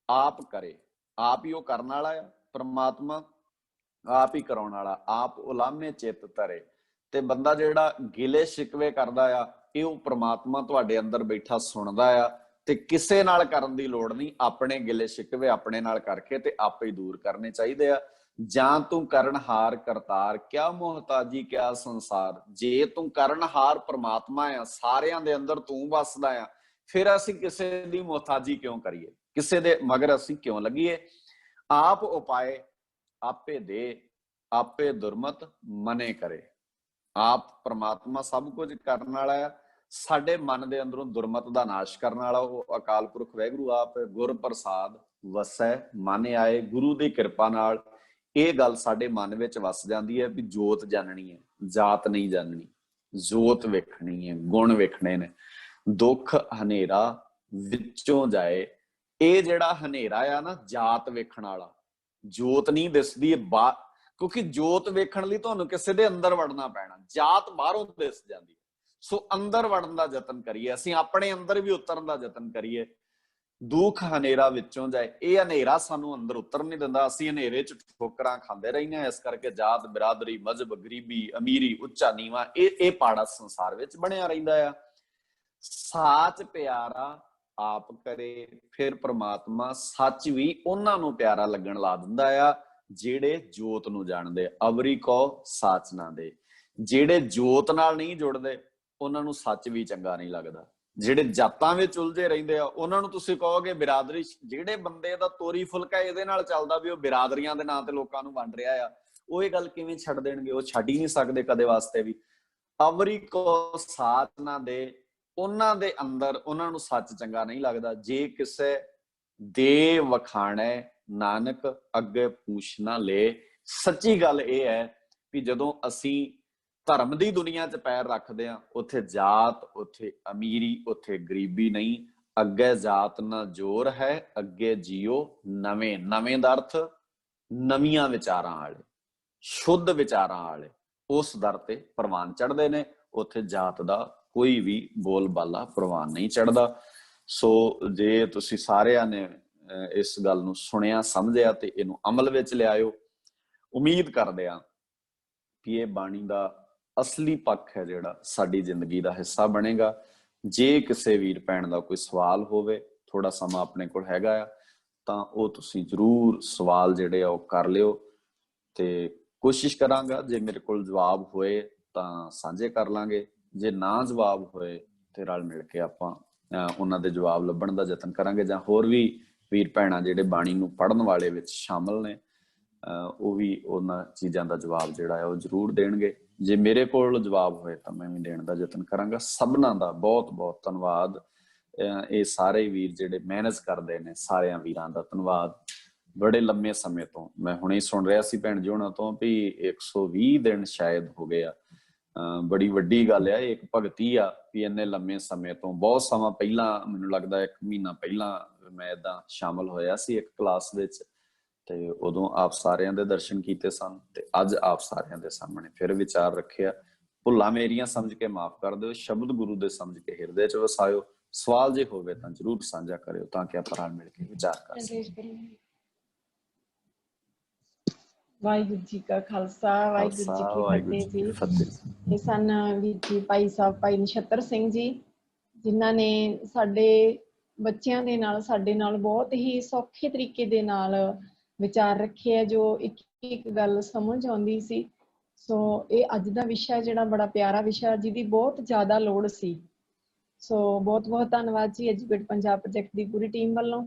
ਆਪ ਕਰੇ। ਆਪ ਹੀ ਉਹ ਕਰਨ ਵਾਲਾ ਆ, ਪ੍ਰਮਾਤਮਾ ਆਪ ਹੀ ਕਰਾਉਣ ਵਾਲਾ। ਆਪ ਉਲਾਮੇ ਚਿੱਤ ਧਰੇ। ਤੇ ਬੰਦਾ ਜਿਹੜਾ ਗਿਲੇ ਸ਼ਿਕਵੇ ਕਰਦਾ ਆ, ਇਹ ਉਹ ਪ੍ਰਮਾਤਮਾ ਤੁਹਾਡੇ ਅੰਦਰ ਬੈਠਾ ਸੁਣਦਾ ਆ, ਤੇ ਕਿਸੇ ਨਾਲ ਕਰਨ ਦੀ ਲੋੜ ਨਹੀਂ। ਆਪਣੇ ਗਿਲੇ ਸ਼ਿਕਵੇ ਆਪਣੇ ਨਾਲ ਕਰਕੇ ਤੇ ਆਪੇ ਹੀ ਦੂਰ ਕਰਨੇ ਚਾਹੀਦੇ ਆ। ਜਾਂ ਤੂੰ ਕਰਨਹਾਰ ਕਰਤਾਰ, ਕਿਆ ਮੁਹਤਾਜੀ ਕਿਆ ਸੰਸਾਰ। ਜੇ ਤੂੰ ਕਰਨਹਾਰ ਪ੍ਰਮਾਤਮਾ ਆ, ਸਾਰਿਆਂ ਦੇ ਅੰਦਰ ਤੂੰ ਵਸਦਾ ਆ, ਫਿਰ ਅਸੀਂ ਕਿਸੇ ਦੀ ਮੁਹਤਾਜੀ ਕਿਉਂ ਕਰੀਏ, ਕਿਸੇ ਦੇ ਮਗਰ ਅਸੀਂ ਕਿਉਂ ਲੱਗੀਏ। ਆਪ ਉਪਾਏ ਆਪੇ ਦੇ, ਆਪੇ ਦੁਰਮਤ ਮਨੇ ਕਰੇ। ਆਪ ਪ੍ਰਮਾਤਮਾ ਸਭ ਕੁਝ ਕਰਨ ਵਾਲਾ ਆ, ਸਾਡੇ ਮਨ ਦੇ ਅੰਦਰੋਂ ਦੁਰਮਤ ਦਾ ਨਾਸ਼ ਕਰਨ ਵਾਲਾ ਉਹ ਅਕਾਲ ਪੁਰਖ ਵਾਹਿਗੁਰੂ ਆਪ ਹੈ। ਗੁਰ ਪ੍ਰਸਾਦ ਵਸੈ ਮਨ ਆਏ। ਗੁਰੂ ਦੀ ਕਿਰਪਾ ਨਾਲ ਇਹ ਗੱਲ ਸਾਡੇ ਮਨ ਵਿੱਚ ਵਸ ਜਾਂਦੀ ਹੈ ਵੀ ਜੋਤ ਜਾਣਨੀ ਹੈ, ਜਾਤ ਨਹੀਂ ਜਾਣਨੀ, ਜੋਤ ਵੇਖਣੀ ਹੈ, ਗੁਣ ਵੇਖਣੇ ਨੇ। ਦੁੱਖ ਹਨੇਰਾ ਵਿੱਚੋਂ ਜਾਏ। ਇਹ ਜਿਹੜਾ ਹਨੇਰਾ ਆ ਨਾ, ਜਾਤ ਵੇਖਣ ਵਾਲਾ, ਜੋਤ ਨਹੀਂ ਦਿਸਦੀ ਕਿਉਂਕਿ ਜੋਤ ਵੇਖਣ ਲਈ ਤੁਹਾਨੂੰ ਕਿਸੇ ਦੇ ਅੰਦਰ ਵੜਨਾ ਪੈਣਾ, ਜਾਤ ਬਾਹਰੋਂ ਦਿਸ ਜਾਂਦੀ। ਸੋ ਅੰਦਰ ਵੜਨ ਦਾ ਯਤਨ ਕਰੀਏ, ਅਸੀਂ ਆਪਣੇ ਅੰਦਰ ਵੀ ਉਤਰਨ ਦਾ ਯਤਨ ਕਰੀਏ। ਦੁੱਖ ਹਨੇਰਾ ਵਿੱਚੋਂ ਜਾਏ। ਇਹ ਹਨੇਰਾ ਸਾਨੂੰ ਅੰਦਰ ਉਤਰਨ ਨਹੀਂ ਦਿੰਦਾ, ਅਸੀਂ ਹਨੇਰੇ ਚ ਠੋਕਰਾਂ ਖਾਂਦੇ ਰਹਿੰਦੇ ਹਾਂ। ਇਸ ਕਰਕੇ ਜਾਤ ਬਿਰਾਦਰੀ, ਮਜ਼ਹਬ, ਗਰੀਬੀ, ਅਮੀਰੀ, ਉੱਚਾ ਨੀਵਾਂ, ਇਹ ਪਾੜਾ ਸੰਸਾਰ ਵਿੱਚ ਬਣਿਆ ਰਹਿੰਦਾ ਆ। ਸਾਚ ਪਿਆਰਾ ਆਪ ਕਰੇ, ਫਿਰ ਪ੍ਰਮਾਤਮਾ ਸੱਚ ਵੀ ਉਹਨਾਂ ਨੂੰ ਪਿਆਰਾ ਲੱਗਣ ਲਾ ਦਿੰਦਾ ਆ ਜਿਹੜੇ ਜੋਤ ਨੂੰ ਜਾਣਦੇ। ਅਵਰੀ ਕੋ ਸਾਚ ਨਾ ਦੇ। ਜਿਹੜੇ ਜੋਤ ਨਾਲ ਨਹੀਂ ਜੁੜਦੇ ਉਹਨਾਂ ਨੂੰ ਸੱਚ ਵੀ ਚੰਗਾ ਨਹੀਂ ਲੱਗਦਾ। ਜਿਹੜੇ ਜਾਤਾਂ ਵਿੱਚ ਉਲਝੇ ਰਹਿੰਦੇ ਆ ਉਹਨਾਂ ਨੂੰ ਤੁਸੀਂ ਕਹੋਗੇ ਬਿਰਾਦਰੀ। ਜਿਹੜੇ ਬੰਦੇ ਦਾ ਤੋਰੀ ਫੁਲਕਾ ਇਹਦੇ ਨਾਲ ਚੱਲਦਾ ਵੀ ਉਹ ਬਿਰਾਦਰੀਆਂ ਦੇ ਨਾਂ ਤੇ ਲੋਕਾਂ ਨੂੰ ਵੰਡ ਰਿਹਾ ਆ, ਉਹ ਇਹ ਗੱਲ ਕਿਵੇਂ ਛੱਡ ਦੇਣਗੇ? ਉਹ ਛੱਡ ਹੀ ਨਹੀਂ ਸਕਦੇ ਕਦੇ ਵਾਸਤੇ ਵੀ। ਅਵਰੀ ਕੋ ਸਾਚ ਨਾ ਦੇ, ਉਹਨਾਂ ਦੇ ਅੰਦਰ ਉਹਨਾਂ ਨੂੰ ਸੱਚ ਚੰਗਾ ਨਹੀਂ ਲੱਗਦਾ। ਜੇ ਕਿਸੇ ਦੇ ਵਖਾਣੇ ਨਾਨਕ ਅੱਗੇ ਪੂਛ ਨਾ ਲੈ। ਸੱਚੀ ਗੱਲ ਇਹ ਹੈ ਵੀ ਜਦੋਂ ਅਸੀਂ ਧਰਮ ਦੀ ਦੁਨੀਆ 'ਚ ਪੈਰ ਰੱਖਦੇ ਹਾਂ, ਉੱਥੇ ਜਾਤ, ਉੱਥੇ ਅਮੀਰੀ, ਉੱਥੇ ਗਰੀਬੀ ਨਹੀਂ। ਅੱਗੇ ਜਾਤ ਨਾ ਜ਼ੋਰ ਹੈ, ਅੱਗੇ ਜੀਓ ਨਵੇਂ। ਨਵੇਂ ਦਾ ਅਰਥ ਨਵੀਆਂ ਵਿਚਾਰਾਂ ਵਾਲੇ, ਸ਼ੁੱਧ ਵਿਚਾਰਾਂ ਵਾਲੇ, ਉਸ ਦਰ ਤੇ ਪ੍ਰਵਾਨ ਚੜ੍ਹਦੇ ਨੇ। ਉੱਥੇ ਜਾਤ ਦਾ ਕੋਈ ਵੀ ਬੋਲ ਬਾਲਾ ਪ੍ਰਵਾਨ ਨਹੀਂ ਚੜ੍ਹਦਾ। ਸੋ ਜੇ ਤੁਸੀਂ ਸਾਰਿਆਂ ਨੇ ਇਸ ਗੱਲ ਨੂੰ ਸੁਣਿਆ, ਸਮਝਿਆ ਤੇ ਇਹਨੂੰ ਅਮਲ ਵਿੱਚ ਲਿਆਇਓ। ਉਮੀਦ ਕਰਦੇ ਆ ਕਿ ਇਹ ਬਾਣੀ ਦਾ ਅਸਲੀ ਪੱਖ ਹੈ ਜਿਹੜਾ ਸਾਡੀ ਜ਼ਿੰਦਗੀ ਦਾ ਹਿੱਸਾ ਬਣੇਗਾ। ਜੇ ਕਿਸੇ ਵੀਰ ਭੈਣ ਦਾ ਕੋਈ ਸਵਾਲ ਹੋਵੇ, ਥੋੜਾ ਸਮਾਂ ਆਪਣੇ ਕੋਲ ਹੈਗਾ ਆ, ਤਾਂ ਉਹ ਤੁਸੀਂ ਜ਼ਰੂਰ ਸਵਾਲ ਜਿਹੜੇ ਆ ਉਹ ਕਰ ਲਿਓ ਤੇ ਕੋਸ਼ਿਸ਼ ਕਰਾਂਗਾ ਜੇ ਮੇਰੇ ਕੋਲ ਜਵਾਬ ਹੋਏ ਤਾਂ ਸਾਂਝੇ ਕਰ ਲਾਂਗੇ। ਜੇ ਨਾ ਜਵਾਬ ਹੋਏ ਤੇ ਰਲ ਮਿਲ ਕੇ ਆਪਾਂ ਉਹਨਾਂ ਦੇ ਜਵਾਬ ਲੱਭਣ ਦਾ ਯਤਨ ਕਰਾਂਗੇ। ਜਾਂ ਹੋਰ ਵੀ ਵੀਰ ਭੈਣਾਂ ਜਿਹੜੇ ਬਾਣੀ ਨੂੰ ਪੜ੍ਹਨ ਵਾਲੇ ਵਿੱਚ ਸ਼ਾਮਲ ਨੇ, ਉਹ ਵੀ ਉਹਨਾਂ ਚੀਜ਼ਾਂ ਦਾ ਜਵਾਬ ਜਿਹੜਾ ਹੈ ਉਹ ਜ਼ਰੂਰ ਦੇਣਗੇ। ਜੇ ਮੇਰੇ ਕੋਲ ਜਵਾਬ ਹੋਏ ਤਾਂ ਮੈਂ ਵੀ ਦੇਣ ਦਾ ਯਤਨ ਕਰਾਂਗਾ। ਸਭਨਾਂ ਦਾ ਬਹੁਤ ਬਹੁਤ ਧੰਨਵਾਦ। ਇਹ ਸਾਰੇ ਵੀਰ ਜਿਹੜੇ ਮਿਹਨਤ ਕਰਦੇ ਨੇ, ਸਾਰਿਆਂ ਵੀਰਾਂ ਦਾ ਧੰਨਵਾਦ। ਬੜੇ ਲੰਮੇ ਸਮੇਂ ਤੋਂ ਮੈਂ ਹੁਣੇ ਸੁਣ ਰਿਹਾ ਸੀ ਭੈਣ ਜੀ ਉਹਨਾਂ ਤੋਂ ਵੀ 120 ਦਿਨ ਸ਼ਾਇਦ ਹੋ ਗਏ ਆ। ਬੜੀ ਵੱਡੀ ਗੱਲ ਆ, ਇੱਕ ਭਗਤੀ ਆ ਵੀ ਇੰਨੇ ਲੰਮੇ ਸਮੇਂ ਤੋਂ। ਬਹੁਤ ਸਮਾਂ ਪਹਿਲਾਂ, ਮੈਨੂੰ ਲੱਗਦਾ 1 ਮਹੀਨਾ ਪਹਿਲਾਂ ਮੈਂ ਏਦਾਂ ਸ਼ਾਮਲ ਹੋਇਆ ਸੀ ਇੱਕ ਕਲਾਸ ਵਿੱਚ, ਤੇ ਉਦੋਂ ਆਪ ਸਾਰਿਆਂ ਦੇ ਦਰਸ਼ਨ ਕੀਤੇ ਸਨ ਤੇ ਅੱਜ ਆਪ ਸਾਰਿਆਂ ਦੇ ਸਾਹਮਣੇ ਫਿਰ ਵਿਚਾਰ ਰੱਖਿਆ। ਭੁੱਲਾਂ ਮੇਰੀਆਂ ਸਮਝ ਕੇ ਮਾਫ ਕਰ ਦਿਓ, ਸ਼ਬਦ ਗੁਰੂ ਦੇ ਸਮਝ ਕੇ ਹਿਰਦੇ 'ਚ ਵਸਾਇਓ। ਸਵਾਲ ਜੇ ਹੋਵੇ ਤਾਂ ਜ਼ਰੂਰ ਸਾਂਝਾ ਕਰਿਓ ਤਾਂ ਕਿ ਆਪਾਂ ਰਲ ਮਿਲ ਕੇ ਵਿਚਾਰ ਕਰ ਸਕੀਏ। ਵਾਹਿਗੁਰੂ ਜੀ ਕਾ ਖਾਲਸਾ, ਵਾਹਿਗੁਰੂ ਜੀ ਕੀ ਫਤਿਹ ਜੀ। ਇਹ ਸਨ ਵੀਰ ਜੀ ਭਾਈ ਸਾਹਿਬ ਭਾਈ ਨਛੱਤਰ ਸਿੰਘ ਜੀ, ਜਿਨ੍ਹਾਂ ਨੇ ਸਾਡੇ ਬੱਚਿਆਂ ਦੇ ਨਾਲ, ਸਾਡੇ ਨਾਲ ਬਹੁਤ ਹੀ ਸੌਖੇ ਤਰੀਕੇ ਦੇ ਨਾਲ ਵਿਚਾਰ ਰੱਖੇ ਹੈ, ਜੋ ਇੱਕ ਇੱਕ ਗੱਲ ਸਮਝ ਆਉਂਦੀ ਸੀ। ਸੋ ਇਹ ਅੱਜ ਦਾ ਵਿਸ਼ਾ ਜਿਹੜਾ ਬੜਾ ਪਿਆਰਾ ਵਿਸ਼ਾ, ਜਿਹਦੀ ਬਹੁਤ ਜ਼ਿਆਦਾ ਲੋੜ ਸੀ। ਸੋ ਬਹੁਤ ਬਹੁਤ ਧੰਨਵਾਦ ਜੀ ਐਜੂਕੇਟ ਪੰਜਾਬ ਪ੍ਰੋਜੈਕਟ ਦੀ ਪੂਰੀ ਟੀਮ ਵੱਲੋਂ।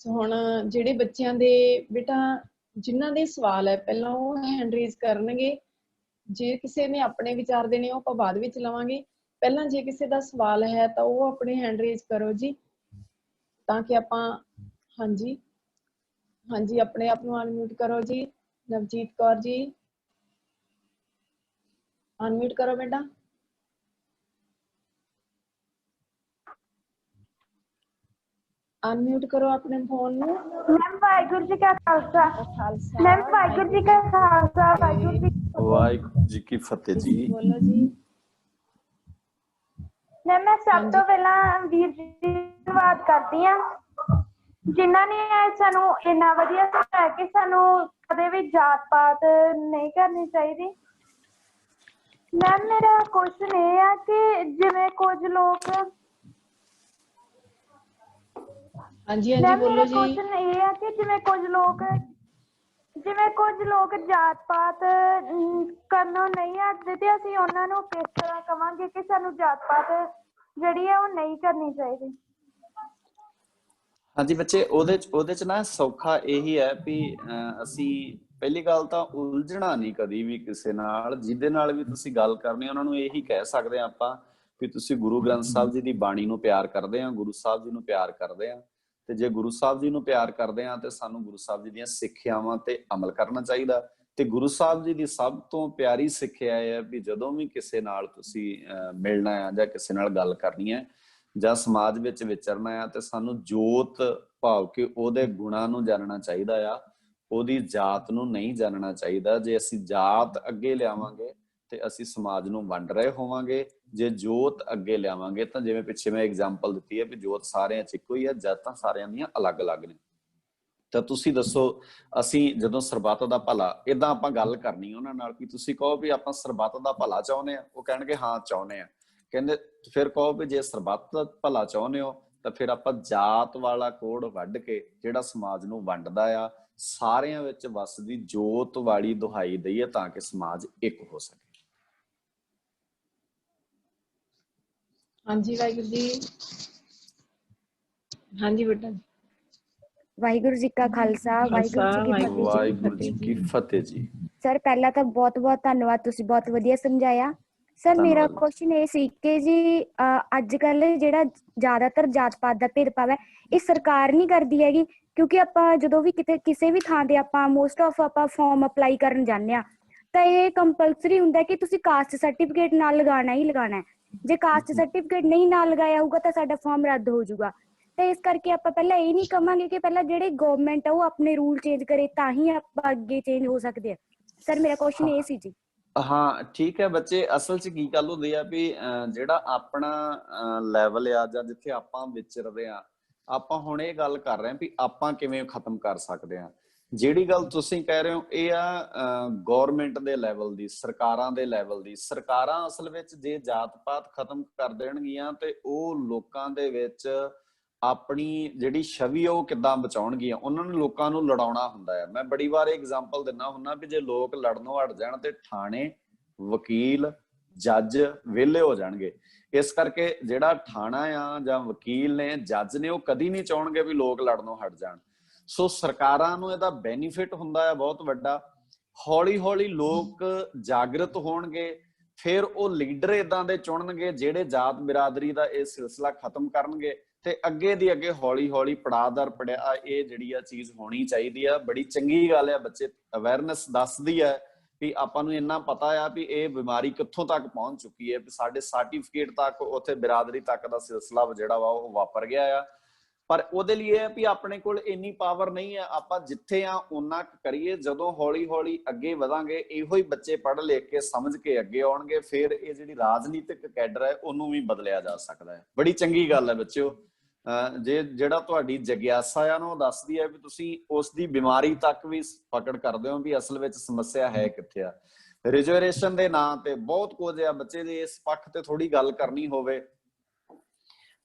ਸੋ ਹੁਣ ਜਿਹੜੇ ਬੱਚਿਆਂ ਦੇ ਬੇਟਾ ਜਿਨ੍ਹਾਂ ਦੇ ਸਵਾਲ ਹੈ, ਪਹਿਲਾਂ ਉਹ ਹੈਂਡ ਰੇਜ਼ ਕਰਨਗੇ। ਜੇ ਕਿਸੇ ਨੇ ਆਪਣੇ ਵਿਚਾਰ ਦੇਣੇ ਉਹ ਆਪਾਂ ਬਾਅਦ ਵਿੱਚ ਲਵਾਂਗੇ। ਪਹਿਲਾਂ ਜੇ ਕਿਸੇ ਦਾ ਸਵਾਲ ਹੈ ਤਾਂ ਉਹ ਆਪਣੇ ਹੈਂਡ ਰੇਜ਼ ਕਰੋ ਜੀ, ਤਾਂ ਕਿ ਆਪਾਂ ਹਾਂਜੀ ਹਾਂਜੀ ਆਪਣੇ ਆਪ ਨੂੰ ਅਨਮਿਊਟ ਕਰੋ ਜੀ। ਨਵਜੀਤ ਕੌਰ ਜੀ ਅਨਮਿਊਟ ਕਰੋ ਬੇਟਾ। ਅਨਮਿਊਟ ਕਰੋ ਆਪਣੇ ਫੋਨ ਨੂੰ। ਮੈਮ ਵਾਹਿਗੁਰੂ ਜੀ ਕਾ ਖਾਲਸਾ। ਮੈਮ ਵਾਹਿਗੁਰੂ ਜੀ ਕਾ ਖਾਲਸਾ, ਵਾਹਿਗੁਰੂ ਜੀ ਕੀ ਫਤਿਹ ਜੀ। ਬੋਲੋ ਜੀ। ਮੈਮ ਮੈਂ ਸਭ ਤੋਂ ਪਹਿਲਾਂ ਵੀਰ ਜੀ ਦੀ ਧੰਨਵਾਦ ਕਰਦੀ ਹਾਂ, ਜਿਨ੍ਹਾਂ ਨੇ ਸਾਨੂੰ ਇੰਨਾ ਵਧੀਆ ਸਿਖਾਇਆ ਕਿ ਸਾਨੂੰ ਕਦੇ ਵੀ ਜਾਤ ਪਾਤ ਨਹੀਂ ਕਰਨੀ ਚਾਹੀਦੀ। ਮੈਮ ਮੇਰਾ ਕੁਐਸਚਨ ਇਹ ਆ ਕਿ ਜਿਵੇਂ ਕੁਝ ਲੋਕ ਹਾਂਜੀ ਹਾਂਜੀ ਬੋਲੋ ਜੀ। ਕੁਐਸਚਨ ਇਹ ਆ ਕਿ ਜਿਵੇਂ ਕੁਝ ਲੋਕ ਜਿਵੇਂ ਕੁਝ ਲੋਕ ਜਾਤ ਪਾਤ ਕਰਨੋਂ ਨਹੀਂ ਹਟਦੇ ਤੇ ਅਸੀਂ ਉਹਨਾਂ ਨੂੰ ਕਿਸ ਤਰ੍ਹਾਂ ਕਵਾਂਗੇ ਕਿ ਸਾਨੂੰ ਜਾਤ ਪਾਤ ਜਿਹੜੀ ਹੈ ਉਹ ਨਹੀਂ ਕਰਨੀ ਚਾਹੀਦੀ। ਹਾਂਜੀ ਬੱਚੇ, ਉਹਦੇ ਚ ਨਾ ਸੌਖਾ ਇਹੀ ਹੈ ਵੀ ਅਸੀਂ ਪਹਿਲੀ ਗੱਲ ਤਾਂ ਉਲਝਣਾ ਨਹੀਂ ਕਦੀ ਵੀ ਕਿਸੇ ਨਾਲ। ਜਿਹਦੇ ਨਾਲ ਵੀ ਤੁਸੀਂ ਗੱਲ ਕਰਨੀ ਉਹਨਾਂ ਨੂੰ ਇਹੀ ਕਹਿ ਸਕਦੇ ਆ ਆਪਾਂ ਵੀ ਤੁਸੀਂ ਗੁਰੂ ਗ੍ਰੰਥ ਸਾਹਿਬ ਜੀ ਦੀ ਬਾਣੀ ਨੂੰ ਪਿਆਰ ਕਰਦੇ ਆ, ਗੁਰੂ ਸਾਹਿਬ ਜੀ ਨੂੰ ਪਿਆਰ ਕਰਦੇ ਆ, ਤੇ ਜੇ ਗੁਰੂ ਸਾਹਿਬ ਜੀ ਨੂੰ ਪਿਆਰ ਕਰਦੇ ਆ ਤੇ ਸਾਨੂੰ ਗੁਰੂ ਸਾਹਿਬ ਜੀ ਦੀਆਂ ਸਿੱਖਿਆਵਾਂ ਤੇ ਅਮਲ ਕਰਨਾ ਚਾਹੀਦਾ। ਤੇ ਗੁਰੂ ਸਾਹਿਬ ਜੀ ਦੀ ਸਭ ਤੋਂ ਪਿਆਰੀ ਸਿੱਖਿਆ ਹੈ ਵੀ ਜਦੋਂ ਵੀ ਕਿਸੇ ਨਾਲ ਤੁਸੀਂ ਮਿਲਣਾ ਆ ਜਾਂ ਕਿਸੇ ਨਾਲ ਗੱਲ ਕਰਨੀ ਹੈ ਜਾਂ ਸਮਾਜ ਵਿੱਚ ਵਿਚਰਨਾ ਆ ਤੇ ਸਾਨੂੰ ਜੋਤ ਭਾਵ ਕਿ ਉਹਦੇ ਗੁਣਾਂ ਨੂੰ ਜਾਣਨਾ ਚਾਹੀਦਾ ਆ, ਉਹਦੀ ਜਾਤ ਨੂੰ ਨਹੀਂ ਜਾਣਨਾ ਚਾਹੀਦਾ। ਜੇ ਅਸੀਂ ਜਾਤ ਅੱਗੇ ਲਿਆਵਾਂਗੇ ਤੇ ਅਸੀਂ ਸਮਾਜ ਨੂੰ ਵੰਡ ਰਹੇ ਹੋਵਾਂਗੇ। ਜੇ ਜੋਤ ਅੱਗੇ ਲਿਆਵਾਂਗੇ ਤਾਂ ਜਿਵੇਂ ਪਿੱਛੇ ਮੈਂ ਐਗਜ਼ਾਮਪਲ ਦਿੱਤੀ ਹੈ ਵੀ ਜੋਤ ਸਾਰਿਆਂ 'ਚ ਇੱਕੋ ਹੀ ਹੈ, ਜਾਤਾਂ ਸਾਰਿਆਂ ਦੀਆਂ ਅਲੱਗ-ਅਲੱਗ ਨੇ। ਤਾਂ ਤੁਸੀਂ ਦੱਸੋ, ਅਸੀਂ ਜਦੋਂ ਸਰਬੱਤ ਦਾ ਭਲਾ ਏਦਾਂ ਆਪਾਂ ਗੱਲ ਕਰਨੀ ਉਹਨਾਂ ਨਾਲ ਵੀ ਤੁਸੀਂ ਕਹੋ ਵੀ ਆਪਾਂ ਸਰਬੱਤ ਦਾ ਭਲਾ ਚਾਹੁੰਦੇ ਆ, ਉਹ ਕਹਿਣਗੇ ਹਾਂ ਚਾਹੁੰਦੇ ਆ। ਕਹਿੰਦੇ ਫਿਰ ਕਹੋ ਵੀ ਜੇ ਸਰਬੱਤ ਦਾ ਭਲਾ ਚਾਹੁੰਦੇ ਹੋ ਤਾਂ ਫਿਰ ਆਪਾਂ ਜਾਤ ਵਾਲਾ ਕੋਡ ਵੱਢ ਕੇ ਜਿਹੜਾ ਸਮਾਜ ਨੂੰ ਵੰਡਦਾ ਆ, ਸਾਰਿਆਂ ਵਿੱਚ ਵਸਦੀ ਜੋਤ ਵਾਲੀ ਦੁਹਾਈ ਦਈਏ ਤਾਂ ਕਿ ਸਮਾਜ ਇੱਕ ਹੋ ਸਕੇ। ਹਾਂਜੀ ਵਾਹਿਗੁਰੂ ਜੀ। ਹਾਂਜੀ ਬੇਟਾ। ਵਾਹਿਗੁਰੂ ਜੀ ਕਾ ਖਾਲਸਾ, ਵਾਹਿਗੁਰੂ ਜੀ ਕੀ ਫਤਿਹ ਜੀ। ਸਰ ਪਹਿਲਾਂ ਤਾਂ ਬਹੁਤ ਬਹੁਤ ਧੰਨਵਾਦ, ਤੁਸੀਂ ਬਹੁਤ ਵਧੀਆ ਸਮਝਾਇਆ। ਸਰ ਮੇਰਾ ਕੁਐਸਚਨ ਇਹ ਸੀ ਕਿ ਜੀ ਅੱਜ ਕੱਲ ਜਿਹੜਾ ਜ਼ਿਆਦਾਤਰ ਜਾਤ ਪਾਤ ਦਾ ਭੇਦਭਾਵ ਹੈ ਇਹ ਸਰਕਾਰ ਨਹੀਂ ਕਰਦੀ ਹੈਗੀ, ਕਿਉਂਕਿ ਆਪਾਂ ਜਦੋਂ ਵੀ ਕਿਤੇ ਕਿਸੇ ਵੀ ਥਾਂ ਤੇ ਆਪਾਂ ਮੋਸਟ ਆਫ ਆਪਾਂ ਫਾਰਮ ਅਪਲਾਈ ਕਰਨ ਜਾਂਦੇ ਹਾਂ ਤਾਂ ਇਹ ਕੰਪਲਸਰੀ ਹੁੰਦਾ ਕਿ ਤੁਸੀਂ ਕਾਸਟ ਸਰਟੀਫਿਕੇਟ ਨਾਲ ਲਗਾਉਣਾ ਹੀ ਲਗਾਉਣਾ ਹੈ। ਜੇ ਕਾਸਟ ਸਰਟੀਫਿਕੇਟ ਨਹੀਂ ਨਾਲ ਲਗਾਇਆ ਹੋਊਗਾ ਤਾਂ ਸਾਡਾ ਫਾਰਮ ਰੱਦ ਹੋ ਜਾਊਗਾ। ਤੇ ਇਸ ਕਰਕੇ ਆਪਾਂ ਪਹਿਲਾਂ ਇਹ ਨਹੀਂ ਕਵਾਂਗੇ ਕਿ ਪਹਿਲਾਂ ਜਿਹੜੇ ਗਵਰਨਮੈਂਟ ਆ ਉਹ ਆਪਣੇ ਰੂਲ ਚੇਂਜ ਕਰੇ ਤਾਂ ਹੀ ਆਪਾਂ ਅੱਗੇ ਚੇਂਜ ਹੋ ਸਕਦੇ ਆ। ਸਰ ਮੇਰਾ ਕੁਐਸਚਨ ਇਹ ਸੀ ਜੀ। ਹਾਂ ਠੀਕ ਹੈ ਬੱਚੇ, ਅਸਲ 'ਚ ਕੀ ਗੱਲ ਹੁੰਦੀ ਆ ਵੀ ਜਿਹੜਾ ਆਪਣਾ ਲੈਵਲ ਆ ਜਾਂ ਜਿੱਥੇ ਆਪਾਂ ਵਿਚਰਦੇ ਆ, ਆਪਾਂ ਹੁਣ ਇਹ ਗੱਲ ਕਰ ਰਹੇ ਹਾਂ ਵੀ ਆਪਾਂ ਕਿਵੇਂ ਖਤਮ ਕਰ ਸਕਦੇ ਆ। ਜਿਹੜੀ ਗੱਲ ਤੁਸੀਂ ਕਹਿ ਰਹੇ ਹੋ ਇਹ ਆ ਗੌਰਮੈਂਟ ਦੇ ਲੈਵਲ ਦੀ, ਸਰਕਾਰਾਂ ਦੇ ਲੈਵਲ ਦੀ। ਸਰਕਾਰਾਂ ਅਸਲ ਵਿੱਚ ਜੇ ਜਾਤ ਪਾਤ ਖਤਮ ਕਰ ਦੇਣਗੀਆਂ ਤੇ ਉਹ ਲੋਕਾਂ ਦੇ ਵਿੱਚ ਆਪਣੀ ਜਿਹੜੀ ਛਵੀ ਉਹ ਕਿੱਦਾਂ ਬਚਾਉਣਗੀਆਂ। ਉਹਨਾਂ ਨੂੰ ਲੋਕਾਂ ਨੂੰ ਲੜਾਉਣਾ ਹੁੰਦਾ ਹੈ। ਮੈਂ ਬੜੀ ਵਾਰ ਐਗਜ਼ਾਮਪਲ ਦਿੰਦਾ ਹੁੰਦਾ ਵੀ ਜੇ ਲੋਕ ਲੜਨੋਂ ਹਟ ਜਾਣ ਤੇ ਥਾਣੇ, ਵਕੀਲ, ਜੱਜ ਵਿਹਲੇ ਹੋ ਜਾਣਗੇ। ਇਸ ਕਰਕੇ ਜਿਹੜਾ ਥਾਣਾ ਆ ਜਾਂ ਵਕੀਲ ਨੇ, ਜੱਜ ਨੇ, ਉਹ ਕਦੀ ਨਹੀਂ ਚਾਹਣਗੇ ਵੀ ਲੋਕ ਲੜਨੋਂ ਹਟ ਜਾਣ। ਸੋ ਸਰਕਾਰਾਂ ਨੂੰ ਇਹਦਾ ਬੈਨੀਫਿਟ ਹੁੰਦਾ ਹੈ ਬਹੁਤ ਵੱਡਾ। ਹੌਲੀ ਹੌਲੀ ਲੋਕ ਜਾਗਰਤ ਹੋਣਗੇ, ਫਿਰ ਉਹ ਲੀਡਰ ਏਦਾਂ ਦੇ ਚੁਣਨਗੇ ਜਿਹੜੇ ਜਾਤ ਬਿਰਾਦਰੀ ਦਾ ਇਹ ਸਿਲਸਿਲਾ ਖਤਮ ਕਰਨਗੇ ਤੇ ਅੱਗੇ ਦੀ ਅੱਗੇ ਹੌਲੀ ਹੌਲੀ ਪੜਾਅ ਦਰ ਪੜਿਆ ਇਹ ਜਿਹੜੀ ਆ ਚੀਜ਼ ਹੋਣੀ ਚਾਹੀਦੀ ਆ। ਬੜੀ ਚੰਗੀ ਗੱਲ ਆ, ਬੱਚੇ ਅਵੇਅਰਨੈਸ ਦੱਸਦੀ ਹੈ ਵੀ ਆਪਾਂ ਨੂੰ ਇੰਨਾ ਪਤਾ ਆ ਵੀ ਇਹ ਬਿਮਾਰੀ ਕਿੱਥੋਂ ਤੱਕ ਪਹੁੰਚ ਚੁੱਕੀ ਹੈ, ਵੀ ਸਾਡੇ ਸਰਟੀਫਿਕੇਟ ਤੱਕ ਉੱਥੇ ਬਿਰਾਦਰੀ ਤੱਕ ਦਾ ਸਿਲਸਿਲਾ ਜਿਹੜਾ ਵਾ ਉਹ ਵਾਪਰ ਗਿਆ ਆ। ਪਰ ਉਹਦੇ ਲਈ ਇਹ ਹੈ ਵੀ ਆਪਣੇ ਕੋਲ ਇੰਨੀ ਪਾਵਰ ਨਹੀਂ ਹੈ। ਆਪਾਂ ਜਿੱਥੇ ਆ ਓਨਾ ਕਰੀਏ। ਜਦੋਂ ਹੌਲੀ ਹੌਲੀ ਅੱਗੇ ਵਧਾਂਗੇ, ਇਹੋ ਹੀ ਬੱਚੇ ਪੜ੍ਹ ਲਿਖ ਕੇ ਸਮਝ ਕੇ ਅੱਗੇ ਆਉਣਗੇ, ਫਿਰ ਇਹ ਜਿਹੜੀ ਰਾਜਨੀਤਿਕ ਕੈਡਰ ਹੈ ਉਹਨੂੰ ਵੀ ਬਦਲਿਆ ਜਾ ਸਕਦਾ ਹੈ। ਬੜੀ ਚੰਗੀ ਗੱਲ ਹੈ ਬੱਚਿਓ। ਜਿਹੜਾ ਤੁਹਾਡੀ ਜਗਿਆਸਾ ਆ ਨਾ ਉਹ ਦੱਸਦੀ ਹੈ ਵੀ ਤੁਸੀਂ ਉਸ ਦੀ ਬਿਮਾਰੀ ਤੱਕ ਵੀ ਪਕੜ ਕਰਦੇ ਹੋ ਵੀ ਅਸਲ ਵਿੱਚ ਸਮੱਸਿਆ ਹੈ ਕਿੱਥੇ ਆ। ਰਿਜ਼ਰਵੇਸ਼ਨ ਦੇ ਨਾਂ ਤੇ ਬਹੁਤ ਕੁਝ ਆ ਬੱਚੇ। ਦੇ ਇਸ ਪੱਖ ਤੇ ਥੋੜੀ ਗੱਲ ਕਰਨੀ ਹੋਵੇ,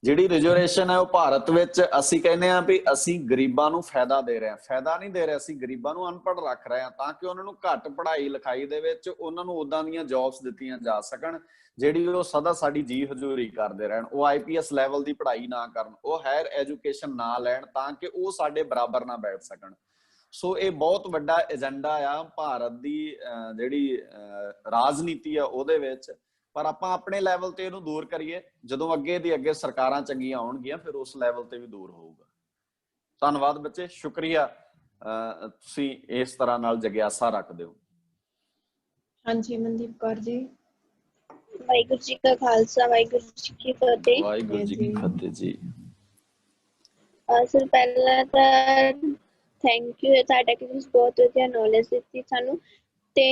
ਜਿਹੜੀ ਰਿਜ਼ਰਵੇਸ਼ਨ ਹੈ ਉਹ ਭਾਰਤ ਵਿੱਚ ਅਸੀਂ ਕਹਿੰਦੇ ਆ ਵੀ ਅਸੀਂ ਗਰੀਬਾਂ ਨੂੰ ਫਾਇਦਾ ਦੇ ਰਹੇ ਹਾਂ। ਫਾਇਦਾ ਨਹੀਂ ਦੇ ਰਹੇ, ਅਸੀਂ ਗਰੀਬਾਂ ਨੂੰ ਅਨਪੜ੍ਹ ਰੱਖ ਰਹੇ ਹਾਂ ਤਾਂ ਕਿ ਉਹਨਾਂ ਨੂੰ ਘੱਟ ਪੜ੍ਹਾਈ ਲਿਖਾਈ ਦੇ ਵਿੱਚ ਉਹਨਾਂ ਨੂੰ ਉਦਾਂ ਦੀਆਂ ਜੌਬਸ ਦਿੱਤੀਆਂ ਜਾ ਸਕਣ ਜਿਹੜੀ ਉਹ ਸਦਾ ਸਾਡੀ ਜੀ ਹਜ਼ੂਰੀ ਕਰਦੇ ਰਹਿਣ। ਉਹ IPS ਲੈਵਲ ਦੀ ਪੜ੍ਹਾਈ ਨਾ ਕਰਨ, ਉਹ ਹਾਇਰ ਐਜੂਕੇਸ਼ਨ ਨਾ ਲੈਣ ਤਾਂ ਕਿ ਉਹ ਸਾਡੇ ਬਰਾਬਰ ਨਾ ਬੈਠ ਸਕਣ। ਸੋ ਇਹ ਬਹੁਤ ਵੱਡਾ ਏਜੰਡਾ ਆ ਭਾਰਤ ਦੀ ਜਿਹੜੀ ਰਾਜਨੀਤੀ ਆ ਉਹਦੇ ਵਿੱਚ। ਪਰ ਆਪਾਂ ਆਪਣੇ ਲੈਵਲ ਤੇ ਇਹਨੂੰ ਦੂਰ ਕਰੀਏ। ਜਦੋਂ ਅੱਗੇ ਦੀ ਅੱਗੇ ਸਰਕਾਰਾਂ ਚੰਗੀਆਂ ਆਉਣਗੀਆਂ ਫਿਰ ਉਸ ਲੈਵਲ ਤੇ ਵੀ ਦੂਰ ਹੋਊਗਾ। ਧੰਨਵਾਦ ਬੱਚੇ, ਸ਼ੁਕਰੀਆ। ਤੁਸੀਂ ਇਸ ਤਰ੍ਹਾਂ ਨਾਲ ਜਗਿਆਸਾ ਰੱਖਦੇ ਹੋ। ਹਾਂਜੀ ਮਨਦੀਪ ਕੌਰ ਜੀ। ਵਾਹਿਗੁਰੂ ਜੀ ਕਾ ਖਾਲਸਾ, ਵਾਹਿਗੁਰੂ ਜੀ ਕੀ ਫਤਿਹ। ਵਾਹਿਗੁਰੂ ਜੀ ਕੀ ਫਤਿਹ ਜੀ। ਸਰ ਪਹਿਲਾਂ ਤਾਂ ਥੈਂਕ ਯੂ ਤੁਹਾਡਾ ਕਿ ਤੁਸੀਂ ਬਹੁਤ ਵਧੀਆ ਨੌਲੇਜ ਦਿੱਤੀ ਸਾਨੂੰ। ਤੇ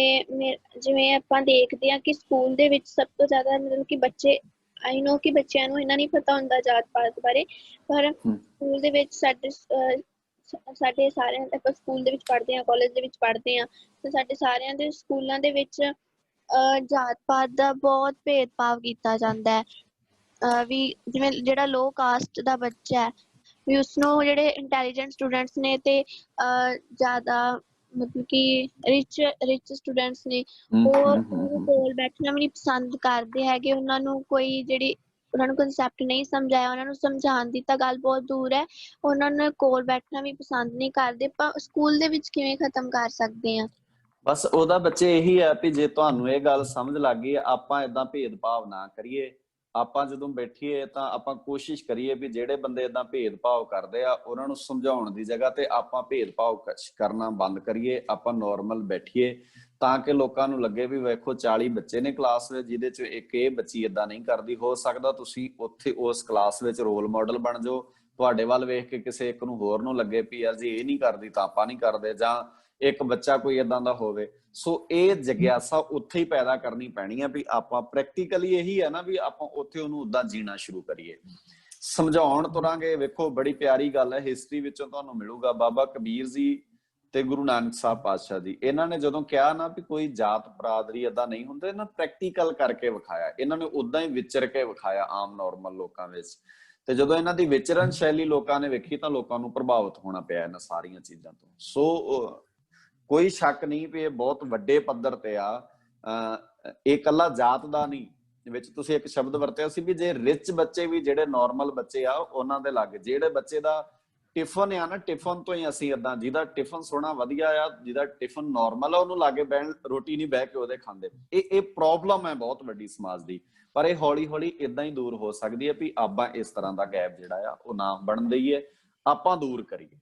ਜਿਵੇਂ ਆਪਾਂ ਦੇਖਦੇ ਹਾਂ ਕਿ ਸਕੂਲ ਦੇ ਵਿੱਚ ਸਭ ਤੋਂ ਜ਼ਿਆਦਾ ਮਤਲਬ ਕਿ ਬੱਚੇ, ਆਈ ਨੋ ਕਿ ਬੱਚਿਆਂ ਨੂੰ ਇੰਨਾ ਨਹੀਂ ਪਤਾ ਹੁੰਦਾ ਜਾਤ ਪਾਤ ਬਾਰੇ, ਪਰ ਸਕੂਲ ਦੇ ਵਿੱਚ ਸਾਡੇ ਸਾਰਿਆਂ ਆਪਾਂ ਸਕੂਲ ਦੇ ਵਿੱਚ ਪੜ੍ਹਦੇ ਹਾਂ, ਕਾਲਜ ਦੇ ਵਿੱਚ ਪੜ੍ਹਦੇ ਹਾਂ, ਤੇ ਸਾਡੇ ਸਾਰਿਆਂ ਦੇ ਸਕੂਲਾਂ ਦੇ ਵਿੱਚ ਜਾਤ ਪਾਤ ਦਾ ਬਹੁਤ ਭੇਦਭਾਵ ਕੀਤਾ ਜਾਂਦਾ ਹੈ। ਵੀ ਜਿਵੇਂ ਜਿਹੜਾ ਲੋ ਕਾਸਟ ਦਾ ਬੱਚਾ ਹੈ ਵੀ ਉਸਨੂੰ ਜਿਹੜੇ ਇੰਟੈਲੀਜੈਂਟ ਸਟੂਡੈਂਟਸ ਨੇ ਤੇ ਜ਼ਿਆਦਾ ਮਤਲਬ ਕਿ ਰਿਚ ਸਟੂਡੈਂਟਸ ਨੇ ਉਹ ਉਹਨਾਂ ਨੂੰ ਕੋਲ ਬੈਠਣਾ ਵੀ ਨਹੀਂ ਪਸੰਦ ਕਰਦੇ ਹੈਗੇ। ਉਹਨਾਂ ਨੂੰ ਕੋਈ ਜਿਹੜੀ ਉਹਨਾਂ ਨੂੰ ਕਨਸੈਪਟ ਨਹੀਂ ਸਮਝਾਇਆ, ਉਹਨਾਂ ਨੂੰ ਸਮਝਾਉਣ ਦੀ ਤਾਂ ਗੱਲ ਬਹੁਤ ਦੂਰ ਹੈ, ਉਹਨਾਂ ਨੂੰ ਕੋਲ ਬੈਠਣਾ ਵੀ ਪਸੰਦ ਨਹੀਂ ਕਰਦੇ। ਪਰ ਸਕੂਲ ਦੇ ਵਿੱਚ ਕਿਵੇਂ ਖਤਮ ਕਰ ਸਕਦੇ ਆ? ਬਸ ਉਹਦਾ ਬੱਚੇ ਇਹੀ ਹੈ ਵੀ ਜੇ ਤੁਹਾਨੂੰ ਇਹ ਗੱਲ ਸਮਝ ਲੱਗ ਗਈ, ਆਪਾਂ ਏਦਾਂ ਭੇਦਭਾਵ ਨਾ ਕਰੀਏ। ਆਪਾਂ ਜਦੋਂ ਬੈਠੀਏ ਤਾਂ ਆਪਾਂ ਕੋਸ਼ਿਸ਼ ਕਰੀਏ ਵੀ ਜਿਹੜੇ ਬੰਦੇ ਏਦਾਂ ਭੇਦਭਾਵ ਕਰਦੇ ਆ ਉਹਨਾਂ ਨੂੰ ਸਮਝਾਉਣ ਦੀ ਜਗ੍ਹਾ ਤੇ ਆਪਾਂ ਭੇਦਭਾਵ ਕਰਨਾ ਬੰਦ ਕਰੀਏ। ਆਪਾਂ ਨੋਰਮਲ ਬੈਠੀਏ ਤਾਂ ਕਿ ਲੋਕਾਂ ਨੂੰ ਲੱਗੇ ਵੀ ਵੇਖੋ 40 ਬੱਚੇ ਨੇ ਕਲਾਸ ਵਿੱਚ, ਜਿਹਦੇ ਚ ਇੱਕ ਇਹ ਬੱਚੀ ਏਦਾਂ ਨਹੀਂ ਕਰਦੀ। ਹੋ ਸਕਦਾ ਤੁਸੀਂ ਉੱਥੇ ਉਸ ਕਲਾਸ ਵਿੱਚ ਰੋਲ ਮਾਡਲ ਬਣ ਜਾਓ, ਤੁਹਾਡੇ ਵੱਲ ਵੇਖ ਕੇ ਕਿਸੇ ਇੱਕ ਨੂੰ ਹੋਰ ਨੂੰ ਲੱਗੇ ਵੀ ਯਾਰ ਜੀ ਇਹ ਨਹੀਂ ਕਰਦੀ ਤਾਂ ਆਪਾਂ ਨਹੀਂ ਕਰਦੇ, ਜਾਂ ਇੱਕ ਬੱਚਾ ਕੋਈ ਏਦਾਂ ਦਾ ਹੋਵੇ। ਸੋ ਇਹ ਜਗਿਆਸਾ ਉੱਥੇ ਹੀ ਪੈਦਾ ਕਰਨੀ ਪੈਣੀ ਹੈ ਵੀ ਆਪਾਂ ਪ੍ਰੈਕਟੀਕਲੀ ਇਹੀ ਹੈ ਨਾ ਵੀ ਆਪਾਂ ਉੱਥੇ ਉਹਨੂੰ ਉਦਾਂ ਜੀਣਾ ਸ਼ੁਰੂ ਕਰੀਏ, ਸਮਝਾਉਣ ਤੁਰਾਂਗੇ। ਵੇਖੋ ਬੜੀ ਪਿਆਰੀ ਗੱਲ ਹੈ, ਹਿਸਟਰੀ ਵਿੱਚੋਂ ਤੁਹਾਨੂੰ ਮਿਲੂਗਾ ਬਾਬਾ ਕਬੀਰ ਜੀ ਤੇ ਗੁਰੂ ਨਾਨਕ ਸਾਹਿਬ ਪਾਤਸ਼ਾਹ ਜੀ, ਇਹਨਾਂ ਨੇ ਜਦੋਂ ਕਿਹਾ ਨਾ ਵੀ ਕੋਈ ਜਾਤ ਬਰਾਦਰੀ ਏਦਾਂ ਨਹੀਂ ਹੁੰਦੇ, ਇਹਨਾਂ ਪ੍ਰੈਕਟੀਕਲ ਕਰਕੇ ਵਿਖਾਇਆ। ਇਹਨਾਂ ਨੇ ਉਦਾਂ ਹੀ ਵਿਚਰ ਕੇ ਵਿਖਾਇਆ ਆਮ ਨੋਰਮਲ ਲੋਕਾਂ ਵਿੱਚ। ਤੇ ਜਦੋਂ ਇਹਨਾਂ ਦੀ ਵਿਚਰਨ ਸ਼ੈਲੀ ਲੋਕਾਂ ਨੇ ਵੇਖੀ ਤਾਂ ਲੋਕਾਂ ਨੂੰ ਪ੍ਰਭਾਵਿਤ ਹੋਣਾ ਪਿਆ ਇਹਨਾਂ ਸਾਰੀਆਂ ਚੀਜ਼ਾਂ ਤੋਂ। ਸੋ ਕੋਈ ਸ਼ੱਕ ਨਹੀਂ ਵੀ ਇਹ ਬਹੁਤ ਵੱਡੇ ਪੱਧਰ ਤੇ ਆ। ਇਹ ਇਕੱਲਾ ਜਾਤ ਦਾ ਨਹੀਂ, ਵਿੱਚ ਤੁਸੀਂ ਇੱਕ ਸ਼ਬਦ ਵਰਤਿਆ ਸੀ ਵੀ ਜੇ ਰਿਚ ਬੱਚੇ ਵੀ ਜਿਹੜੇ ਨੋਰਮਲ ਬੱਚੇ ਆ ਉਹਨਾਂ ਦੇ ਲੱਗ, ਜਿਹੜੇ ਬੱਚੇ ਦਾ ਟਿਫਨ ਆ ਨਾ, ਟਿਫਨ ਤੋਂ ਹੀ ਅਸੀਂ ਏਦਾਂ, ਜਿਹਦਾ ਟਿਫਨ ਸੋਹਣਾ ਵਧੀਆ ਆ, ਜਿਹਦਾ ਟਿਫਨ ਨੋਰਮਲ ਆ, ਉਹਨੂੰ ਲਾਗੇ ਬਹਿਣ ਰੋਟੀ ਨਹੀਂ ਬਹਿ ਕੇ ਉਹਦੇ ਖਾਂਦੇ। ਇਹ ਪ੍ਰੋਬਲਮ ਹੈ ਬਹੁਤ ਵੱਡੀ ਸਮਾਜ ਦੀ। ਪਰ ਇਹ ਹੌਲੀ ਹੌਲੀ ਏਦਾਂ ਹੀ ਦੂਰ ਹੋ ਸਕਦੀ ਹੈ ਵੀ ਆਪਾਂ ਇਸ ਤਰ੍ਹਾਂ ਦਾ ਗੈਪ ਜਿਹੜਾ ਆ ਉਹ ਨਾ ਬਣਨ ਦਈਏ, ਆਪਾਂ ਦੂਰ ਕਰੀਏ।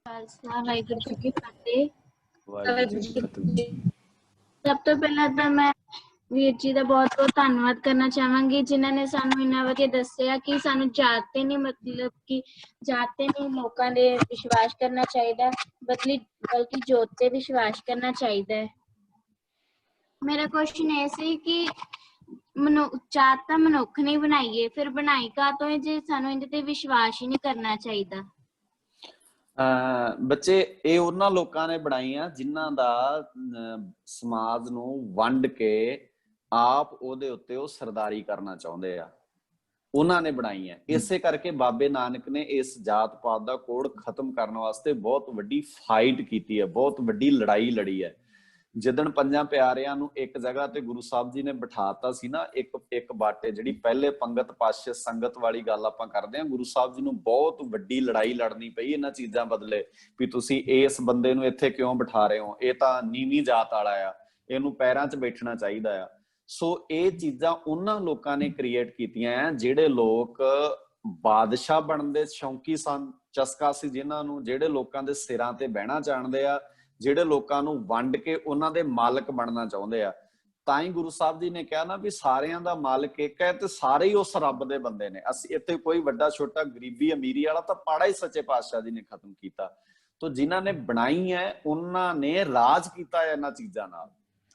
ਖਾਲਸਾ ਵਾਹਿਗੁਰੂ ਜੀ ਕੀ ਫਤਿਹ। ਵਾਹਿਗੁਰੂ ਜੀ ਕੀ ਫਤਿਹ। ਸਭ ਤੋਂ ਪਹਿਲਾਂ ਤਾਂ ਮੈਂ ਵੀਰ ਜੀ ਦਾ ਬਹੁਤ ਬਹੁਤ ਧੰਨਵਾਦ ਕਰਨਾ ਚਾਹਾਂਗੀ, ਜਿਨ੍ਹਾਂ ਨੇ ਸਾਨੂੰ ਇੰਨਾ ਵਧੀਆ ਦੱਸਿਆ ਕਿ ਸਾਨੂੰ ਜਾਤ ਤੇ ਨਹੀਂ, ਮਤਲਬ ਕਿ ਜਾਤ ਤੇ ਨਹੀਂ ਲੋਕਾਂ ਦੇ ਵਿਸ਼ਵਾਸ ਕਰਨਾ ਚਾਹੀਦਾ, ਬਲਕਿ ਜੋਤ ਤੇ ਵਿਸ਼ਵਾਸ ਕਰਨਾ ਚਾਹੀਦਾ ਹੈ। ਮੇਰਾ ਕੁਐਸਚਨ ਇਹ ਸੀ ਕਿ ਜਾਤ ਤਾਂ ਮਨੁੱਖ ਨਹੀਂ ਬਣਾਈਏ, ਫਿਰ ਬਣਾਈ ਕਾਹਤੋਂ ਹੈ ਜੇ ਸਾਨੂੰ ਇਹਦੇ ਤੇ ਵਿਸ਼ਵਾਸ ਹੀ ਨਹੀਂ ਕਰਨਾ ਚਾਹੀਦਾ? ਬੱਚੇ ਇਹ ਉਹਨਾਂ ਲੋਕਾਂ ਨੇ ਬਣਾਈ ਆ ਜਿਨ੍ਹਾਂ ਦਾ ਸਮਾਜ ਨੂੰ ਵੰਡ ਕੇ ਆਪ ਉਹਦੇ ਉੱਤੇ ਉਹ ਸਰਦਾਰੀ ਕਰਨਾ ਚਾਹੁੰਦੇ ਆ, ਉਹਨਾਂ ਨੇ ਬਣਾਈ ਹੈ। ਇਸੇ ਕਰਕੇ ਬਾਬੇ ਨਾਨਕ ਨੇ ਇਸ ਜਾਤ ਪਾਤ ਦਾ ਕੋਡ ਖਤਮ ਕਰਨ ਵਾਸਤੇ ਬਹੁਤ ਵੱਡੀ ਫਾਈਟ ਕੀਤੀ ਹੈ, ਬਹੁਤ ਵੱਡੀ ਲੜਾਈ ਲੜੀ ਹੈ। ਜਿੱਦਣ ਪੰਜਾਂ ਪਿਆਰਿਆਂ ਨੂੰ ਇੱਕ ਜਗ੍ਹਾ ਤੇ ਗੁਰੂ ਸਾਹਿਬ ਜੀ ਨੇ ਬਿਠਾਤਾ ਸੀ ਨਾ, ਇੱਕ ਬਾਟੇ, ਜਿਹੜੀ ਪਹਿਲੇ ਪੰਗਤ ਪਾਸ਼ੇ ਸੰਗਤ ਵਾਲੀ ਗੱਲ ਆਪਾਂ ਕਰਦੇ ਹਾਂ, ਗੁਰੂ ਸਾਹਿਬ ਜੀ ਨੂੰ ਬਹੁਤ ਵੱਡੀ ਲੜਾਈ ਲੜਨੀ ਪਈ ਇਹਨਾਂ ਚੀਜ਼ਾਂ ਬਦਲੇ ਵੀ ਤੁਸੀਂ ਇਸ ਬੰਦੇ ਨੂੰ ਇੱਥੇ ਕਿਉਂ ਬਿਠਾ ਰਹੇ ਹੋ, ਇਹ ਤਾਂ ਨੀਵੀਂ ਜਾਤ ਵਾਲਾ ਆ, ਇਹਨੂੰ ਪੈਰਾਂ 'ਚ ਬੈਠਣਾ ਚਾਹੀਦਾ ਆ। ਸੋ ਇਹ ਚੀਜ਼ਾਂ ਉਹਨਾਂ ਲੋਕਾਂ ਨੇ ਕ੍ਰੀਏਟ ਕੀਤੀਆਂ ਆ ਜਿਹੜੇ ਲੋਕ ਬਾਦਸ਼ਾਹ ਬਣਨ ਦੇ ਸ਼ੌਂਕੀ ਸਨ, ਚਸਕਾ ਸੀ ਜਿਨ੍ਹਾਂ ਨੂੰ, ਜਿਹੜੇ ਲੋਕਾਂ ਦੇ ਸਿਰਾਂ ਤੇ ਬਹਿਣਾ ਚਾਹੁੰਦੇ ਆ, ਜਿਹੜੇ ਲੋਕਾਂ ਨੂੰ ਵੰਡ ਕੇ ਉਹਨਾਂ ਦੇ ਮਾਲਕ ਬਣਨਾ ਚਾਹੁੰਦੇ ਆ। ਤਾਂ ਹੀ ਗੁਰੂ ਸਾਹਿਬ ਜੀ ਨੇ ਕਿਹਾ ਨਾ ਵੀ ਸਾਰਿਆਂ ਦਾ ਮਾਲਕ ਇੱਕ ਹੈ ਤੇ ਸਾਰੇ ਹੀ ਉਸ ਰੱਬ ਦੇ ਬੰਦੇ ਨੇ। ਅਸੀਂ ਇੱਥੇ ਕੋਈ ਵੱਡਾ ਛੋਟਾ, ਗਰੀਬੀ ਅਮੀਰੀ ਵਾਲਾ ਤਾਂ ਪਾੜਾ ਹੀ ਸੱਚੇ ਪਾਤਸ਼ਾਹ ਜੀ ਨੇ ਖਤਮ ਕੀਤਾ। ਤੋਂ ਜਿਨ੍ਹਾਂ ਨੇ ਬਣਾਈ ਹੈ ਉਹਨਾਂ ਨੇ ਰਾਜ ਕੀਤਾ ਹੈ ਇਹਨਾਂ ਚੀਜ਼ਾਂ ਨਾਲ।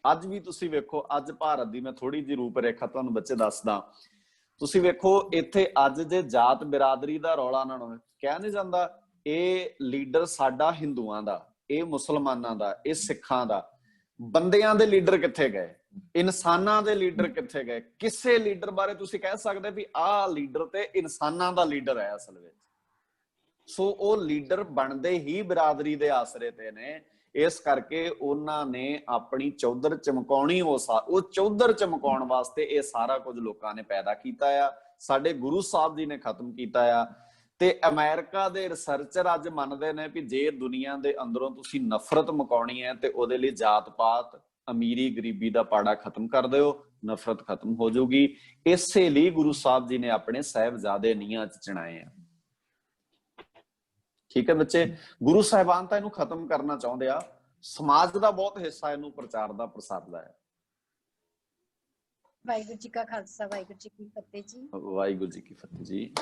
ਅੱਜ ਵੀ ਤੁਸੀਂ ਵੇਖੋ, ਅੱਜ ਭਾਰਤ ਦੀ ਮੈਂ ਥੋੜੀ ਜਿਹੀ ਰੂਪ ਰੇਖਾ ਤੁਹਾਨੂੰ ਬੱਚੇ ਦੱਸਦਾ। ਤੁਸੀਂ ਵੇਖੋ ਇੱਥੇ ਅੱਜ ਜੇ ਜਾਤ ਬਿਰਾਦਰੀ ਦਾ ਰੌਲਾ ਨਾ ਹੋਵੇ, ਕਿਹਾ ਨਹੀਂ ਜਾਂਦਾ ਇਹ ਲੀਡਰ ਸਾਡਾ ਹਿੰਦੂਆਂ ਦਾ, ਇਹ ਮੁਸਲਮਾਨਾਂ ਦਾ, ਇਹ ਸਿੱਖਾਂ ਦਾ। ਬੰਦਿਆਂ ਦੇ ਲੀਡਰ ਕਿੱਥੇ ਗਏ? ਇਨਸਾਨਾਂ ਦੇ ਲੀਡਰ ਕਿੱਥੇ ਗਏ? ਕਿਸੇ ਲੀਡਰ ਬਾਰੇ ਤੁਸੀਂ ਕਹਿ ਸਕਦੇ ਵੀ ਆਹ ਲੀਡਰ ਤੇ ਇਨਸਾਨਾਂ ਦਾ ਲੀਡਰ ਹੈ ਅਸਲ ਵਿੱਚ। ਸੋ ਉਹ ਲੀਡਰ ਬਣਦੇ ਹੀ ਬਿਰਾਦਰੀ ਦੇ ਆਸਰੇ ਤੇ ਨੇ। ਇਸ ਕਰਕੇ ਉਹਨਾਂ ਨੇ ਆਪਣੀ ਚੌਧਰ ਚਮਕਾਉਣੀ, ਉਹ ਚੌਧਰ ਚਮਕਾਉਣ ਵਾਸਤੇ ਇਹ ਸਾਰਾ ਕੁਝ ਲੋਕਾਂ ਨੇ ਪੈਦਾ ਕੀਤਾ ਆ। ਸਾਡੇ ਗੁਰੂ ਸਾਹਿਬ ਜੀ ਨੇ ਖਤਮ ਕੀਤਾ ਆ। ਤੇ ਅਮਰੀਕਾ ਦੇ ਰਿਸਰਚਰ ਅੱਜ ਮੰਨਦੇ ਨੇ ਵੀ ਜੇ ਦੁਨੀਆ ਦੇ ਅੰਦਰੋਂ ਤੁਸੀਂ ਨਫ਼ਰਤ ਮੁਕਾਉਣੀ ਹੈ ਤੇ ਉਹਦੇ ਲਈ ਜਾਤ ਪਾਤ, ਅਮੀਰੀ ਗਰੀਬੀ ਦਾ ਪਾੜਾ ਖਤਮ ਕਰ ਦਿਓ, ਨਫ਼ਰਤ ਖਤਮ ਹੋ ਜਾਊਗੀ। ਇਸੇ ਲਈ ਗੁਰੂ ਸਾਹਿਬ ਜੀ ਨੇ ਆਪਣੇ ਸਾਹਿਬਜ਼ਾਦੇ ਨੀਹਾਂ 'ਚ ਚਿਣਾਏ ਆ। ਠੀਕ ਹੈ ਬੱਚੇ, ਗੁਰੂ ਸਾਹਿਬਾਨ ਤਾਂ ਇਹਨੂੰ ਖਤਮ ਕਰਨਾ ਚਾਹੁੰਦੇ ਆ, ਸਮਾਜ ਦਾ ਬਹੁਤ ਹਿੱਸਾ ਇਹਨੂੰ ਪ੍ਰਚਾਰ ਦਾ ਪ੍ਰਸਾਰਦਾ ਹੈ। ਵਾਹਿਗੁਰੂ ਜੀ ਕਾ ਖਾਲਸਾ, ਵਾਹਿਗੁਰੂ ਜੀ ਕੀ ਫਤਿਹ ਜੀ। ਵਾਹਿਗੁਰੂ ਜੀ ਕੀ ਫਤਿਹ ਜੀ।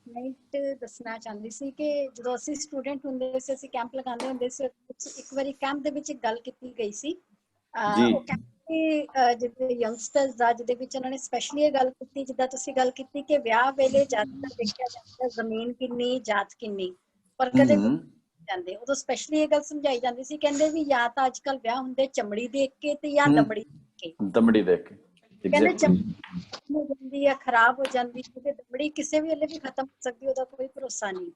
ਮੈਂ ਦੱਸਣਾ ਚਾਹੁੰਦੀ ਸੀ ਕਿ ਜਦੋਂ ਅਸੀਂ ਸਟੂਡੈਂਟ ਹੁੰਦੇ ਸੀ, ਅਸੀਂ ਕੈਂਪ ਲਗਾਉਂਦੇ ਹੁੰਦੇ ਸੀ। ਇੱਕ ਵਾਰੀ ਕੈਂਪ ਦੇ ਵਿੱਚ ਇੱਕ ਗੱਲ ਕੀਤੀ ਗਈ ਸੀ, ਉਹ ਕੈਂਪ ਦੇ ਜਿਹੜੇ ਯੰਗਸਟਰਸ ਦਾ, ਜਿਹਦੇ ਵਿੱਚ ਉਹਨਾਂ ਨੇ ਸਪੈਸ਼ਲੀ ਇਹ ਗੱਲ ਕੀਤੀ, ਜਿੱਦਾਂ ਤੁਸੀਂ ਗੱਲ ਕੀਤੀ ਕਿ ਵਿਆਹ ਵੇਲੇ ਜ਼ਿਆਦਾਤਰ ਦੇਖਿਆ ਜਾਂਦਾ ਜ਼ਮੀਨ ਕਿੰਨੀ, ਜਾਤ ਕਿੰਨੀ, ਪਰ ਕਦੇ ਜਾਂਦੇ। ਉਦੋਂ ਸਪੈਸ਼ਲੀ ਇਹ ਗੱਲ ਸਮਝਾਈ ਜਾਂਦੀ ਸੀ, ਕਹਿੰਦੇ ਵੀ ਜਾਂ ਤਾਂ ਅੱਜ ਕੱਲ੍ਹ ਵਿਆਹ ਹੁੰਦੇ ਚਮੜੀ ਦੇਖ ਕੇ ਤੇ ਜਾਂ ਦਮੜੀ ਦੇਖ ਕੇ। ਦਮੜੀ ਦੇਖ ਕੇ ਕਹਿੰਦੇ ਚਮੜੀ ਹੋ ਜਾਂਦੀ ਹੈ, ਖਰਾਬ ਹੋ ਜਾਂਦੀ ਹੈ, ਤੇ ਦਮੜੀ ਕਿਸੇ ਵੀ ਵੇਲੇ ਵੀ ਖਤਮ ਹੋ ਸਕਦੀ, ਉਹਦਾ ਕੋਈ ਭਰੋਸਾ ਨਹੀਂ।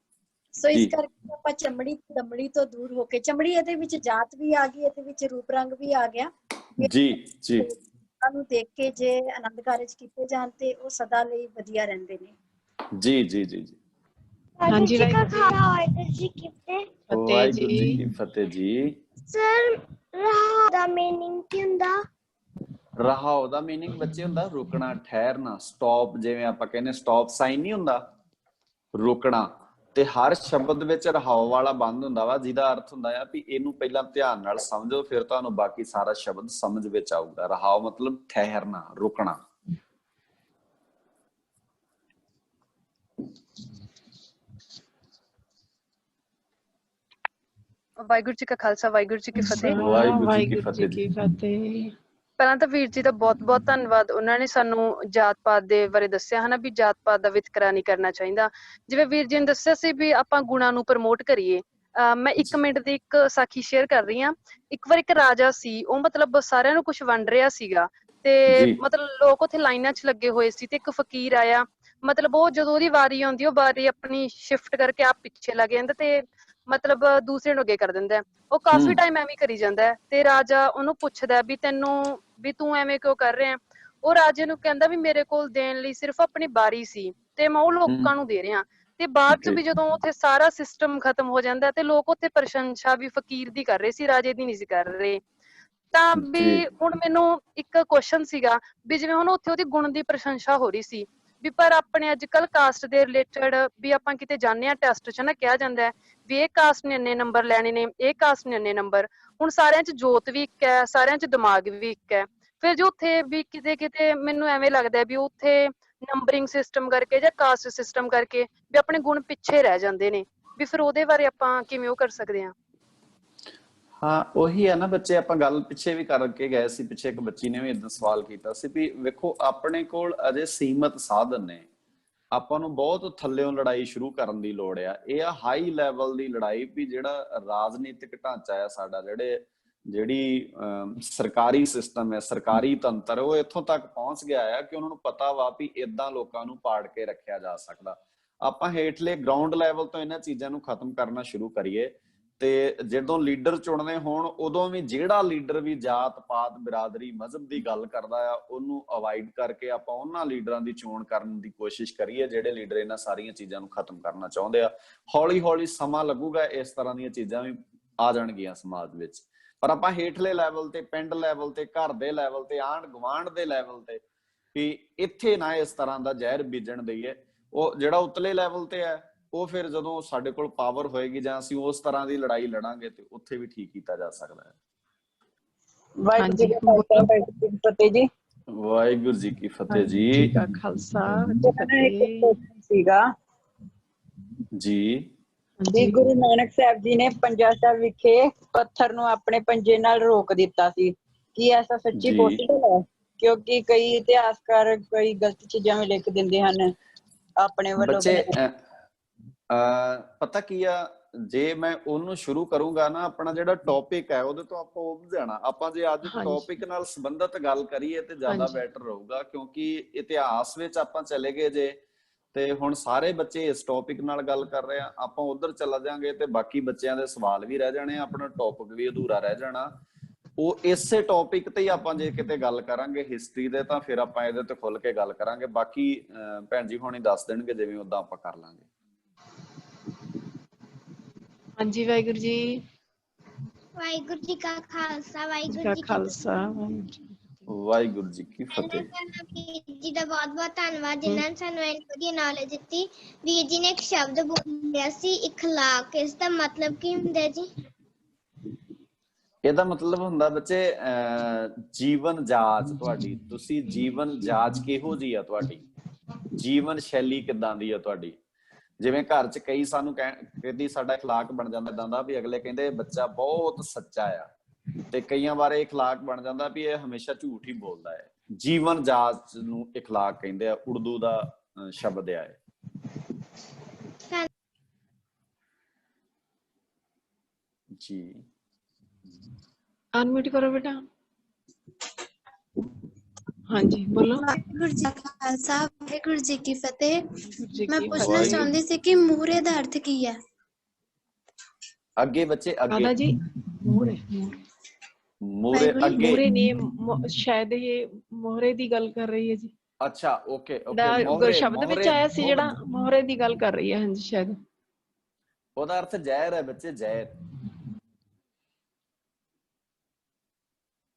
ਸੋ ਇਸ ਜੀ। ਕਰਕੇ ਆਪਾਂ ਚਮੜੀ ਤੇ ਦਮੜੀ ਤੋਂ ਦੂਰ ਹੋ ਕੇ, ਚਮੜੀ ਇਹਦੇ ਵਿੱਚ ਜਾਤ ਵੀ ਆ ਗਈ, ਇਹਦੇ ਵਿੱਚ ਰੂਪ ਰੰਗ ਵੀ ਆ ਗਿਆ, ਜੀ ਜੀ ਨੂੰ ਦੇਖ ਕੇ ਜੇ ਆਨੰਦ ਕਾਰਜ ਕੀਤੇ ਜਾਣ ਤੇ ਉਹ ਸਦਾ ਲਈ ਵਧੀਆ ਰਹਿੰਦੇ ਨੇ। ਜੀ ਜੀ ਜੀ ਜੀ ਹਾਂਜੀ ਵਾਹਿਗੁਰੂ ਜੀ ਕੀ ਫਤਿਹ। ਵਾਹਿਗੁਰੂ ਜੀ ਕੀ ਫਤਿਹ ਜੀ। ਸਰ ਰਹਾ ਦਾ ਮੀਨਿੰਗ ਕੀ ਹੁੰਦਾ? ਰਹਾਉ ਦਾ ਮੀਨਿੰਗ ਬੱਚੇ ਹੁੰਦਾ ਰੁਕਣਾ, ਠਹਿਰਨਾ, ਸਟਾਪ। ਜਿਵੇਂ ਆਪਾਂ ਕਹਿੰਦੇ ਸਟਾਪ ਸਾਈਨ ਨਹੀਂ ਹੁੰਦਾ, ਰੁਕਣਾ। ਤੇ ਹਰ ਸ਼ਬਦ ਵਿੱਚ ਰਹਾਉ ਵਾਲਾ ਬੰਦ ਹੁੰਦਾ ਵਾ, ਜਿਹਦਾ ਅਰਥ ਹੁੰਦਾ ਆ ਵੀ ਇਹਨੂੰ ਪਹਿਲਾਂ ਧਿਆਨ ਨਾਲ ਸਮਝੋ, ਫਿਰ ਤੁਹਾਨੂੰ ਬਾਕੀ ਸਾਰਾ ਸ਼ਬਦ ਸਮਝ ਵਿੱਚ ਆਊਗਾ। ਰਹਾਉ ਮਤਲਬ ਠਹਿਰਨਾ, ਰੁਕਣਾ। ਵਾਹਿਗੁਰੂ ਜੀ ਕਾ ਖਾਲਸਾ, ਵਾਹਿਗੁਰੂ ਜੀ ਕੀ ਫਤਿਹ। ਵਾਹਿਗੁਰੂ ਜੀ ਕੀ ਫਤਿਹ ਜੀ। ਪਹਿਲਾਂ ਤਾਂ ਵੀਰ ਜੀ ਦਾ ਬਹੁਤ-ਬਹੁਤ ਧੰਨਵਾਦ, ਉਹਨਾਂ ਨੇ ਸਾਨੂੰ ਜਾਤ ਪਾਤ ਦੇ ਬਾਰੇ ਦੱਸਿਆ ਹਨਾ, ਵੀ ਜਾਤ ਪਾਤ ਦਾ ਵਿਤਕਰਾ ਨਹੀਂ ਕਰਨਾ ਚਾਹੀਦਾ। ਜਿਵੇਂ ਵੀਰ ਜੀ ਨੇ ਦੱਸਿਆ ਸੀ ਵੀ ਆਪਾਂ ਗੁਣਾਂ ਨੂੰ ਪ੍ਰਮੋਟ ਕਰੀਏ। ਮੈਂ 1 ਮਿੰਟ ਦੀ ਇੱਕ ਸਾਖੀ ਸ਼ੇਅਰ ਕਰ ਰਹੀ ਹਾਂ। ਇੱਕ ਵਾਰ ਇੱਕ ਰਾਜਾ ਸੀ, ਉਹ ਮਤਲਬ ਸਾਰਿਆਂ ਨੂੰ ਕੁਝ ਵੰਡ ਰਿਹਾ ਸੀਗਾ, ਤੇ ਮਤਲਬ ਲੋਕ ਉੱਥੇ ਲਾਈਨਾਂ 'ਚ ਲੱਗੇ ਹੋਏ ਸੀ, ਤੇ ਇੱਕ ਫਕੀਰ ਆਇਆ। ਮਤਲਬ ਉਹ ਜਦੋਂ ਉਹਦੀ ਵਾਰੀ ਆਉਂਦੀ, ਉਹ ਵਾਰੀ ਆਪਣੀ ਸ਼ਿਫਟ ਕਰਕੇ ਆਪ ਪਿੱਛੇ ਲੱਗ ਜਾਂਦਾ ਤੇ ਮਤਲਬ ਦੂਸਰੇ ਨੂੰ ਅੱਗੇ ਕਰ ਦਿੰਦਾ। ਉਹ ਕਾਫੀ ਟਾਈਮ ਐਵੇਂ ਕਰੀ ਜਾਂਦਾ, ਤੇ ਰਾਜਾ ਉਹਨੂੰ ਪੁੱਛਦਾ ਵੀ ਤੂੰ ਐਵੇਂ ਕਿਉਂ ਕਰ ਰਿਹਾ? ਉਹ ਰਾਜੇ ਨੂੰ ਕਹਿੰਦਾ ਵੀ ਮੇਰੇ ਕੋਲ ਦੇਣ ਲਈ ਸਿਰਫ ਆਪਣੀ ਬਾਰੀ ਸੀ, ਤੇ ਮੈਂ ਉਹ ਲੋਕਾਂ ਨੂੰ ਦੇ ਰਿਹਾ। ਤੇ ਬਾਅਦ ਚ ਵੀ ਜਦੋਂ ਉੱਥੇ ਸਾਰਾ ਸਿਸਟਮ ਖਤਮ ਹੋ ਜਾਂਦਾ, ਤੇ ਲੋਕ ਉੱਥੇ ਪ੍ਰਸ਼ੰਸਾ ਵੀ ਫਕੀਰ ਦੀ ਕਰ ਰਹੇ ਸੀ, ਰਾਜੇ ਦੀ ਨਹੀਂ ਸੀ ਕਰ ਰਹੇ। ਤਾਂ ਵੀ ਹੁਣ ਮੈਨੂੰ ਇੱਕ ਕੁਐਸਚਨ ਸੀਗਾ ਵੀ ਜਿਵੇਂ ਹੁਣ ਉੱਥੇ ਉਹਦੀ ਗੁਣ ਦੀ ਪ੍ਰਸ਼ੰਸਾ ਹੋ ਰਹੀ ਸੀ, ਵੀ ਪਰ ਆਪਣੇ ਅੱਜ ਕੱਲ ਕਾਸਟ ਦੇ ਰਿਲੇਟਡ ਵੀ ਆਪਾਂ ਕਿਤੇ ਜਾਂਦੇ ਹਾਂ ਟੈਸਟ 'ਚ ਨਾ, ਕਿਹਾ ਜਾਂਦਾ ਵੀ ਇਹ ਕਾਸਟ ਨੇ ਇੰਨੇ ਨੰਬਰ ਲੈਣੇ ਨੇ, ਇਹ ਕਾਸਟ ਨੇ ਇੰਨੇ ਨੰਬਰ। ਹੁਣ ਸਾਰਿਆਂ 'ਚ ਜੋਤ ਵੀ ਇੱਕ ਹੈ, ਸਾਰਿਆਂ 'ਚ ਦਿਮਾਗ ਵੀ ਇੱਕ ਹੈ। ਫਿਰ ਜੋ ਉੱਥੇ ਵੀ ਕਿਤੇ ਕਿਤੇ ਮੈਨੂੰ ਐਵੇਂ ਲੱਗਦਾ ਵੀ ਉੱਥੇ ਨੰਬਰਿੰਗ ਸਿਸਟਮ ਕਰਕੇ ਜਾਂ ਕਾਸਟ ਸਿਸਟਮ ਕਰਕੇ ਵੀ ਆਪਣੇ ਗੁਣ ਪਿੱਛੇ ਰਹਿ ਜਾਂਦੇ ਨੇ, ਵੀ ਫਿਰ ਉਹਦੇ ਬਾਰੇ ਆਪਾਂ ਕਿਵੇਂ ਉਹ ਕਰ ਸਕਦੇ ਹਾਂ? ਹਾਂ, ਉਹੀ ਹੈ ਨਾ ਬੱਚੇ, ਆਪਾਂ ਗੱਲ ਪਿੱਛੇ ਵੀ ਕਰਕੇ ਗਏ ਸੀ। ਪਿੱਛੇ ਇੱਕ ਬੱਚੀ ਨੇ ਵੀ ਏਦਾਂ ਸਵਾਲ ਕੀਤਾ ਸੀ ਵੀ ਵੇਖੋ ਆਪਣੇ ਕੋਲ ਅਜੇ ਸੀਮਤ ਸਾਧਨ ਨੇ, ਆਪਾਂ ਨੂੰ ਬਹੁਤ ਥੱਲਿਓਂ ਲੜਾਈ ਸ਼ੁਰੂ ਕਰਨ ਦੀ ਲੋੜ ਆ। ਇਹ ਆ ਹਾਈ ਲੈਵਲ ਦੀ ਲੜਾਈ ਵੀ ਜਿਹੜਾ ਰਾਜਨੀਤਿਕ ਢਾਂਚਾ ਆ ਸਾਡਾ, ਜਿਹੜੀ ਸਰਕਾਰੀ ਸਿਸਟਮ ਹੈ, ਸਰਕਾਰੀ ਤੰਤਰ, ਉਹ ਇੱਥੋਂ ਤੱਕ ਪਹੁੰਚ ਗਿਆ ਆ ਕਿ ਉਹਨਾਂ ਨੂੰ ਪਤਾ ਵਾ ਵੀ ਏਦਾਂ ਲੋਕਾਂ ਨੂੰ ਪਾੜ ਕੇ ਰੱਖਿਆ ਜਾ ਸਕਦਾ। ਆਪਾਂ ਹੇਠਲੇ ਗਰਾਊਂਡ ਲੈਵਲ ਤੋਂ ਇਹਨਾਂ ਚੀਜ਼ਾਂ ਨੂੰ ਖਤਮ ਕਰਨਾ ਸ਼ੁਰੂ ਕਰੀਏ, ਤੇ ਜਦੋਂ ਲੀਡਰ ਚੁਣਨੇ ਹੋਣ ਉਦੋਂ ਵੀ ਜਿਹੜਾ ਲੀਡਰ ਵੀ ਜਾਤ ਪਾਤ ਬਿਰਾਦਰੀ ਮਜ਼ਹਬ ਦੀ ਗੱਲ ਕਰਦਾ ਆ, ਉਹਨੂੰ ਅਵਾਇਡ ਕਰਕੇ ਆਪਾਂ ਉਹਨਾਂ ਲੀਡਰਾਂ ਦੀ ਚੋਣ ਕਰਨ ਦੀ ਕੋਸ਼ਿਸ਼ ਕਰੀਏ ਜਿਹੜੇ ਲੀਡਰ ਇਹਨਾਂ ਸਾਰੀਆਂ ਚੀਜ਼ਾਂ ਨੂੰ ਖਤਮ ਕਰਨਾ ਚਾਹੁੰਦੇ ਆ। ਹੌਲੀ ਹੌਲੀ ਸਮਾਂ ਲੱਗੂਗਾ, ਇਸ ਤਰ੍ਹਾਂ ਦੀਆਂ ਚੀਜ਼ਾਂ ਵੀ ਆ ਜਾਣਗੀਆਂ ਸਮਾਜ ਵਿੱਚ। ਪਰ ਆਪਾਂ ਹੇਠਲੇ ਲੈਵਲ ਤੇ, ਪਿੰਡ ਲੈਵਲ ਤੇ, ਘਰ ਦੇ ਲੈਵਲ ਤੇ, ਆਂਢ ਗੁਆਂਢ ਦੇ ਲੈਵਲ ਤੇ ਵੀ ਇੱਥੇ ਨਾ ਇਸ ਤਰ੍ਹਾਂ ਦਾ ਜ਼ਹਿਰ ਬੀਜਣ ਦਈਏ। ਉਹ ਜਿਹੜਾ ਉਤਲੇ ਲੈਵਲ ਤੇ ਹੈ, ਉਹ ਫਿਰ ਜਦੋਂ ਸਾਡੇ ਕੋਲ ਪਾਵਰ ਹੋਏਗੀ ਜਾਂ ਅਸੀਂ ਉਸ ਤਰ੍ਹਾਂ ਦੀ ਲੜਾਈ ਲੜਾਂਗੇ ਤੇ ਉੱਥੇ ਵੀ ਠੀਕ ਕੀਤਾ ਜਾ ਸਕਦਾ ਹੈ। ਵਾਹਿਗੁਰੂ ਜੀ ਕਾ ਖਾਲਸਾ, ਵਾਹਿਗੁਰੂ ਜੀ ਕੀ ਫਤਿਹ ਜੀ। ਵਾਹਿਗੁਰੂ ਜੀ ਕੀ ਫਤਿਹ ਜੀ। ਖਾਲਸਾ ਸੀਗਾ ਜੀ ਜੀ, ਗੁਰੂ ਨਾਨਕ ਸਾਹਿਬ ਜੀ ਨੇ ਪੰਜਾ ਸਾਹਿਬ ਵਿਖੇ ਪੱਥਰ ਨੂੰ ਆਪਣੇ ਪੰਜੇ ਨਾਲ ਰੋਕ ਦਿੱਤਾ ਸੀ। ਕੀ ਐਸਾ ਸੱਚੀ ਪੋਸੀਬਲ ਹੈ? ਕਿਉਂਕਿ ਕਈ ਇਤਿਹਾਸਕਾਰ ਕਈ ਗਲਤ ਚੀਜ਼ਾਂ ਵੀ ਲਿਖ ਦਿੰਦੇ ਹਨ ਆਪਣੇ ਵੱਲੋਂ। ਪਤਾ ਕੀ ਆ, ਜੇ ਮੈਂ ਉਹਨੂੰ ਸ਼ੁਰੂ ਕਰੂੰਗਾ ਨਾ, ਆਪਣਾ ਜਿਹੜਾ ਟੌਪਿਕ ਹੈ ਉਹਦੇ ਤੋਂ ਆਪਾਂ ਉੱਭ ਜਾਣਾ। ਆਪਾਂ ਜੇ ਅੱਜ ਟੌਪਿਕ ਨਾਲ ਸੰਬੰਧਿਤ ਗੱਲ ਕਰੀਏ ਤੇ ਜ਼ਿਆਦਾ ਬੈਟਰ ਰਹੂਗਾ, ਕਿਉਂਕਿ ਇਤਿਹਾਸ ਵਿੱਚ ਆਪਾਂ ਚਲੇ ਗਏ ਜੇ ਤੇ ਹੁਣ ਸਾਰੇ ਬੱਚੇ ਇਸ ਟੌਪਿਕ ਨਾਲ ਗੱਲ ਕਰ ਰਹੇ ਆ, ਆਪਾਂ ਉਧਰ ਚਲਾ ਜਾਾਂਗੇ ਤੇ ਬਾਕੀ ਬੱਚਿਆਂ ਦੇ ਸਵਾਲ ਵੀ ਰਹਿ ਜਾਣੇ, ਆਪਣਾ ਟੌਪਿਕ ਵੀ ਅਧੂਰਾ ਰਹਿ ਜਾਣਾ। ਉਹ ਇਸੇ ਟੌਪਿਕ ਤੇ ਹੀ ਆਪਾਂ ਜੇ ਕਿਤੇ ਗੱਲ ਕਰਾਂਗੇ ਹਿਸਟਰੀ ਦੇ, ਤਾਂ ਫਿਰ ਆਪਾਂ ਇਹਦੇ ਤੇ ਖੁੱਲ ਕੇ ਗੱਲ ਕਰਾਂਗੇ। ਬਾਕੀ ਭੈਣ ਜੀ ਹੁਣੀ ਦੱਸ ਦੇਣਗੇ, ਜਿਵੇਂ ਉਦਾਂ ਆਪਾਂ ਕਰ ਲਾਂਗੇ। ਹਾਂਜੀ, ਵਾਹਿਗੁਰੂ ਜੀ। ਵਾਹਿਗੁਰੂ ਜੀ ਕਾ ਖਾਲਸਾ, ਵਾਹਿਗੁਰੂ ਜੀ ਕੀ ਫਤਿਹ। ਵਾਹਿਗੁਰੂ ਜੀ ਕੀ ਫਤਿਹ। ਵੀਰ ਜੀ ਦਾ ਬਹੁਤ ਬਹੁਤ ਧੰਨਵਾਦ, ਜਿਨ੍ਹਾਂ ਨੇ ਸਾਨੂੰ ਇੰਨੀ ਵਧੀਆ ਨੌਲੇਜ ਦਿੱਤੀ। ਵੀਰ ਜੀ ਨੇ ਇੱਕ ਸ਼ਬਦ ਬੋਲਿਆ ਸੀ, ਇਖਲਾਕ। ਇਸ ਦਾ ਮਤਲਬ ਕੀ ਹੁੰਦਾ ਜੀ? ਇਹਦਾ ਮਤਲਬ ਹੁੰਦਾ ਬੱਚੇ ਜੀਵਨ ਜਾਂਚ ਤੁਹਾਡੀ। ਤੁਸੀਂ ਜੀਵਨ ਜਾਂਚ ਕਿਹੋ ਜਿਹੀ ਆ, ਤੁਹਾਡੀ ਜੀਵਨ ਸ਼ੈਲੀ ਕਿੱਦਾਂ ਦੀ ਆ ਤੁਹਾਡੀ। ਜਿਵੇਂ ਘਰ 'ਚ ਕਈ ਸਾਨੂੰ ਕਹਿੰਦੀ ਸਾਡਾ ਇਖਲਾਕ ਬਣ ਜਾਂਦਾ ਏਦਾਂ ਦਾ ਵੀ ਅਗਲੇ ਕਹਿੰਦੇ ਬੱਚਾ ਬਹੁਤ ਸੱਚਾ ਆ, ਤੇ ਕਈਆਂ ਵਾਰ ਇਖਲਾਕ ਬਣ ਜਾਂਦਾ ਵੀ ਇਹ ਹਮੇਸ਼ਾ ਝੂਠ ਹੀ ਬੋਲਦਾ ਹੈ। ਜੀਵਨ ਜਾਂਚ ਨੂੰ ਇਖਲਾਕ ਕਹਿੰਦੇ ਆ, ਉਰਦੂ ਦਾ ਸ਼ਬਦ ਆ ਇਹ। ਜੀ ਅਨਮਿਊਟ ਕਰੋ ਬੇਟਾ। ਹਾਂਜੀ ਬੋਲੋ। ਵਾਹਿਗੁਰੂ ਜੀ ਕਾ ਖਾਲਸਾ, ਵਾਹਿਗੁਰੂ ਜੀ ਕੀ ਫਤਿਹ। ਮੈਂ ਪੁੱਛਣਾ ਚਾਹੁੰਦੀ ਸੀ ਕਿ ਮੂਹਰੇ ਦਾ ਅਰਥ ਕੀ ਹੈ? ਅੱਗੇ ਬੱਚੇ ਅੱਗੇ ਆਦਾ ਜੀ ਮੋਹਰੇ ਮੂਰੇ ਅੱਗੇ ਮੋਹਰੇ ਨੇ ਸ਼ਾਇਦ ਇਹ ਮੋਹਰੇ ਦੀ ਗੱਲ ਕਰ ਰਹੀ ਹੈ ਜੀ। ਅੱਛਾ ਓਕੇ ਓਕੇ ਮੋਹਰੇ ਸ਼ਬਦ ਵਿੱਚ ਆਇਆ ਸੀ ਜਿਹੜਾ ਮੋਹਰੇ ਦੀ ਗੱਲ ਕਰ ਰਹੀ ਹੈ। ਹਾਂਜੀ ਸ਼ਾਇਦ ਉਹਦਾ ਅਰਥ ਜ਼ਹਿਰ ਹੈ ਬੱਚੇ, ਜ਼ਹਿਰ।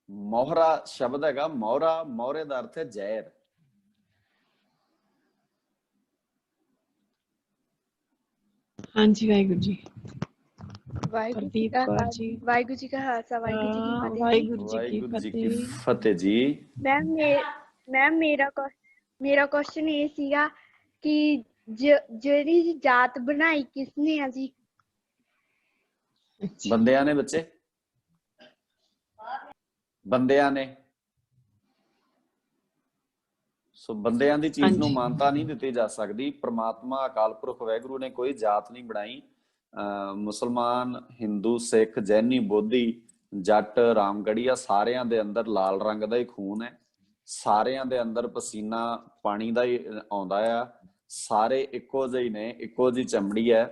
ਮੋਹਰਾ ਸ਼ਬਦ ਹੈਗਾ ਮੋਹਰਾ, ਮੋਹਰੇ ਦਾ ਅਰਥ ਹੈ ਜ਼ਹਿਰ। ਹਾਂਜੀ ਵਾਹਿਗੁਰੂ ਜੀ। ਵਾਹਿਗੁਰੂ ਪ੍ਰਦੀਪ ਕੌਰ ਜੀ। ਵਾਹਿਗੁਰੂ ਜੀ ਕਾ ਖਾਲਸਾ, ਵਾਹਿਗੁਰੂ ਜੀ ਕੀ ਫਤਿਹ। ਵਾਹਿਗੁਰੂ ਜੀ ਕੀ ਫਤਿਹ ਜੀ। ਮੈਮ ਮੇਰਾ ਕੁਐਸਚਨ ਇਹ ਸੀਗਾ ਕਿ ਜਿਹੜੀ ਜਾਤ ਬਣਾਈ ਕਿਸਨੇ ਆ ਜੀ? ਬੰਦਿਆਂ ਨੇ ਬੱਚੇ, ਬੰਦਿਆਂ ਨੇ। ਸੋ ਬੰਦਿਆਂ ਦੀ ਚੀਜ਼ ਨੂੰ ਮਾਨਤਾ ਨਹੀਂ ਦਿੱਤੀ ਜਾ ਸਕਦੀ। ਪ੍ਰਮਾਤਮਾ ਅਕਾਲ ਪੁਰਖ ਵਾਹਿਗੁਰੂ ਨੇ ਕੋਈ ਜਾਤ ਨਹੀਂ ਬਣਾਈ। ਮੁਸਲਮਾਨ, ਹਿੰਦੂ, ਸਿੱਖ, ਜੈਨੀ, ਬੋਧੀ, ਜੱਟ, ਰਾਮਗੜੀਆ ਸਾਰਿਆਂ ਦੇ ਅੰਦਰ ਲਾਲ ਰੰਗ ਦਾ ਹੀ ਖੂਨ ਹੈ। ਸਾਰਿਆਂ ਦੇ ਅੰਦਰ ਪਸੀਨਾ ਪਾਣੀ ਦਾ ਹੀ ਆਉਂਦਾ ਆ। ਸਾਰੇ ਇੱਕੋ ਜਿਹੇ ਨੇ, ਇੱਕੋ ਜਿਹੀ ਚਮੜੀ ਹੈ।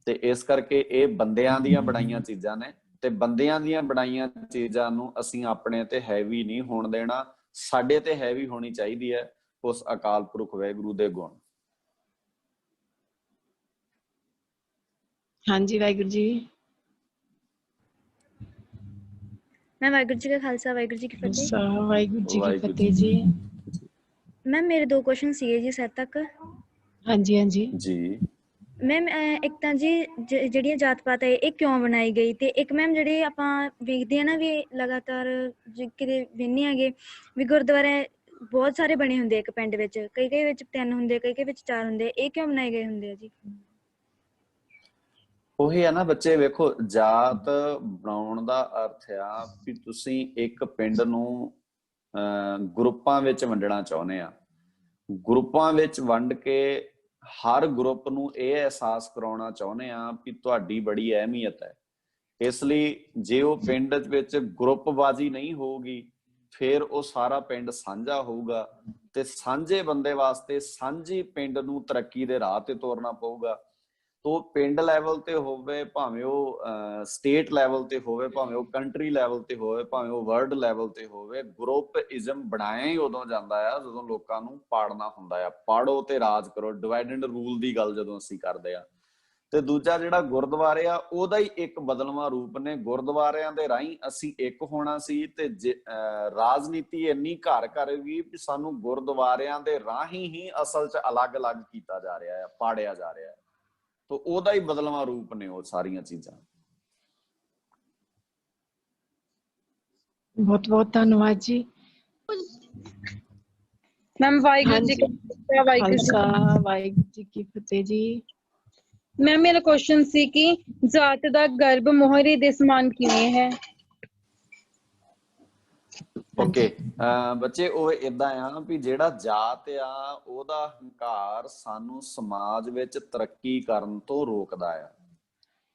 ਤੇ ਇਸ ਕਰਕੇ ਇਹ ਬੰਦਿਆਂ ਦੀਆਂ ਬਣਾਈਆਂ ਚੀਜ਼ਾਂ ਨੇ ਤੇ ਬੰਦਿਆਂ ਦੀਆਂ ਬਣਾਈਆਂ ਚੀਜ਼ਾਂ ਨੂੰ ਅਸੀਂ ਆਪਣੇ ਤੇ ਹੈਵੀ ਨਹੀਂ ਹੋਣ ਦੇਣਾ। ਸਾਡੇ ਤੇ ਹੈਵੀ ਹੋਣੀ ਚਾਹੀਦੀ ਹੈ ਉਸ ਅਕਾਲ ਪੁਰਖ ਵਾਹਿਗੁਰੂ ਦੇ ਗੁਣ। ਹਾਂਜੀ ਵਾਹਿਗੁਰੂ ਜੀ। ਮੈਂ ਵਾਹਿਗੁਰੂ ਜੀ ਕਾ ਖਾਲਸਾ, ਵਾਹਿਗੁਰੂ ਜੀ ਕੀ ਫਤਿਹ। ਵਾਹਿਗੁਰੂ ਜੀ ਕੀ ਫਤਿਹ ਜੀ। ਮੈਮ ਮੇਰੇ 2 ਕੁਐਸਚਨ ਸੀਗੇ ਜੀ ਸਰ ਤੱਕ। ਹਾਂਜੀ ਹਾਂਜੀ ਜੀ ਮੈਮ ਇੱਕ ਤਾਂ ਜੀ ਜਿਹੜੀਆਂ ਜਾਤ ਪਾਤ ਹੈ ਇਹ ਕਿਉਂ ਬਣਾਈ ਗਈ, ਤੇ ਇੱਕ ਮੈਮ ਜਿਹੜੇ ਆਪਾਂ ਵੇਖਦੇ ਆ ਨਾ ਵੀ ਲਗਾਤਾਰ ਕਿਤੇ ਵੇਖਦੇ ਹੈਗੇ ਵੀ ਗੁਰਦੁਆਰੇ ਬਹੁਤ ਸਾਰੇ ਬਣੇ ਹੁੰਦੇ ਇੱਕ ਪਿੰਡ ਵਿੱਚ, ਕਈ ਵਿੱਚ 3 ਹੁੰਦੇ, ਕਈ ਵਿੱਚ 4 ਹੁੰਦੇ, ਇਹ ਕਿਉਂ ਬਣਾਏ ਗਏ ਹੁੰਦੇ ਆ ਜੀ? ਉਹੀ ਹੈ ਨਾ ਬੱਚੇ, ਵੇਖੋ ਜਾਤ ਬਣਾਉਣ ਦਾ ਅਰਥ ਆ ਵੀ ਤੁਸੀਂ ਇੱਕ ਪਿੰਡ ਨੂੰ ਗਰੁੱਪਾਂ ਵਿੱਚ ਵੰਡਣਾ ਚਾਹੁੰਦੇ ਆ। ਗਰੁੱਪਾਂ ਵਿੱਚ ਵੰਡ ਕੇ ਹਰ ਗਰੁੱਪ ਨੂੰ ਇਹ ਅਹਿਸਾਸ ਕਰਾਉਣਾ ਚਾਹੁੰਦੇ ਆ ਵੀ ਤੁਹਾਡੀ ਬੜੀ ਅਹਿਮੀਅਤ ਹੈ। ਇਸ ਲਈ ਜੇ ਉਹ ਪਿੰਡ ਵਿੱਚ ਗਰੁੱਪਬਾਜ਼ੀ ਨਹੀਂ ਹੋਊਗੀ ਫਿਰ ਉਹ ਸਾਰਾ ਪਿੰਡ ਸਾਂਝਾ ਹੋਊਗਾ ਤੇ ਸਾਂਝੇ ਬੰਦੇ ਵਾਸਤੇ ਸਾਂਝੀ ਪਿੰਡ ਨੂੰ ਤਰੱਕੀ ਦੇ ਰਾਹ ਤੇ ਤੋਰਨਾ ਪਊਗਾ। ਤੋ ਪਿੰਡ ਲੈਵਲ ਤੇ ਹੋਵੇ, ਭਾਵੇਂ ਉਹ ਸਟੇਟ ਲੈਵਲ ਤੇ ਹੋਵੇ, ਭਾਵੇਂ ਉਹ ਕੰਟਰੀ ਲੈਵਲ ਤੇ ਹੋਵੇ, ਭਾਵੇਂ ਉਹ ਵਰਲਡ ਲੈਵਲ ਤੇ ਹੋਵੇ, ਗਰੁੱਪਇਜ਼ਮ ਬਣਾਇਆ ਹੀ ਉਦੋਂ ਜਾਂਦਾ ਆ ਜਦੋਂ ਲੋਕਾਂ ਨੂੰ ਪਾੜਨਾ ਹੁੰਦਾ ਆ। ਪਾੜੋ ਤੇ ਰਾਜ ਕਰੋ, ਡਿਵਾਈਡ ਐਂਡ ਰੂਲ ਦੀ ਗੱਲ ਜਦੋਂ ਅਸੀਂ ਕਰਦੇ ਆ। ਤੇ ਦੂਜਾ ਜਿਹੜਾ ਗੁਰਦੁਆਰੇ ਆ ਉਹਦਾ ਹੀ ਇੱਕ ਬਦਲਵਾਂ ਰੂਪ ਨੇ। ਗੁਰਦੁਆਰਿਆਂ ਦੇ ਰਾਹੀਂ ਅਸੀਂ ਇੱਕ ਹੋਣਾ ਸੀ ਤੇ ਰਾਜਨੀਤੀ ਇੰਨੀ ਘਰ ਘਰ ਗਈ ਵੀ ਸਾਨੂੰ ਗੁਰਦੁਆਰਿਆਂ ਦੇ ਰਾਹੀਂ ਹੀ ਅਸਲ 'ਚ ਅਲੱਗ-ਅਲੱਗ ਕੀਤਾ ਜਾ ਰਿਹਾ ਆ, ਪਾੜਿਆ ਜਾ ਰਿਹਾ ਹੈ। ਤੋ ਉਹਦਾ ਹੀ ਬਦਲਵਾਂ ਰੂਪ ਨੇ ਉਹ ਸਾਰੀਆਂ ਚੀਜ਼ਾਂ। ਬਹੁਤ ਬਹੁਤ ਧੰਨਵਾਦ ਜੀ। ਮੈਮ ਵਾਹਿਗੁਰੂ ਜੀ ਕਾ ਖਾਲਸਾ, ਵਾਹਿਗੁਰੂ ਜੀ ਕੀ ਫਤਿਹ ਜੀ। ਮੈਮ ਮੇਰਾ ਕੁਐਸਚਨ ਸੀ ਕਿ ਜਾਤ ਦਾ ਗਰਭ ਮੋਹਰੇ ਦੇ ਸਮਾਨ ਕਿਵੇਂ ਹੈ? ਓਕੇ ਬੱਚੇ, ਉਹ ਏਦਾਂ ਆ ਵੀ ਜਿਹੜਾ ਜਾਤ ਆ ਉਹਦਾ ਹੰਕਾਰ ਸਾਨੂੰ ਸਮਾਜ ਵਿੱਚ ਤਰੱਕੀ ਕਰਨ ਤੋਂ ਰੋਕਦਾ ਆ।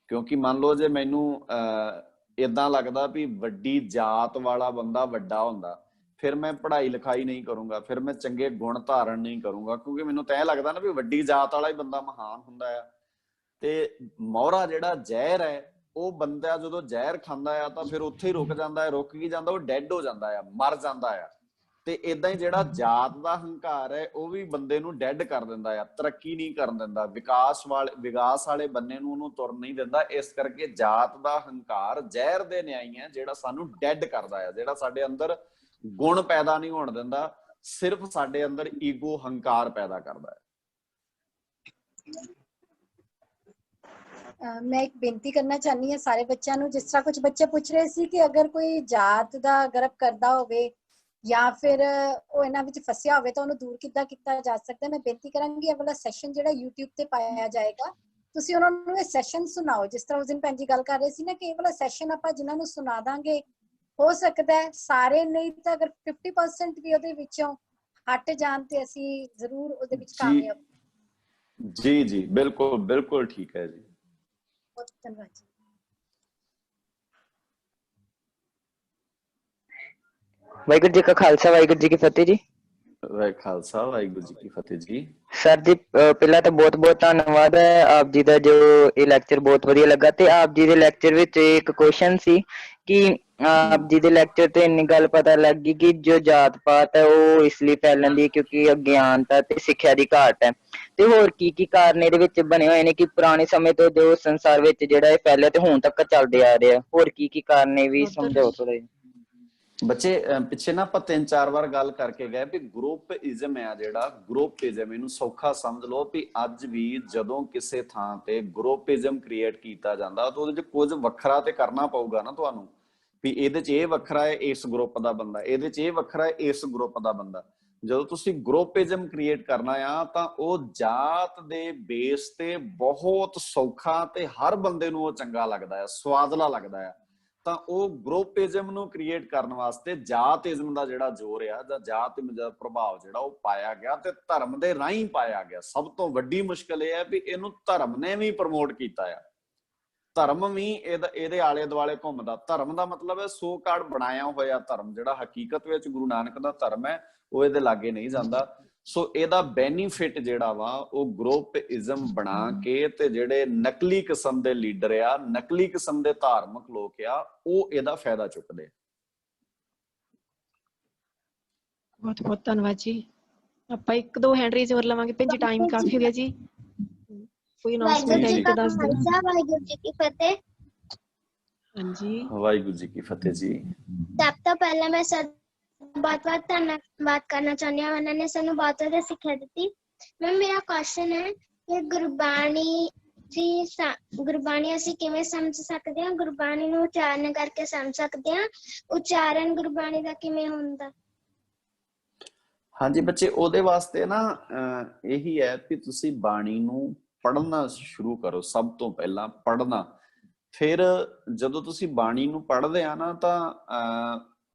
ਕਿਉਂਕਿ ਮੰਨ ਲਓ ਜੇ ਮੈਨੂੰ ਏਦਾਂ ਲੱਗਦਾ ਵੀ ਵੱਡੀ ਜਾਤ ਵਾਲਾ ਬੰਦਾ ਵੱਡਾ ਹੁੰਦਾ, ਫਿਰ ਮੈਂ ਪੜ੍ਹਾਈ ਲਿਖਾਈ ਨਹੀਂ ਕਰੂੰਗਾ, ਫਿਰ ਮੈਂ ਚੰਗੇ ਗੁਣ ਧਾਰਨ ਨਹੀਂ ਕਰੂੰਗਾ, ਕਿਉਂਕਿ ਮੈਨੂੰ ਤਾਂ ਇਹ ਲੱਗਦਾ ਨਾ ਵੀ ਵੱਡੀ ਜਾਤ ਵਾਲਾ ਹੀ ਬੰਦਾ ਮਹਾਨ ਹੁੰਦਾ ਆ। ਤੇ ਮੋਹਰਾ ਜਿਹੜਾ ਜ਼ਹਿਰ ਹੈ, ਉਹ ਬੰਦਾ ਜਦੋਂ ਜ਼ਹਿਰ ਖਾਂਦਾ ਆ ਤਾਂ ਫਿਰ ਉੱਥੇ ਹੀ ਰੁਕ ਜਾਂਦਾ ਹੈ। ਰੁਕ ਕੀ ਜਾਂਦਾ, ਉਹ ਡੈਡ ਹੋ ਜਾਂਦਾ ਆ, ਮਰ ਜਾਂਦਾ ਆ। ਤੇ ਏਦਾਂ ਹੀ ਜਿਹੜਾ ਜਾਤ ਦਾ ਹੰਕਾਰ ਹੈ ਉਹ ਵੀ ਬੰਦੇ ਨੂੰ ਡੈਡ ਕਰ ਦਿੰਦਾ ਆ, ਤਰੱਕੀ ਨਹੀਂ ਕਰਨ ਦਿੰਦਾ, ਵਿਕਾਸ ਵਾਲੇ ਬੰਨੇ ਨੂੰ ਉਹਨੂੰ ਤੁਰਨ ਨਹੀਂ ਦਿੰਦਾ। ਇਸ ਕਰਕੇ ਜਾਤ ਦਾ ਹੰਕਾਰ ਜ਼ਹਿਰ ਦੇ ਨਿਆਈ ਹੈ ਜਿਹੜਾ ਸਾਨੂੰ ਡੈਡ ਕਰਦਾ ਆ, ਜਿਹੜਾ ਸਾਡੇ ਅੰਦਰ ਗੁਣ ਪੈਦਾ ਨਹੀਂ ਹੋਣ ਦਿੰਦਾ, ਸਿਰਫ ਸਾਡੇ ਅੰਦਰ ਈਗੋ, ਹੰਕਾਰ ਪੈਦਾ ਕਰਦਾ ਹੈ। ਮੈਂ ਇੱਕ ਬੇਨਤੀ ਕਰਨਾ ਚਾਹਨੀ ਹਾਂ ਸਾਰੇ ਬੱਚਿਆਂ ਨੂੰ। ਜਿਸ ਤਰ੍ਹਾਂ ਕੁਝ ਬੱਚੇ ਪੁੱਛ ਰਹੇ ਸੀ ਕਿ ਅਗਰ ਕੋਈ ਜਾਤ ਦਾ ਗਰਭ ਕਰਦਾ ਹੋਵੇ ਜਾਂ ਫਿਰ ਉਹ ਇਹਨਾਂ ਵਿੱਚ ਫਸਿਆ ਹੋਵੇ ਤਾਂ ਉਹਨੂੰ ਦੂਰ ਕਿੱਦਾਂ ਕੀਤਾ ਜਾ ਸਕਦਾ। ਮੈਂ ਬੇਨਤੀ ਕਰਾਂਗੀ ਇਹ ਵਾਲਾ ਸੈਸ਼ਨ ਜਿਹੜਾ YouTube ਤੇ ਪਾਇਆ ਜਾਏਗਾ, ਤੁਸੀਂ ਉਹਨਾਂ ਨੂੰ ਇਹ ਸੈਸ਼ਨ ਸੁਣਾਓ। ਜਿਸ ਤਰ੍ਹਾਂ ਉਸ ਦਿਨ ਭੈਣ ਜੀ ਗੱਲ ਕਰ ਰਹੇ ਸੀ ਨਾ ਕਿ ਇਹ ਵਾਲਾ ਸੈਸ਼ਨ ਆਪਾਂ ਜਿਨ੍ਹਾਂ ਨੂੰ ਸੁਣਾ ਦਾਂਗੇ, ਹੋ ਸਕਦਾ ਹੈ ਸਾਰੇ ਨਹੀਂ ਤਾਂ ਅਗਰ 50% ਵੀ ਉਹਦੇ ਵਿੱਚੋਂ ਹਟ ਜਾਣ ਤੇ ਅਸੀਂ ਜ਼ਰੂਰ ਉਹਦੇ ਵਿੱਚ ਕਾਮਯਾਬ। ਜੀ ਜੀ ਬਿਲਕੁਲ ਬਿਲਕੁਲ ਠੀਕ ਹੈ ਜੀ। ਬਹੁਤ ਧੰਨਵਾਦ ਜੀ। ਵਾਹਿਗੁਰੂ ਜੀ ਕਾ ਖਾਲਸਾ, ਵਾਹਿਗੁਰੂ ਜੀ ਕੀ ਫਤਿਹ ਜੀ। ਵਾਹਿ ਖਾਲਸਾ ਵਾਹਿਗੁਰੂ ਜੀ ਕੀ ਫਤਿਹ ਜੀ। ਸਰ ਜੀ ਪਹਿਲਾਂ ਤਾਂ ਬਹੁਤ ਬਹੁਤ ਧੰਨਵਾਦ ਹੈ ਆਪ ਜੀ ਦਾ, ਜੋ ਇਹ ਲੈਕਚਰ ਬਹੁਤ ਵਧੀਆ ਲੱਗਾ। ਤੇ ਆਪ ਜੀ ਦੇ ਲੈਕਚਰ ਵਿੱਚ ਇੱਕ ਕੁਐਸਚਨ ਸੀ ਕਿ ਆਪ ਜੀ ਦੇ ਲੈਕਚਰ ਤੋਂ ਇੰਨੀ ਗੱਲ ਪਤਾ ਲੱਗ ਗਈ ਕਿ ਜੋ ਜਾਤ ਪਾਤ ਹੈ ਉਹ ਇਸ ਲਈ ਫੈਲਣ ਦੀ ਕਿਉਂਕਿ ਅਗਿਆਨਤਾ ਤੇ ਸਿੱਖਿਆ ਦੀ ਘਾਟ ਹੈ। ਤੇ ਹੋਰ ਕੀ ਕੀ ਕਾਰਨ ਇਹਦੇ ਵਿੱਚ ਬਣੇ ਹੋਏ ਨੇ ਕਿ ਪੁਰਾਣੇ ਸਮੇਂ ਤੋਂ ਜੋ ਸੰਸਾਰ ਵਿੱਚ ਜਿਹੜਾ ਇਹ ਫੈਲਿਆ ਤੇ ਹੁਣ ਤੱਕ ਚੱਲਦੇ ਆ ਰਿਹਾ, ਹੋਰ ਕੀ ਕੀ ਕਾਰਨ ਨੇ ਵੀ ਸਮਝਾਓ ਥੋੜਾ ਜਿਹਾ। ਬੱਚੇ ਪਿੱਛੇ ਨਾ ਆਪਾਂ 3-4 ਵਾਰ ਗੱਲ ਕਰਕੇ ਗਏ ਵੀ ਗਰੁੱਪਇਜ਼ਮ ਆ, ਜਿਹੜਾ ਗਰੁੱਪਇਜ਼ਮ, ਇਹਨੂੰ ਸੌਖਾ ਸਮਝ ਲਓ ਵੀ ਅੱਜ ਵੀ ਜਦੋਂ ਕਿਸੇ ਥਾਂ ਤੇ ਗਰੁੱਪਇਜ਼ਮ ਕ੍ਰੀਏਟ ਕੀਤਾ ਜਾਂਦਾ ਤਾਂ ਉਹਦੇ ਚ ਕੁਝ ਵੱਖਰਾ ਤੇ ਕਰਨਾ ਪਊਗਾ ਨਾ ਤੁਹਾਨੂੰ, ਵੀ ਇਹਦੇ ਚ ਇਹ ਵੱਖਰਾ ਹੈ ਇਸ ਗਰੁੱਪ ਦਾ ਬੰਦਾ, ਇਹਦੇ ਚ ਇਹ ਵੱਖਰਾ ਹੈ ਇਸ ਗਰੁੱਪ ਦਾ ਬੰਦਾ। ਜਦੋਂ ਤੁਸੀਂ ਗਰੁੱਪਇਜ਼ਮ ਕ੍ਰੀਏਟ ਕਰਨਾ ਆ ਤਾਂ ਉਹ ਜਾਤ ਦੇ ਬੇਸ ਤੇ ਬਹੁਤ ਸੌਖਾ ਤੇ ਹਰ ਬੰਦੇ ਨੂੰ ਉਹ ਚੰਗਾ ਲੱਗਦਾ ਹੈ, ਸਵਾਦਲਾ ਲੱਗਦਾ ਆ। ਤਾਂ ਉਹ ਗਰੁੱਪਇਜ਼ਮ ਨੂੰ ਕ੍ਰੀਏਟ ਕਰਨ ਵਾਸਤੇ ਜਾਤਇਜ਼ਮ ਦਾ ਜਿਹੜਾ ਜ਼ੋਰ ਆ ਜਾਂ ਜਾਤਇਜ਼ਮ ਦਾ ਪ੍ਰਭਾਵ ਜਿਹੜਾ ਉਹ ਪਾਇਆ ਗਿਆ ਤੇ ਧਰਮ ਦੇ ਰਾਹੀਂ ਪਾਇਆ ਗਿਆ। ਸਭ ਤੋਂ ਵੱਡੀ ਮੁਸ਼ਕਲ ਇਹ ਹੈ ਵੀ ਇਹਨੂੰ ਧਰਮ ਨੇ ਵੀ ਪ੍ਰਮੋਟ ਕੀਤਾ ਆ, ਧਰਮ ਵੀ ਇਹਦੇ ਆਲੇ ਦੁਆਲੇ ਘੁੰਮਦਾ। ਧਰਮ ਦਾ ਮਤਲਬ ਹੈ ਸੋ ਕਾਰਡ ਬਣਾਇਆ ਹੋਇਆ ਧਰਮ, ਜਿਹੜਾ ਹਕੀਕਤ ਵਿੱਚ ਗੁਰੂ ਨਾਨਕ ਦਾ ਧਰਮ ਹੈ ਉਹ ਇਹਦੇ ਲਾਗੇ ਨਹੀਂ ਜਾਂਦਾ। ਸੋ ਇਹਦਾ ਬੈਨੀਫਿਟ ਜਿਹੜਾ ਵਾ ਉਹ ਗਰੁੱਪਇਜ਼ਮ ਬਣਾ ਕੇ ਤੇ ਜਿਹੜੇ ਨਕਲੀ ਕਿਸਮ ਦੇ ਲੀਡਰ ਆ, ਨਕਲੀ ਕਿਸਮ ਦੇ ਧਾਰਮਿਕ ਲੋਕ ਆ, ਉਹ ਇਹਦਾ ਫਾਇਦਾ ਚੁੱਕਦੇ। ਬਹੁਤ ਬਹੁਤ ਧੰਨਵਾਦ ਜੀ। ਆਪਾਂ 1-2 ਹੈਂਡ ਰੇਜ਼ ਹੋਰ ਲਵਾਂਗੇ ਭੈਣ ਜੀ, ਟਾਈਮ ਕਾਫੀ ਹੋ ਗਿਆ ਜੀ। ਕੋਈ ਅਨਾਉਂਸਮੈਂਟ ਹੈ ਤਾਂ ਦੱਸ ਦਿਓ। ਵਾਹਿਗੁਰੂ ਜੀ ਕੀ ਫਤਿਹ। ਹਾਂਜੀ, ਵਾਹਿਗੁਰੂ ਜੀ ਕੀ ਫਤਿਹ ਜੀ। ਸਭ ਤੋਂ ਪਹਿਲਾਂ ਮੈਂ बहुत धन्यवाद करना चाहती हूँ, उन्होंने सानू बहुत ज्यादा सिक्ख्या दी। मैम मेरा क्वेश्चन है कि गुरबाणी असीं किवें समझ सकते हैं, गुरबाणी नूं उच्चारण करके समझ सकते हैं, उच्चारण गुरबाणी दा किवें हुंदा? ਹਾਂਜੀ ਬੱਚੇ, ਉਹਦੇ ਵਾਸਤੇ ਨਾ ਇਹੀ ਹੈ ਕਿ ਤੁਸੀਂ ਬਾਣੀ ਨੂੰ ਪੜ੍ਹਨਾ ਸ਼ੁਰੂ ਕਰੋ। ਸਭ ਤੋਂ ਪਹਿਲਾਂ ਪੜ੍ਹਨਾ, ਫਿਰ ਜਦੋਂ ਤੁਸੀਂ ਬਾਣੀ ਨੂੰ ਪੜ੍ਹਦੇ ਆ ਨਾ ਤਾਂ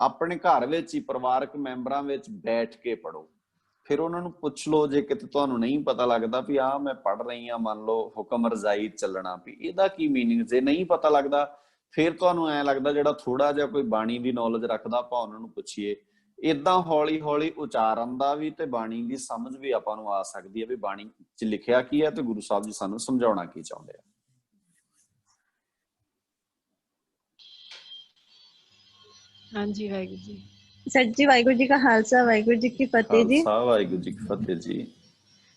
ਆਪਣੇ ਘਰ ਵਿੱਚ ਹੀ ਪਰਿਵਾਰਕ ਮੈਂਬਰਾਂ ਵਿੱਚ ਬੈਠ ਕੇ ਪੜ੍ਹੋ। ਫਿਰ ਉਹਨਾਂ ਨੂੰ ਪੁੱਛ ਲਓ ਜੇ ਕਿਤੇ ਤੁਹਾਨੂੰ ਨਹੀਂ ਪਤਾ ਲੱਗਦਾ ਵੀ ਆਹ ਮੈਂ ਪੜ੍ਹ ਰਹੀ ਹਾਂ, ਮੰਨ ਲਓ ਹੁਕਮ ਰਜ਼ਾਈ ਚੱਲਣਾ, ਵੀ ਇਹਦਾ ਕੀ ਮੀਨਿੰਗ, ਜੇ ਨਹੀਂ ਪਤਾ ਲੱਗਦਾ ਫਿਰ ਤੁਹਾਨੂੰ ਐਂ ਲੱਗਦਾ ਜਿਹੜਾ ਥੋੜਾ ਜਿਹਾ ਕੋਈ ਬਾਣੀ ਦੀ ਨੌਲੇਜ ਰੱਖਦਾ ਆਪਾਂ ਉਹਨਾਂ ਨੂੰ ਪੁੱਛੀਏ। ਏਦਾਂ ਹੌਲੀ ਹੌਲੀ ਉਚਾਰਨ ਦਾ ਵੀ ਤੇ ਬਾਣੀ ਦੀ ਸਮਝ ਵੀ ਆਪਾਂ ਨੂੰ ਆ ਸਕਦੀ ਹੈ ਵੀ ਬਾਣੀ 'ਚ ਲਿਖਿਆ ਕੀ ਹੈ ਤੇ ਗੁਰੂ ਸਾਹਿਬ ਜੀ ਸਾਨੂੰ ਸਮਝਾਉਣਾ ਕੀ ਚਾਹੁੰਦੇ ਆ। ਹਾਂਜੀ ਵਾਹਿਗੁਰੂ ਜੀ। सर जी वाहिगुरु जी का खालसा वाहिगुरु जी की फतेह जी। ਖਾਲਸਾ ਵਾਹਿਗੁਰੂ ਜੀ ਕੀ ਫਤਿਹ ਜੀ।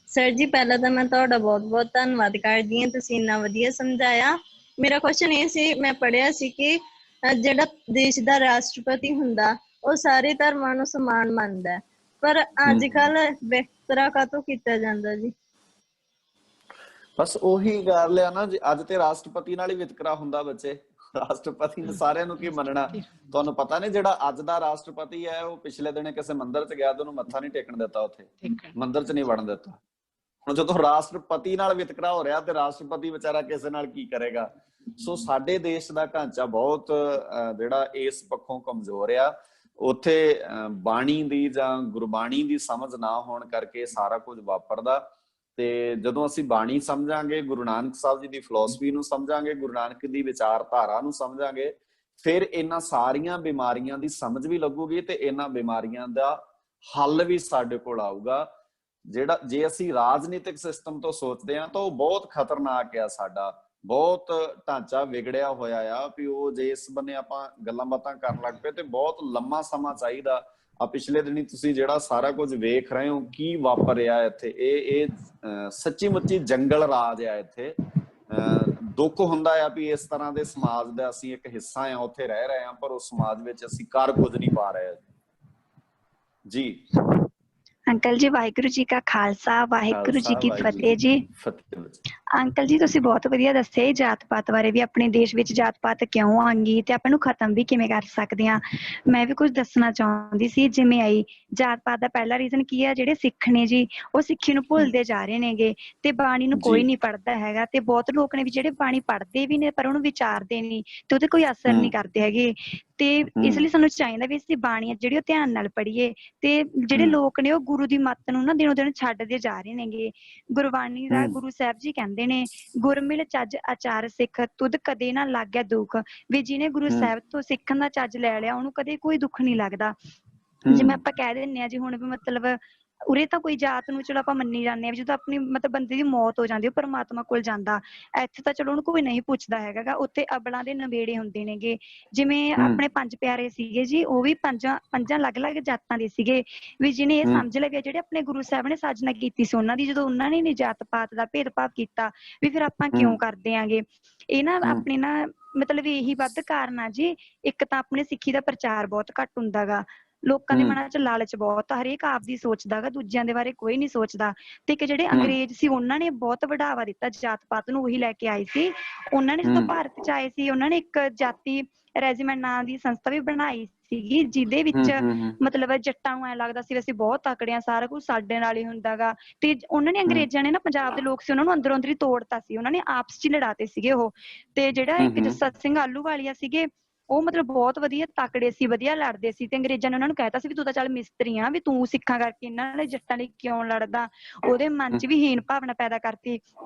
सर जी पहला तो मैं ਤੁਹਾਡਾ बहुत ਧੰਨਵਾਦ ਕਰਦੀ ਹਾਂ, ਤੁਸੀਂ ਇੰਨਾ ਵਧੀਆ ਸਮਝਾਇਆ। ਮੇਰਾ ਕੁਐਸਚਨ ਇਹ ਸੀ, ਮੈਂ ਪੜ੍ਹਿਆ ਸੀ ਕਿ ਜਿਹੜਾ ਦੇਸ਼ ਦਾ ਰਾਸ਼ਟਰਪਤੀ ਹੁੰਦਾ ਉਹ ਸਾਰੇ ਧਰਮਾਂ ਨੂੰ ਸਮਾਨ ਮੰਨਦਾ, ਪਰ ਅੱਜ ਕੱਲ ਵਿਤਕਰਾ ਕਾਹਤੋਂ ਕੀਤਾ ਜਾਂਦਾ ਜੀ? ਬਸ ਉਹੀ ਗੱਲ ਆ ਨਾ ਜੀ, ਅੱਜ ਤੇ ਰਾਸ਼ਟਰਪਤੀ ਨਾਲ ਹੀ ਵਿਤਕਰਾ ਹੁੰਦਾ ਬੱਚੇ। ਰਾਸ਼ਟਰਪਤੀ ਨੇ ਸਾਰਿਆਂ ਨੂੰ ਕੀ ਮੰਨਣਾ? ਤੁਹਾਨੂੰ ਪਤਾ ਨਹੀਂ ਜਿਹੜਾ ਅੱਜ ਦਾ ਰਾਸ਼ਟਰਪਤੀ ਹੈ ਉਹ ਪਿਛਲੇ ਦਿਨੇ ਕਿਸੇ ਮੰਦਿਰ 'ਚ ਗਿਆ ਤੇ ਉਹਨੂੰ ਮੱਥਾ ਨਹੀਂ ਟੇਕਣ ਦਿੱਤਾ, ਉੱਥੇ ਮੰਦਿਰ 'ਚ ਨਹੀਂ ਵੜਨ ਦਿੱਤਾ। ਹੁਣ ਜਦੋਂ ਰਾਸ਼ਟਰਪਤੀ ਨਾਲ ਵਿਤਕਰਾ ਹੋ ਰਿਹਾ ਤੇ ਰਾਸ਼ਟਰਪਤੀ ਵਿਚਾਰਾ ਕਿਸੇ ਨਾਲ ਕੀ ਕਰੇਗਾ? ਸੋ ਸਾਡੇ ਦੇਸ਼ ਦਾ ਢਾਂਚਾ ਬਹੁਤ ਜਿਹੜਾ ਇਸ ਪੱਖੋਂ ਕਮਜ਼ੋਰ ਆ। ਉੱਥੇ ਬਾਣੀ ਦੀ ਜਾਂ ਗੁਰਬਾਣੀ ਦੀ ਸਮਝ ਨਾ ਹੋਣ ਕਰਕੇ ਸਾਰਾ ਕੁਝ ਵਾਪਰਦਾ। ਤੇ ਜਦੋਂ ਅਸੀਂ ਬਾਣੀ ਸਮਝਾਂਗੇ, ਗੁਰੂ ਨਾਨਕ ਸਾਹਿਬ ਜੀ ਦੀ ਫਿਲਾਸਫੀ ਨੂੰ ਸਮਝਾਂਗੇ, ਗੁਰੂ ਨਾਨਕ ਦੀ ਵਿਚਾਰਧਾਰਾ ਨੂੰ ਸਮਝਾਂਗੇ, ਫਿਰ ਇਹਨਾਂ ਸਾਰੀਆਂ ਬਿਮਾਰੀਆਂ ਦੀ ਸਮਝ ਵੀ ਲੱਗੂਗੀ ਤੇ ਇਹਨਾਂ ਬਿਮਾਰੀਆਂ ਦਾ ਹੱਲ ਵੀ ਸਾਡੇ ਕੋਲ ਆਊਗਾ। ਜਿਹੜਾ ਜੇ ਅਸੀਂ ਰਾਜਨੀਤਿਕ ਸਿਸਟਮ ਤੋਂ ਸੋਚਦੇ ਹਾਂ ਤਾਂ ਉਹ ਬਹੁਤ ਖਤਰਨਾਕ ਆ। ਸਾਡਾ ਬਹੁਤ ਢਾਂਚਾ ਵਿਗੜਿਆ ਹੋਇਆ ਆ ਵੀ ਉਹ ਜੇ ਇਸ ਬੰਨੇ ਆਪਾਂ ਗੱਲਾਂ ਬਾਤਾਂ ਕਰਨ ਲੱਗ ਪਏ ਤੇ ਬਹੁਤ ਲੰਮਾ ਸਮਾਂ ਚਾਹੀਦਾ। ਆ ਪਿਛਲੇ ਦਿਨੀ ਤੁਸੀਂ ਜਿਹੜਾ ਸਾਰਾ ਕੁਝ ਵੇਖ ਰਹੇ ਹੋ ਕੀ ਵਾਪਰ ਰਿਹਾ ਇੱਥੇ, ਇਹ ਸੱਚੀ ਮੁੱਚੀ ਜੰਗਲ ਰਾਜ ਆ ਇੱਥੇ। ਦੁੱਖ ਹੁੰਦਾ ਆ ਵੀ ਇਸ ਤਰ੍ਹਾਂ ਦੇ ਸਮਾਜ ਦਾ ਅਸੀਂ ਇੱਕ ਹਿੱਸਾ ਆ, ਉੱਥੇ ਰਹਿ ਰਹੇ ਹਾਂ, ਪਰ ਉਸ ਸਮਾਜ ਵਿੱਚ ਅਸੀਂ ਕਰ ਕੁਝ ਨਹੀਂ ਪਾ ਰਹੇ ਜੀ। अंकल जी वाहिगुरु जी का खालसा वाहिगुरु जी की फतेह जी। अंकल जी ਤੁਸੀਂ ਬਹੁਤ ਵਧੀਆ ਦੱਸਿਆ ਜਾਤ ਪਾਤ ਬਾਰੇ ਵੀ, ਆਪਣੇ ਦੇਸ਼ ਵਿੱਚ ਜਾਤ ਪਾਤ ਕਿਉਂ ਆ ਗਈ ਤੇ ਆਪਾਂ ਨੂੰ ਖਤਮ ਵੀ ਕਿਵੇਂ ਕਰ ਸਕਦੇ ਆ। ਮੈਂ ਵੀ ਕੁਝ ਦੱਸਣਾ ਚਾਹੁੰਦੀ ਸੀ। ਜਿਵੇਂ ਆਈ ਜਾਤ ਪਾਤ ਦਾ ਪਹਿਲਾ ਰੀਜ਼ਨ ਕੀ ਆ, ਜਿਹੜੇ ਸਿੱਖ ਨੇ ਜੀ ਉਹ ਸਿੱਖੀ ਨੂੰ ਭੁੱਲਦੇ ਜਾ ਰਹੇ ਨੇਗੇ ਤੇ ਬਾਣੀ ਨੂੰ ਕੋਈ ਨਹੀਂ ਪੜ੍ਹਦਾ ਹੈਗਾ। ਤੇ ਬਹੁਤ ਲੋਕ ਨੇ ਵੀ ਜਿਹੜੇ ਬਾਣੀ ਪੜ੍ਹਦੇ ਵੀ ਨੇ ਪਰ ਉਹਨੂੰ ਵਿਚਾਰਦੇ ਨਹੀਂ ਤੇ ਉਹਦੇ ਕੋਈ ਅਸਰ ਨਹੀਂ ਕਰਦੇ ਹੈਗੇ। ਤੇ ਇਸ ਲਈ ਸਾਨੂੰ ਚਾਹੀਦਾ ਵੀ ਅਸੀਂ ਬਾਣੀ ਜਿਹੜੀ ਉਹ ਧਿਆਨ ਨਾਲ ਪੜ੍ਹੀਏ। ਤੇ ਜਿਹੜੇ ਲੋਕ ਨੇ ਉਹ ਗੁਰੂ ਦੀ ਮੱਤ ਨੂੰ ਨਾ ਦਿਨੋ ਦਿਨ ਛੱਡਦੇ ਜਾ ਰਹੇ ਨੇਗੇ। ਗੁਰਬਾਣੀ ਦਾ ਗੁਰੂ ਸਾਹਿਬ ਜੀ ਕਹਿੰਦੇ ਨੇ, ਗੁਰਮਿਲ ਚੱਜ ਆਚਾਰ ਸਿੱਖ ਤੁਧ ਕਦੇ ਨਾ ਲੱਗਿਆ ਦੁੱਖ। ਵੀ ਜਿਹਨੇ ਗੁਰੂ ਸਾਹਿਬ ਤੋਂ ਸਿੱਖਣ ਦਾ ਚੱਜ ਲੈ ਲਿਆ ਉਹਨੂੰ ਕਦੇ ਕੋਈ ਦੁੱਖ ਨਹੀਂ ਲੱਗਦਾ। ਜਿਵੇਂ ਆਪਾਂ ਕਹਿ ਦਿੰਦੇ ਹਾਂ ਜੀ ਹੁਣ ਵੀ ਮਤਲਬ ਉਰੇ ਤਾਂ ਕੋਈ ਜਾਤ ਨੂੰ ਚਲੋ ਆਪਾਂ ਮੰਨੀ ਜਾਂਦੇ ਹਾਂ, ਜਦੋਂ ਆਪਣੀ ਮਤਲਬ ਬੰਦੇ ਦੀ ਮੌਤ ਹੋ ਜਾਂਦੀ ਉਹ ਪਰਮਾਤਮਾ ਕੋਲ ਜਾਂਦਾ। ਇੱਥੇ ਤਾਂ ਚਲੋ ਉਹਨੂੰ ਕੋਈ ਨਹੀਂ ਪੁੱਛਦਾ ਹੈਗਾ ਗਾ, ਉੱਥੇ ਅਬਲਾਂ ਦੇ ਨਵੇੜੇ ਹੁੰਦੇ ਨੇਗੇ। ਜਿਵੇਂ ਆਪਣੇ 5 ਪਿਆਰੇ ਸੀਗੇ ਜੀ, ਉਹ ਵੀ ਪੰਜਾਂ ਅਲੱਗ-ਅਲੱਗ ਜਾਤਾਂ ਦੇ ਸੀਗੇ ਵੀ, ਜਿਹਨੇ ਇਹ ਸਮਝ ਲਿਆ ਜਿਹੜੇ ਆਪਣੇ ਗੁਰੂ ਸਾਹਿਬ ਨੇ ਸਾਜਨਾ ਕੀਤੀ ਸੀ ਉਹਨਾਂ ਦੀ, ਜਦੋਂ ਉਹਨਾਂ ਨੇ ਨੀ ਜਾਤ ਪਾਤ ਦਾ ਭੇਦਭਾਵ ਕੀਤਾ ਵੀ ਫਿਰ ਆਪਾਂ ਕਿਉਂ ਕਰਦੇ ਆਂਗੇ। ਇਹ ਨਾ ਆਪਣੇ ਨਾ ਮਤਲਬ ਇਹੀ ਵੱਧ ਕਾਰਨ ਆ ਜੀ। ਇੱਕ ਤਾਂ ਆਪਣੇ ਸਿੱਖੀ ਦਾ ਪ੍ਰਚਾਰ ਬਹੁਤ ਘੱਟ ਹੁੰਦਾ ਗਾ, ਲੋਕਾਂ ਦੇ ਮਨਾਂ 'ਚ ਲਾਲਚ ਬਹੁਤ ਆ, ਹਰੇਕ ਆਪ ਦੀ ਸੋਚਦਾ ਗਾ, ਦੂਜਿਆਂ ਦੇ ਬਾਰੇ ਕੋਈ ਨਹੀਂ ਸੋਚਦਾ। ਤੇ ਇੱਕ ਜਿਹੜੇ ਅੰਗਰੇਜ਼ ਸੀ ਉਹਨਾਂ ਨੇ ਬਹੁਤ ਵਡਾਵਾ ਦਿੱਤਾ ਜਾਤ ਪਾਤ ਨੂੰ, ਉਹੀ ਲੈ ਕੇ ਆਏ ਸੀ। ਉਹਨਾਂ ਨੇ ਜਦੋਂ ਭਾਰਤ 'ਚ ਆਏ ਸੀ ਉਹਨਾਂ ਨੇ ਇੱਕ ਜਾਤੀ ਰੈਜੀਮੈਂਟ ਨਾਂ ਦੀ ਸੰਸਥਾ ਵੀ ਬਣਾਈ ਸੀਗੀ, ਜਿਹਦੇ ਵਿੱਚ ਮਤਲਬ ਜੱਟਾਂ ਨੂੰ ਐਂ ਲੱਗਦਾ ਸੀ ਅਸੀਂ ਬਹੁਤ ਤਕੜੇ ਆ, ਸਾਰਾ ਕੁਝ ਸਾਡੇ ਨਾਲ ਹੀ ਹੁੰਦਾ ਗਾ। ਤੇ ਉਹਨਾਂ ਨੇ ਅੰਗਰੇਜ਼ਾਂ ਨੇ ਨਾ ਪੰਜਾਬ ਦੇ ਲੋਕ ਸੀ ਉਹਨਾਂ ਨੂੰ ਅੰਦਰੋਂ ਅੰਦਰੀ ਤੋੜਤਾ ਸੀ, ਉਹਨਾਂ ਨੇ ਆਪਸ 'ਚ ਲੜਾਤੇ ਸੀਗੇ ਉਹ। ਤੇ ਜਿਹੜਾ ਇੱਕ ਜੱਸਾ ਸਿੰਘ ਆਹਲੂਵਾਲੀਆ ਸੀਗੇ ਉਹ ਮਤਲਬ ਬਹੁਤ ਵਧੀਆ ਤਕੜੇ ਸੀ, ਵਧੀਆ ਲੜਦੇ ਸੀ। ਤੇ ਅੰਗਰੇਜ਼ਾਂ ਨੇ ਉਹਨਾਂ ਨੂੰ ਕਹਿਤਾ ਸੀ ਵੀ ਤੂੰ ਤਾਂ ਚੱਲ ਮਿਸਤਰੀ ਆ, ਵੀ ਤੂੰ ਸਿੱਖਾਂ ਕਰਕੇ ਇਹਨਾਂ ਨੇ ਜੱਟਾਂ ਲਈ ਕਿਉਂ ਲੜਦਾ। ਉਹਦੇ ਮਨ 'ਚ ਵੀ ਹੀਣ ਭਾਵਨਾ ਪੈਦਾ ਕਰਤੀ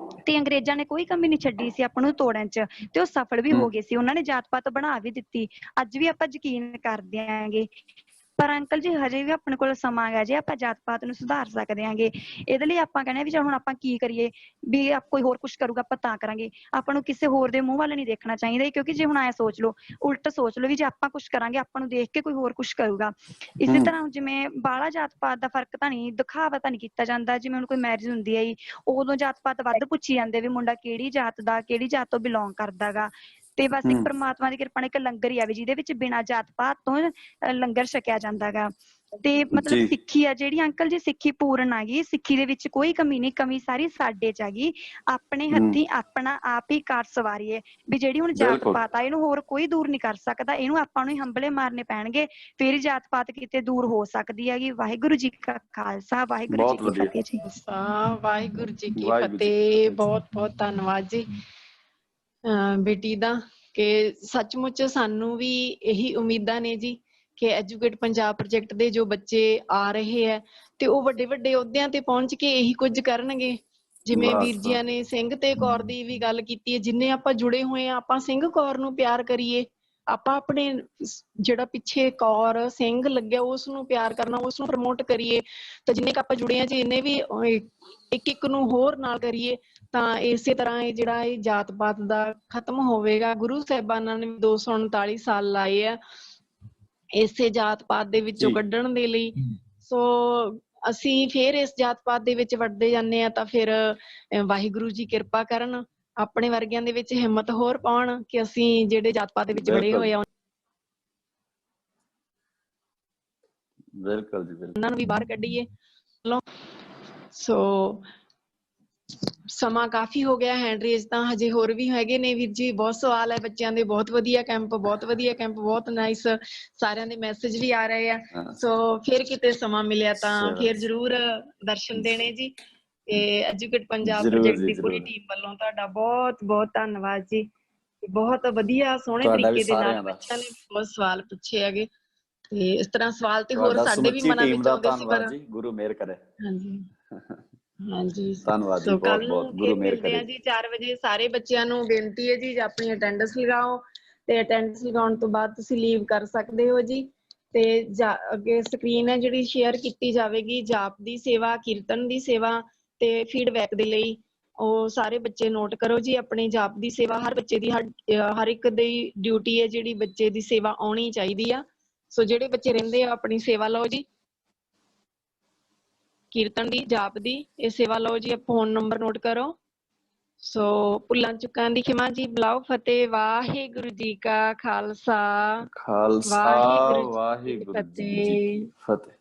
ਤੇ ਅੰਗਰੇਜ਼ਾਂ ਨੇ ਕੋਈ ਕਮੀ ਨਹੀਂ ਛੱਡੀ ਸੀ ਆਪਾਂ ਨੂੰ ਤੋੜਨ 'ਚ, ਤੇ ਉਹ ਸਫਲ ਵੀ ਹੋ ਗਏ ਸੀ। ਉਹਨਾਂ ਨੇ ਜਾਤ ਪਾਤ ਬਣਾ ਵੀ ਦਿੱਤੀ। ਅੱਜ ਵੀ ਆਪਾਂ ਯਕੀਨ ਕਰਦੇ ਆਂਗੇ। ਪਰ ਅੰਕਲ ਜੀ ਹਜੇ ਵੀ ਆਪਣੇ ਕੋਲ ਸਮਾਂ ਹੈਗਾ ਜੇ ਆਪਾਂ ਜਾਤ ਪਾਤ ਨੂੰ ਸੁਧਾਰ ਸਕਦੇ ਆਂਗੇ। ਇਹਦੇ ਲਈ ਆਪਾਂ ਕਹਿੰਦੇ ਵੀ ਹੁਣ ਆਪਾਂ ਕੀ ਕਰੀਏ, ਵੀ ਕੋਈ ਹੋਰ ਕੁਛ ਕਰੂਗਾ ਆਪਾਂ ਤਾਂ ਕਰਾਂਗੇ। ਆਪਾਂ ਨੂੰ ਕਿਸੇ ਹੋਰ ਦੇ ਮੂੰਹ ਵੱਲ ਨਹੀਂ ਦੇਖਣਾ ਚਾਹੀਦਾ, ਕਿਉਂਕਿ ਜੇ ਹੁਣ ਐਂ ਸੋਚ ਲਓ, ਉਲਟ ਸੋਚ ਲਓ ਵੀ ਜੇ ਆਪਾਂ ਕੁਛ ਕਰਾਂਗੇ ਆਪਾਂ ਨੂੰ ਦੇਖ ਕੇ ਕੋਈ ਹੋਰ ਕੁਛ ਕਰੂਗਾ। ਇਸੇ ਤਰ੍ਹਾਂ ਜਿਵੇਂ ਬਾਹਲਾ ਜਾਤ ਪਾਤ ਦਾ ਫਰਕ ਤਾਂ ਨਹੀਂ, ਦਿਖਾਵਾ ਤਾਂ ਨਹੀਂ ਕੀਤਾ ਜਾਂਦਾ। ਜਿਵੇਂ ਹੁਣ ਕੋਈ ਮੈਰਿਜ ਹੁੰਦੀ ਹੈ ਜੀ, ਉਦੋਂ ਜਾਤ ਪਾਤ ਵੱਧ ਪੁੱਛੀ ਜਾਂਦੇ ਵੀ ਮੁੰਡਾ ਕਿਹੜੀ ਜਾਤ ਦਾ, ਕਿਹੜੀ ਜਾਤ ਤੋਂ ਬਿਲੋਂਗ ਕਰਦਾ ਗਾ। ਤੇ ਬਸ ਇੱਕ ਪਰਮਾਤਮਾ ਦੀ ਕਿਰਪਾ ਨਾਲ ਇੱਕ ਲੰਗਰ ਹੀ ਆਵੇ ਜਿਹਦੇ ਵਿੱਚ ਬਿਨਾਂ ਜਾਤ ਪਾਤ ਤੋਂ ਲੰਗਰ ਛਕਿਆ ਜਾਂਦਾ ਗਾ। ਤੇ ਮਤਲਬ ਸਿੱਖੀ ਆ ਜਿਹੜੀ ਅੰਕਲ ਜੀ, ਸਿੱਖੀ ਪੂਰਨ ਆ ਗਈ। ਸਿੱਖੀ ਦੇ ਵਿੱਚ ਕੋਈ ਕਮੀ ਨਹੀਂ, ਕਮੀ ਸਾਰੀ ਸਾਡੇ 'ਚ ਆ ਗਈ। ਆਪਣੇ ਹੱਥੀਂ ਆਪਣਾ ਆਪ ਹੀ ਕਾਰ ਸਵਾਰੀਏ ਵੀ ਜਿਹੜੀ ਹੁਣ ਜਾਤ ਪਾਤ ਆ ਇਹਨੂੰ ਹੋਰ ਕੋਈ ਦੂਰ ਨਹੀਂ ਕਰ ਸਕਦਾ, ਇਹਨੂੰ ਆਪਾਂ ਨੂੰ ਹੀ ਹੰਭਲੇ ਮਾਰਨੇ ਪੈਣਗੇ, ਫਿਰ ਜਾਤ ਪਾਤ ਕਿਤੇ ਦੂਰ ਹੋ ਸਕਦੀ ਹੈਗੀ। ਵਾਹਿਗੁਰੂ ਜੀ ਕਾ ਖਾਲਸਾ, ਵਾਹਿਗੁਰੂ ਜੀ ਕੀ ਫਤਿਹ ਜੀ। ਵਾਹਿਗੁਰੂ ਜੀ ਕੀ ਫਤਿਹ। ਬਹੁਤ ਬਹੁਤ ਧੰਨਵਾਦ ਜੀ ਬੇਟੀ ਦਾ, ਕਿ ਸੱਚਮੁੱਚ ਸਾਨੂੰ ਵੀ ਇਹੀ ਉਮੀਦਾਂ ਨੇ ਜੀ ਕਿ ਐਜੂਕੇਟ ਪੰਜਾਬ ਪ੍ਰੋਜੈਕਟ ਦੇ ਜੋ ਬੱਚੇ ਆ ਰਹੇ ਹੈ ਤੇ ਉਹ ਵੱਡੇ ਵੱਡੇ ਅਹੁਦਿਆਂ ਤੇ ਪਹੁੰਚ ਕੇ ਇਹੀ ਕੁਝ ਕਰਨਗੇ। ਜਿਵੇਂ ਵੀਰ ਜੀਆਂ ਨੇ ਸਿੰਘ ਤੇ ਕੌਰ ਦੀ ਵੀ ਗੱਲ ਕੀਤੀ ਹੈ, ਜਿੰਨੇ ਆਪਾਂ ਜੁੜੇ ਹੋਏ ਆ ਆਪਾਂ ਸਿੰਘ ਕੌਰ ਨੂੰ ਪਿਆਰ ਕਰੀਏ। ਆਪਾਂ ਆਪਣੇ ਜਿਹੜਾ ਪਿੱਛੇ ਕੌਰ ਸਿੰਘ ਲੱਗਿਆ ਉਸ ਨੂੰ ਪਿਆਰ ਕਰਨਾ, ਉਸ ਨੂੰ ਪ੍ਰਮੋਟ ਕਰੀਏ। ਤਾਂ ਜਿੰਨੇ ਕੁ ਆਪਾਂ ਜੁੜੇ ਆ ਜੀ, ਇੰਨੇ ਵੀ ਇੱਕ ਇੱਕ ਨੂੰ ਹੋਰ ਨਾਲ ਕਰੀਏ ਤਾਂ ਇਸੇ ਤਰ੍ਹਾਂ ਇਹ ਜਿਹੜਾ ਇਹ ਜਾਤ ਪਾਤ ਦਾ ਖਤਮ ਹੋਵੇਗਾ। ਗੁਰੂ ਸਾਹਿਬਾਨਾਂ ਨੇ 239 ਸਾਲ ਲਾਏ ਆ ਇਸੇ ਜਾਤ ਪਾਤ ਦੇ ਵਿੱਚੋਂ ਕੱਢਣ ਦੇ ਲਈ। ਸੋ ਅਸੀਂ ਫੇਰ ਇਸ ਜਾਤ ਪਾਤ ਦੇ ਵਿੱਚ ਵੜਦੇ ਜਾਂਦੇ ਆ ਤਾਂ ਫਿਰ ਵਾਹਿਗੁਰੂ ਜੀ ਕਿਰਪਾ ਕਰਨ, ਆਪਣੇ ਵਰਗਿਆਂ ਦੇ ਵਿੱਚ ਹਿੰਮਤ ਹੋਰ ਪਾਉਣ ਕਿ ਅਸੀਂ ਜਿਹੜੇ ਜਾਤ ਪਾਤ ਦੇ ਵਿੱਚ ਵੜੇ ਹੋਏ ਆ ਬਿਲਕੁਲ ਜੀ ਬਿਲਕੁਲ ਉਹਨਾਂ ਨੂੰ ਵੀ ਬਾਹਰ ਕੱਢੀਏ। ਸੋ ਸਮਾਂ ਕਾਫੀ ਹੋ ਗਿਆ, ਹੈਂਡ ਰੇਜ਼ ਤਾਂ ਹਜੇ ਹੋਰ ਵੀ ਹੈਗੇ ਨੇ ਵੀਰ ਜੀ। ਬਹੁਤ ਸਵਾਲ ਹੈ ਬੱਚਿਆਂ ਦੇ, ਬਹੁਤ ਵਧੀਆ ਕੈਂਪ, ਬਹੁਤ ਵਧੀਆ ਕੈਂਪ, ਬਹੁਤ ਨਾਈਸ। ਸਾਰਿਆਂ ਦੇ ਮੈਸੇਜ ਵੀ ਆ ਰਹੇ ਆ। ਸੋ ਫਿਰ ਕਿਤੇ ਸਮਾਂ ਮਿਲਿਆ ਤਾਂ ਫਿਰ ਜ਼ਰੂਰ ਦਰਸ਼ਨ ਦੇਣੇ ਜੀ। ਤੇ ਐਜੂਕੇਟ ਪੰਜਾਬ ਪ੍ਰੋਜੈਕਟ ਦੀ ਪੂਰੀ ਟੀਮ ਵੱਲੋਂ ਤੁਹਾਡਾ ਬਹੁਤ ਬਹੁਤ ਧੰਨਵਾਦ ਜੀ। ਬਹੁਤ ਵਧੀਆ ਸੋਹਣੇ ਤਰੀਕੇ ਦੇ ਨਾਲ ਬੱਚਿਆਂ ਨੇ ਬਹੁਤ ਸਵਾਲ ਪੁੱਛੇ ਹੈਗੇ ਤੇ ਇਸ ਤਰ੍ਹਾਂ ਸਵਾਲ ਤੇ ਹੋਰ ਸਾਡੇ ਵੀ ਮਨਾਂ ਵਿੱਚ ਆਉਂਦੇ ਸੀ। ਪਰ ਗੁਰੂ ਮਿਹਰ ਕਰੇ। ਹਾਂਜੀ ਹਾਂਜੀ ਧੰਨਵਾਦ ਜੀ, ਬਹੁਤ ਬਹੁਤ ਗੁਰੂ ਮਿਹਰ ਕਰੇ ਜੀ। 4 ਵਜੇ ਸਾਰੇ ਬੱਚਿਆਂ ਨੂੰ ਬੇਨਤੀ ਹੈ ਜੀ ਆਪਣੀ ਅਟੈਂਡੈਂਸ ਲਗਾਓ ਤੇ ਅਟੈਂਡੈਂਸ ਲਗਾਉਣ ਤੋਂ ਬਾਅਦ ਤੁਸੀਂ ਲੀਵ ਕਰ ਸਕਦੇ ਹੋ ਜੀ। ਤੇ ਅੱਗੇ ਸਕਰੀਨ ਹੈ ਜਿਹੜੀ ਸ਼ੇਅਰ ਕੀਤੀ ਜਾਵੇਗੀ ਜਾਪ ਦੀ ਸੇਵਾ, ਕੀਰਤਨ ਦੀ ਸੇਵਾ ਤੇ ਫੀਡਬੈਕ ਦੇ ਲਈ। ਉਹ ਸਾਰੇ ਬੱਚੇ ਨੋਟ ਕਰੋ ਜੀ ਆਪਣੀ ਜਾਪ ਦੀ ਸੇਵਾ। ਹਰ ਬੱਚੇ ਦੀ ਹਰ ਇੱਕ ਦੀ ਡਿਊਟੀ ਹੈ ਜਿਹੜੀ ਬੱਚੇ ਦੀ ਸੇਵਾ ਆਉਣੀ ਚਾਹੀਦੀ ਆ। ਸੋ ਜਿਹੜੇ ਬੱਚੇ ਰਹਿੰਦੇ ਆ ਆਪਣੀ ਸੇਵਾ ਲਓ ਜੀ, ਕੀਰਤਨ ਦੀ, ਜਾਪ ਦੀ ਇਹ ਸੇਵਾ ਲਓ ਜੀ। ਫੋਨ ਨੰਬਰ ਨੋਟ ਕਰੋ। ਸੋ ਭੁੱਲਾਂ ਚੁੱਕਾਂ ਦੀ ਖਿਮਾ ਜੀ। ਬੁਲਾਓ ਫਤਿਹ। ਵਾਹਿਗੁਰੂ ਜੀ ਕਾ ਖਾਲਸਾ, ਵਾਹਿਗੁਰੂ ਜੀ ਕੀ ਫਤਿਹ।